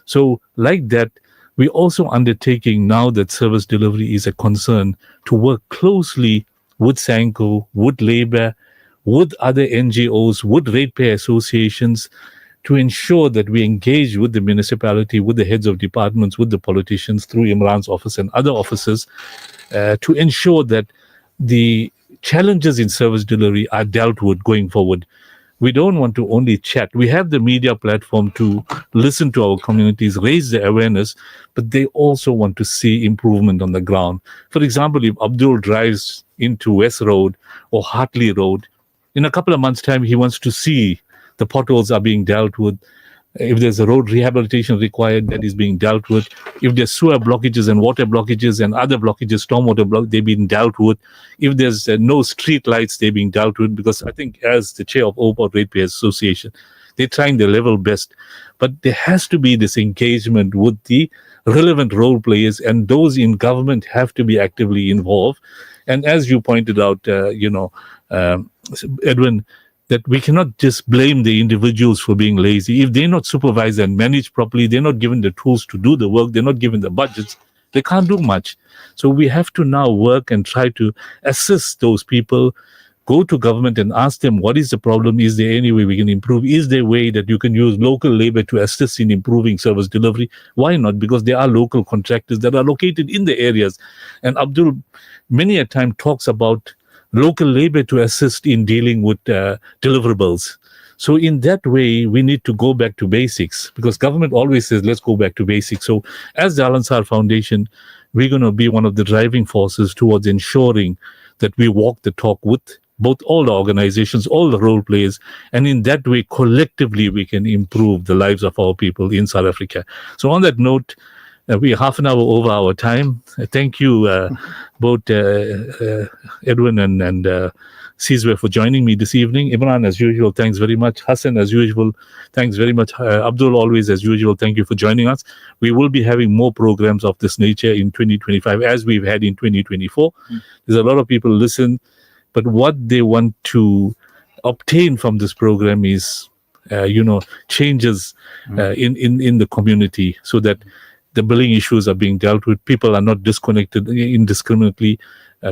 So like that, we're also undertaking, now that service delivery is a concern, to work closely with Sanko, with labor, with other NGOs, with ratepayer associations, to ensure that we engage with the municipality, with the heads of departments, with the politicians through Imran's office and other offices, to ensure that the challenges in service delivery are dealt with going forward. We don't want to only chat. We have the media platform to listen to our communities, raise the awareness, but they also want to see improvement on the ground. For example, if Abdul drives into West Road or Hartley Road, in a couple of months' time, he wants to see the potholes are being dealt with. If there's a road rehabilitation required, that is being dealt with. If there's sewer blockages and water blockages and other blockages, stormwater blockages, they're being dealt with. If there's no street lights, they're being dealt with. Because I think as the chair of OPOD Ratepayers Association, they're trying their level best. But there has to be this engagement with the relevant role players, and those in government have to be actively involved. And as you pointed out, Edwin, that we cannot just blame the individuals for being lazy. If they're not supervised and managed properly, they're not given the tools to do the work, they're not given the budgets, they can't do much. So we have to now work and try to assist those people, go to government and ask them, what is the problem? Is there any way we can improve? Is there a way that you can use local labor to assist in improving service delivery? Why not? Because there are local contractors that are located in the areas. And Abdul many a time talks about local labor to assist in dealing with deliverables. So in that way, we need to go back to basics, because government always says, let's go back to basics. So as the Al Ansar Foundation, we're going to be one of the driving forces towards ensuring that we walk the talk with both all the organizations, all the role players, and in that way, collectively, we can improve the lives of our people in South Africa. So on that note, we're half an hour over our time. Thank you, both Edwin and Sizwe, for joining me this evening. Imran, as usual, thanks very much. Hassan, as usual, thanks very much. Abdul, always, as usual, thank you for joining us. We will be having more programs of this nature in 2025, as we've had in 2024. There's a lot of people listen, but what they want to obtain from this program is, changes in the community, so that the bullying issues are being dealt with. People are not disconnected indiscriminately.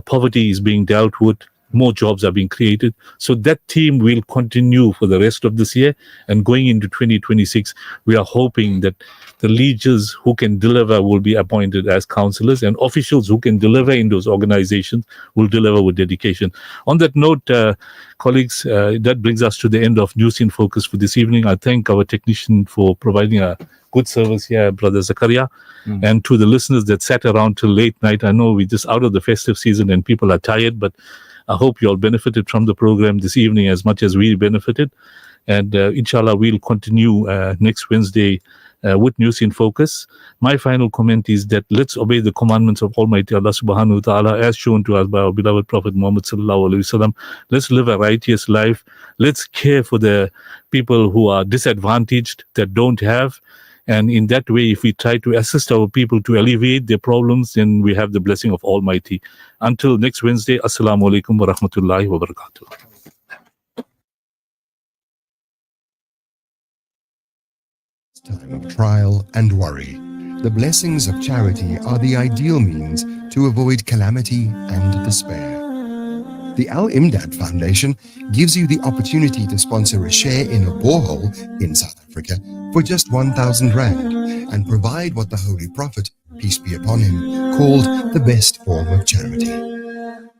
Poverty is being dealt with. More jobs are being created. So that theme will continue for the rest of this year. And going into 2026, we are hoping that the leaders who can deliver will be appointed as councillors, and officials who can deliver in those organizations will deliver with dedication. On that note, colleagues, that brings us to the end of News in Focus for this evening. I thank our technician for providing a good service here, Brother Zakaria, and to the listeners that sat around till late night. I know we're just out of the festive season and people are tired, but I hope you all benefited from the program this evening as much as we benefited. And inshallah, we'll continue next Wednesday with News in Focus. My final comment is that let's obey the commandments of Almighty Allah subhanahu wa ta'ala as shown to us by our beloved Prophet Muhammad sallallahu alaihi wasallam. Let's live a righteous life. Let's care for the people who are disadvantaged, that don't have. And in that way, if we try to assist our people to alleviate their problems, then we have the blessing of Almighty. Until next Wednesday, Assalamu alaikum wa rahmatullahi wa barakatuh. Time of trial and worry. The blessings of charity are the ideal means to avoid calamity and despair. The Al Imdad Foundation gives you the opportunity to sponsor a share in a borehole in South Africa for just 1,000 Rand and provide what the Holy Prophet, peace be upon him, called the best form of charity.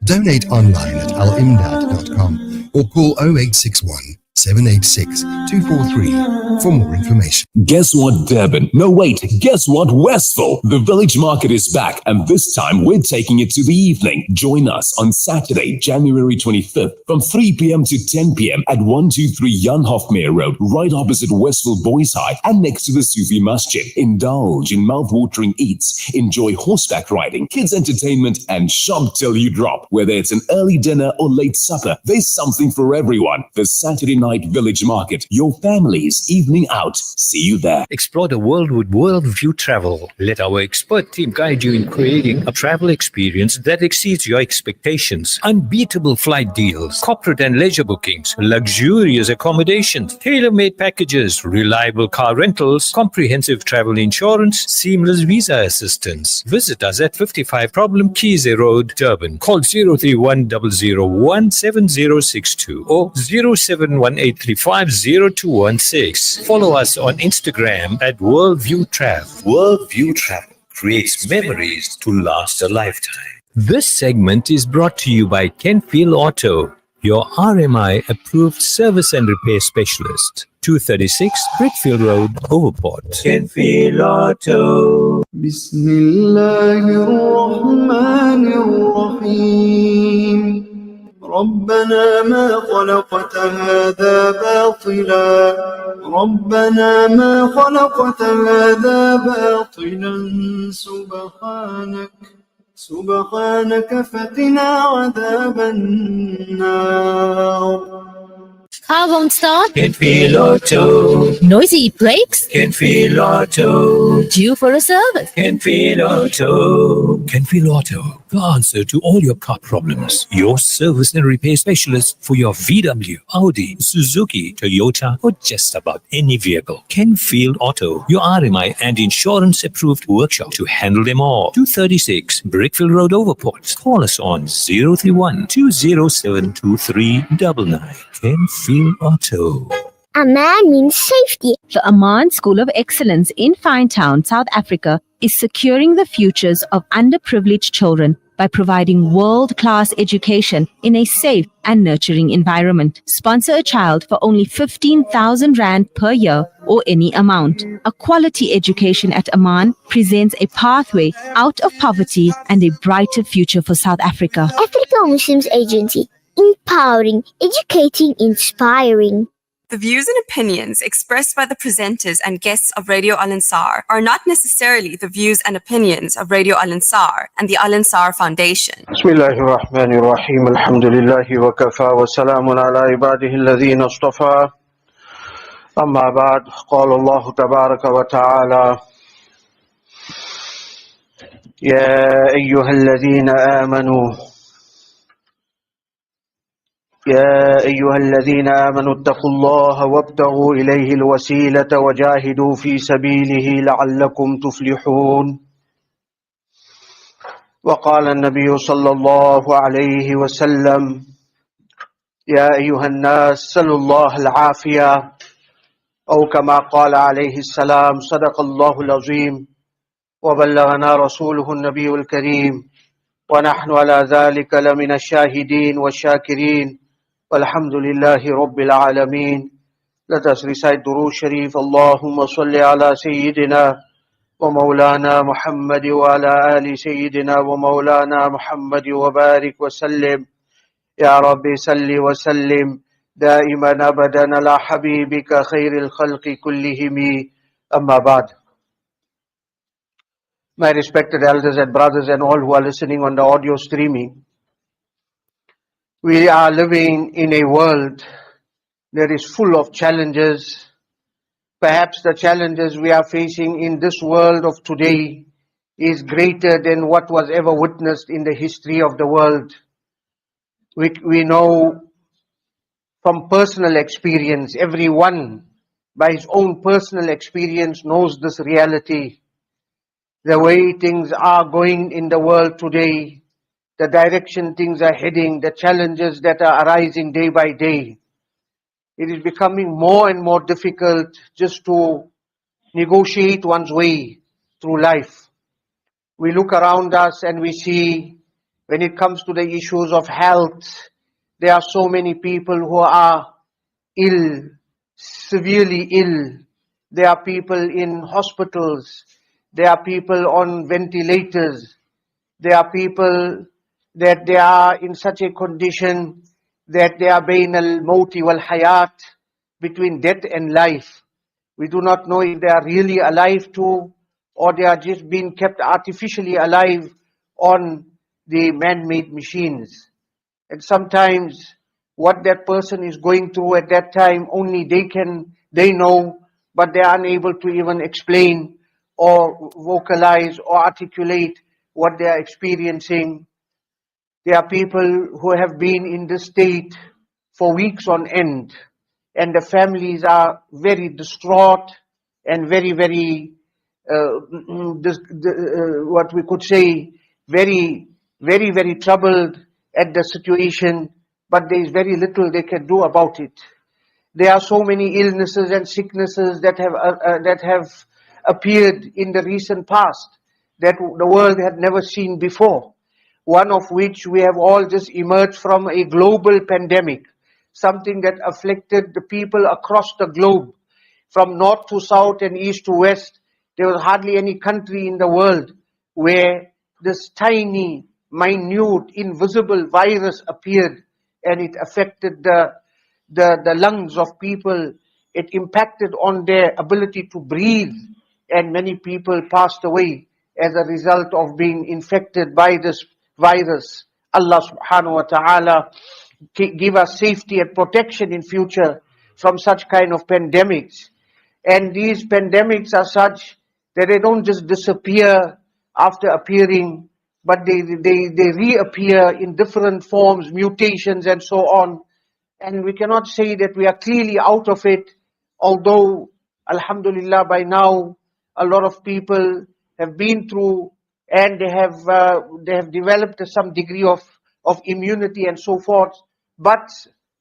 Donate online at alimdad.com or call 0861 786 243 for more information. Guess what, Durban? No, wait. Guess what, Westville? The Village Market is back, and this time we're taking it to the evening. Join us on Saturday, January 25th from 3 p.m. to 10 p.m. at 123 Jan Hofmeer Road, right opposite Westville Boys High and next to the Sufi Masjid. Indulge in mouth-watering eats, enjoy horseback riding, kids entertainment, and shop till you drop. Whether it's an early dinner or late supper, there's something for everyone. The Saturday night night village market, your family's evening out. See you there. Explore the world with Worldview Travel. Let our expert team guide you in creating a travel experience that exceeds your expectations. Unbeatable flight deals, corporate and leisure bookings, luxurious accommodations, tailor-made packages, reliable car rentals, comprehensive travel insurance, seamless visa assistance. Visit us at 55 Problem Keys Road, Durban. Call 031 001 7062 or 0718350216. Follow us on Instagram at Worldview Travel. Worldview Travel creates memories to last a lifetime. This segment is brought to you by Kenfield Auto, your RMI approved service and repair specialist. 236 Brickfield Road, Overport. Kenfield Auto. بسم الله الرحمن الرحيم ربنا ما خلقت هذا باطلا ربنا ما خلقت هذا باطلا سبحانك فقنا عذاب النار. Car won't start? Kenfield Auto. Noisy brakes? Kenfield Auto. Due for a service? Kenfield Auto. Kenfield Auto, the answer to all your car problems. Your service and repair specialist for your VW, Audi, Suzuki, Toyota, or just about any vehicle. Kenfield Auto, your RMI and insurance approved workshop to handle them all. 236 Brickfield Road, Overport. Call us on 031 207 2399. Kenfield Auto. Aman means safety. The Aman School of Excellence in Finetown, South Africa, is securing the futures of underprivileged children by providing world-class education in a safe and nurturing environment. Sponsor a child for only 15,000 Rand per year or any amount. A quality education at Aman presents a pathway out of poverty and a brighter future for South Africa. Africa Muslims Agency. Empowering, educating, inspiring. The views and opinions expressed by the presenters and guests of Radio Al Ansar are not necessarily the views and opinions of Radio Al Ansar and the Al Ansar Foundation. Bismillahir Rahmanir Rahim. Alhamdulillahi wa kafa wa salamun ala ibadihi alladhina istafa. Amma ba'd. Qala Allah tabaraka wa ta'ala. Ya ayyuhalladhina amanu. يا أيها الذين آمنوا اتقوا الله وابتغوا إليه الوسيلة وجاهدوا في سبيله لعلكم تفلحون. وقال النبي صلى الله عليه وسلم يا أيها الناس سلوا الله العافية أو كما قال عليه السلام صدق الله العظيم وبلغنا رسوله النبي الكريم ونحن على ذلك لمن الشاهدين والشاكرين والحمد لله رب العالمين. Let us recite Durood Sharif. Allahumma salli ala Sayyidina wa Mawlana Muhammad wa ala ali Sayyidina wa Mawlana Muhammad wa barik wa sallim. Ya Rabbi salli wa sallim daiman abadan ala habibika khairil khalqi kullihimi. Amma ba'd. My respected elders and brothers and all who are listening on the audio streaming, we are living in a world that is full of challenges. Perhaps the challenges we are facing in this world of today is greater than what was ever witnessed in the history of the world. We know from personal experience, everyone by his own personal experience knows this reality. The way things are going in the world today, the direction things are heading, the challenges that are arising day by day. It is becoming more and more difficult just to negotiate one's way through life. We look around us and we see when it comes to the issues of health, there are so many people who are ill, severely ill. There are people in hospitals. There are people on ventilators. There are people that they are in such a condition that they are bain al-mawti wal-hayat, between death and life. We do not know if they are really alive too, or they are just being kept artificially alive on the man-made machines. And sometimes what that person is going through at that time. Only they know, but they are unable to even explain or vocalize or articulate what they are experiencing. There are people who have been in this state for weeks on end, and the families are very distraught and very, what we could say, very troubled at the situation, but there is very little they can do about it. There are so many illnesses and sicknesses that have appeared in the recent past that the world had never seen before. One of which we have all just emerged from a global pandemic, something that afflicted the people across the globe, from north to south and east to west. There was hardly any country in the world where this tiny, minute, invisible virus appeared, and it affected the lungs of people. It impacted on their ability to breathe, and many people passed away as a result of being infected by this virus. Allah subhanahu wa ta'ala give us safety and protection in future from such kind of pandemics. And these pandemics are such that they don't just disappear after appearing, but they reappear in different forms, mutations and so on. And we cannot say that we are clearly out of it, although alhamdulillah by now a lot of people have been through and they have developed some degree of immunity and so forth. But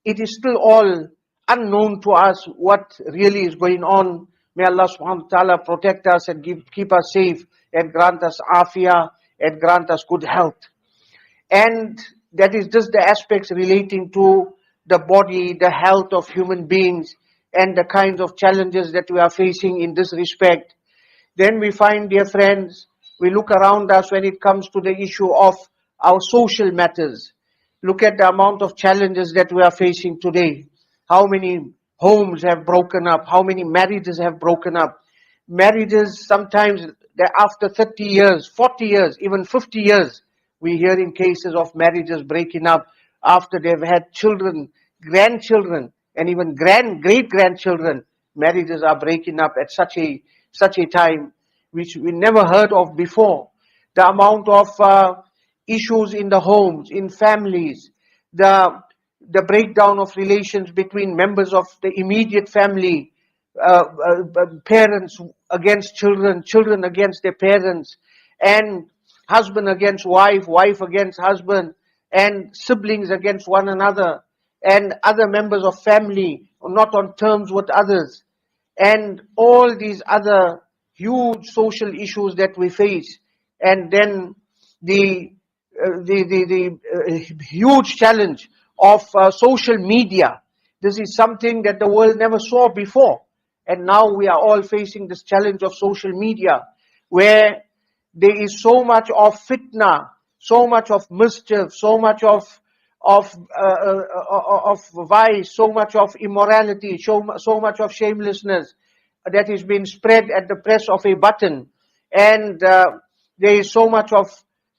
it is still all unknown to us what really is going on. May Allah subhanahu wa ta'ala protect us and keep us safe and grant us afiyah and grant us good health. And that is just the aspects relating to the body, the health of human beings, and the kinds of challenges that we are facing in this respect. Then we find, dear friends, we look around us when it comes to the issue of our social matters. Look at the amount of challenges that we are facing today. How many homes have broken up? How many marriages have broken up? Marriages, sometimes they're after 30 years, 40 years, even 50 years. We're hearing cases of marriages breaking up after they've had children, grandchildren, and even great-grandchildren. Marriages are breaking up at such a time which we never heard of before. The amount of issues in the homes, in families, the breakdown of relations between members of the immediate family, parents against children, children against their parents, and husband against wife, wife against husband, and siblings against one another, and other members of family not on terms with others, and all these other huge social issues that we face. And then the huge challenge of social media. This is something that the world never saw before. And now we are all facing this challenge of social media, where there is so much of fitna, so much of mischief, so much of vice, so much of immorality, so much of shamelessness that is being spread at the press of a button. And there is so much of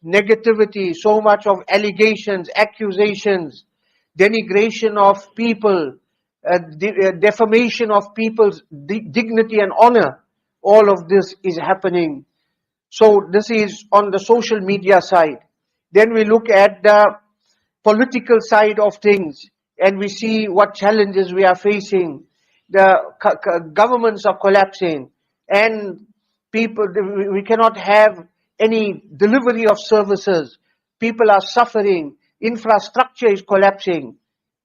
negativity, so much of allegations, accusations, denigration of people, defamation of people's dignity and honor. All of this is happening. So this is on the social media side. Then we look at the political side of things and we see what challenges we are facing. The governments are collapsing, and people, we cannot have any delivery of services. People are suffering. Infrastructure is collapsing.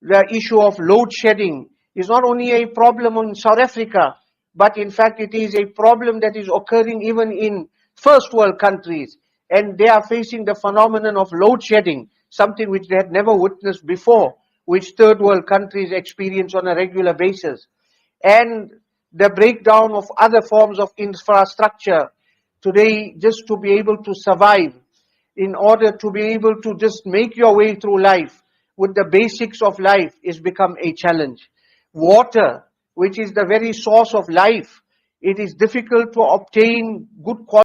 The issue of load shedding is not only a problem in South Africa, but in fact it is a problem that is occurring even in first world countries. And they are facing the phenomenon of load shedding, something which they had never witnessed before, which third world countries experience on a regular basis. And the breakdown of other forms of infrastructure. Today, just to be able to survive, in order to be able to just make your way through life with the basics of life, is become a challenge. Water, which is the very source of life, it is difficult to obtain good quality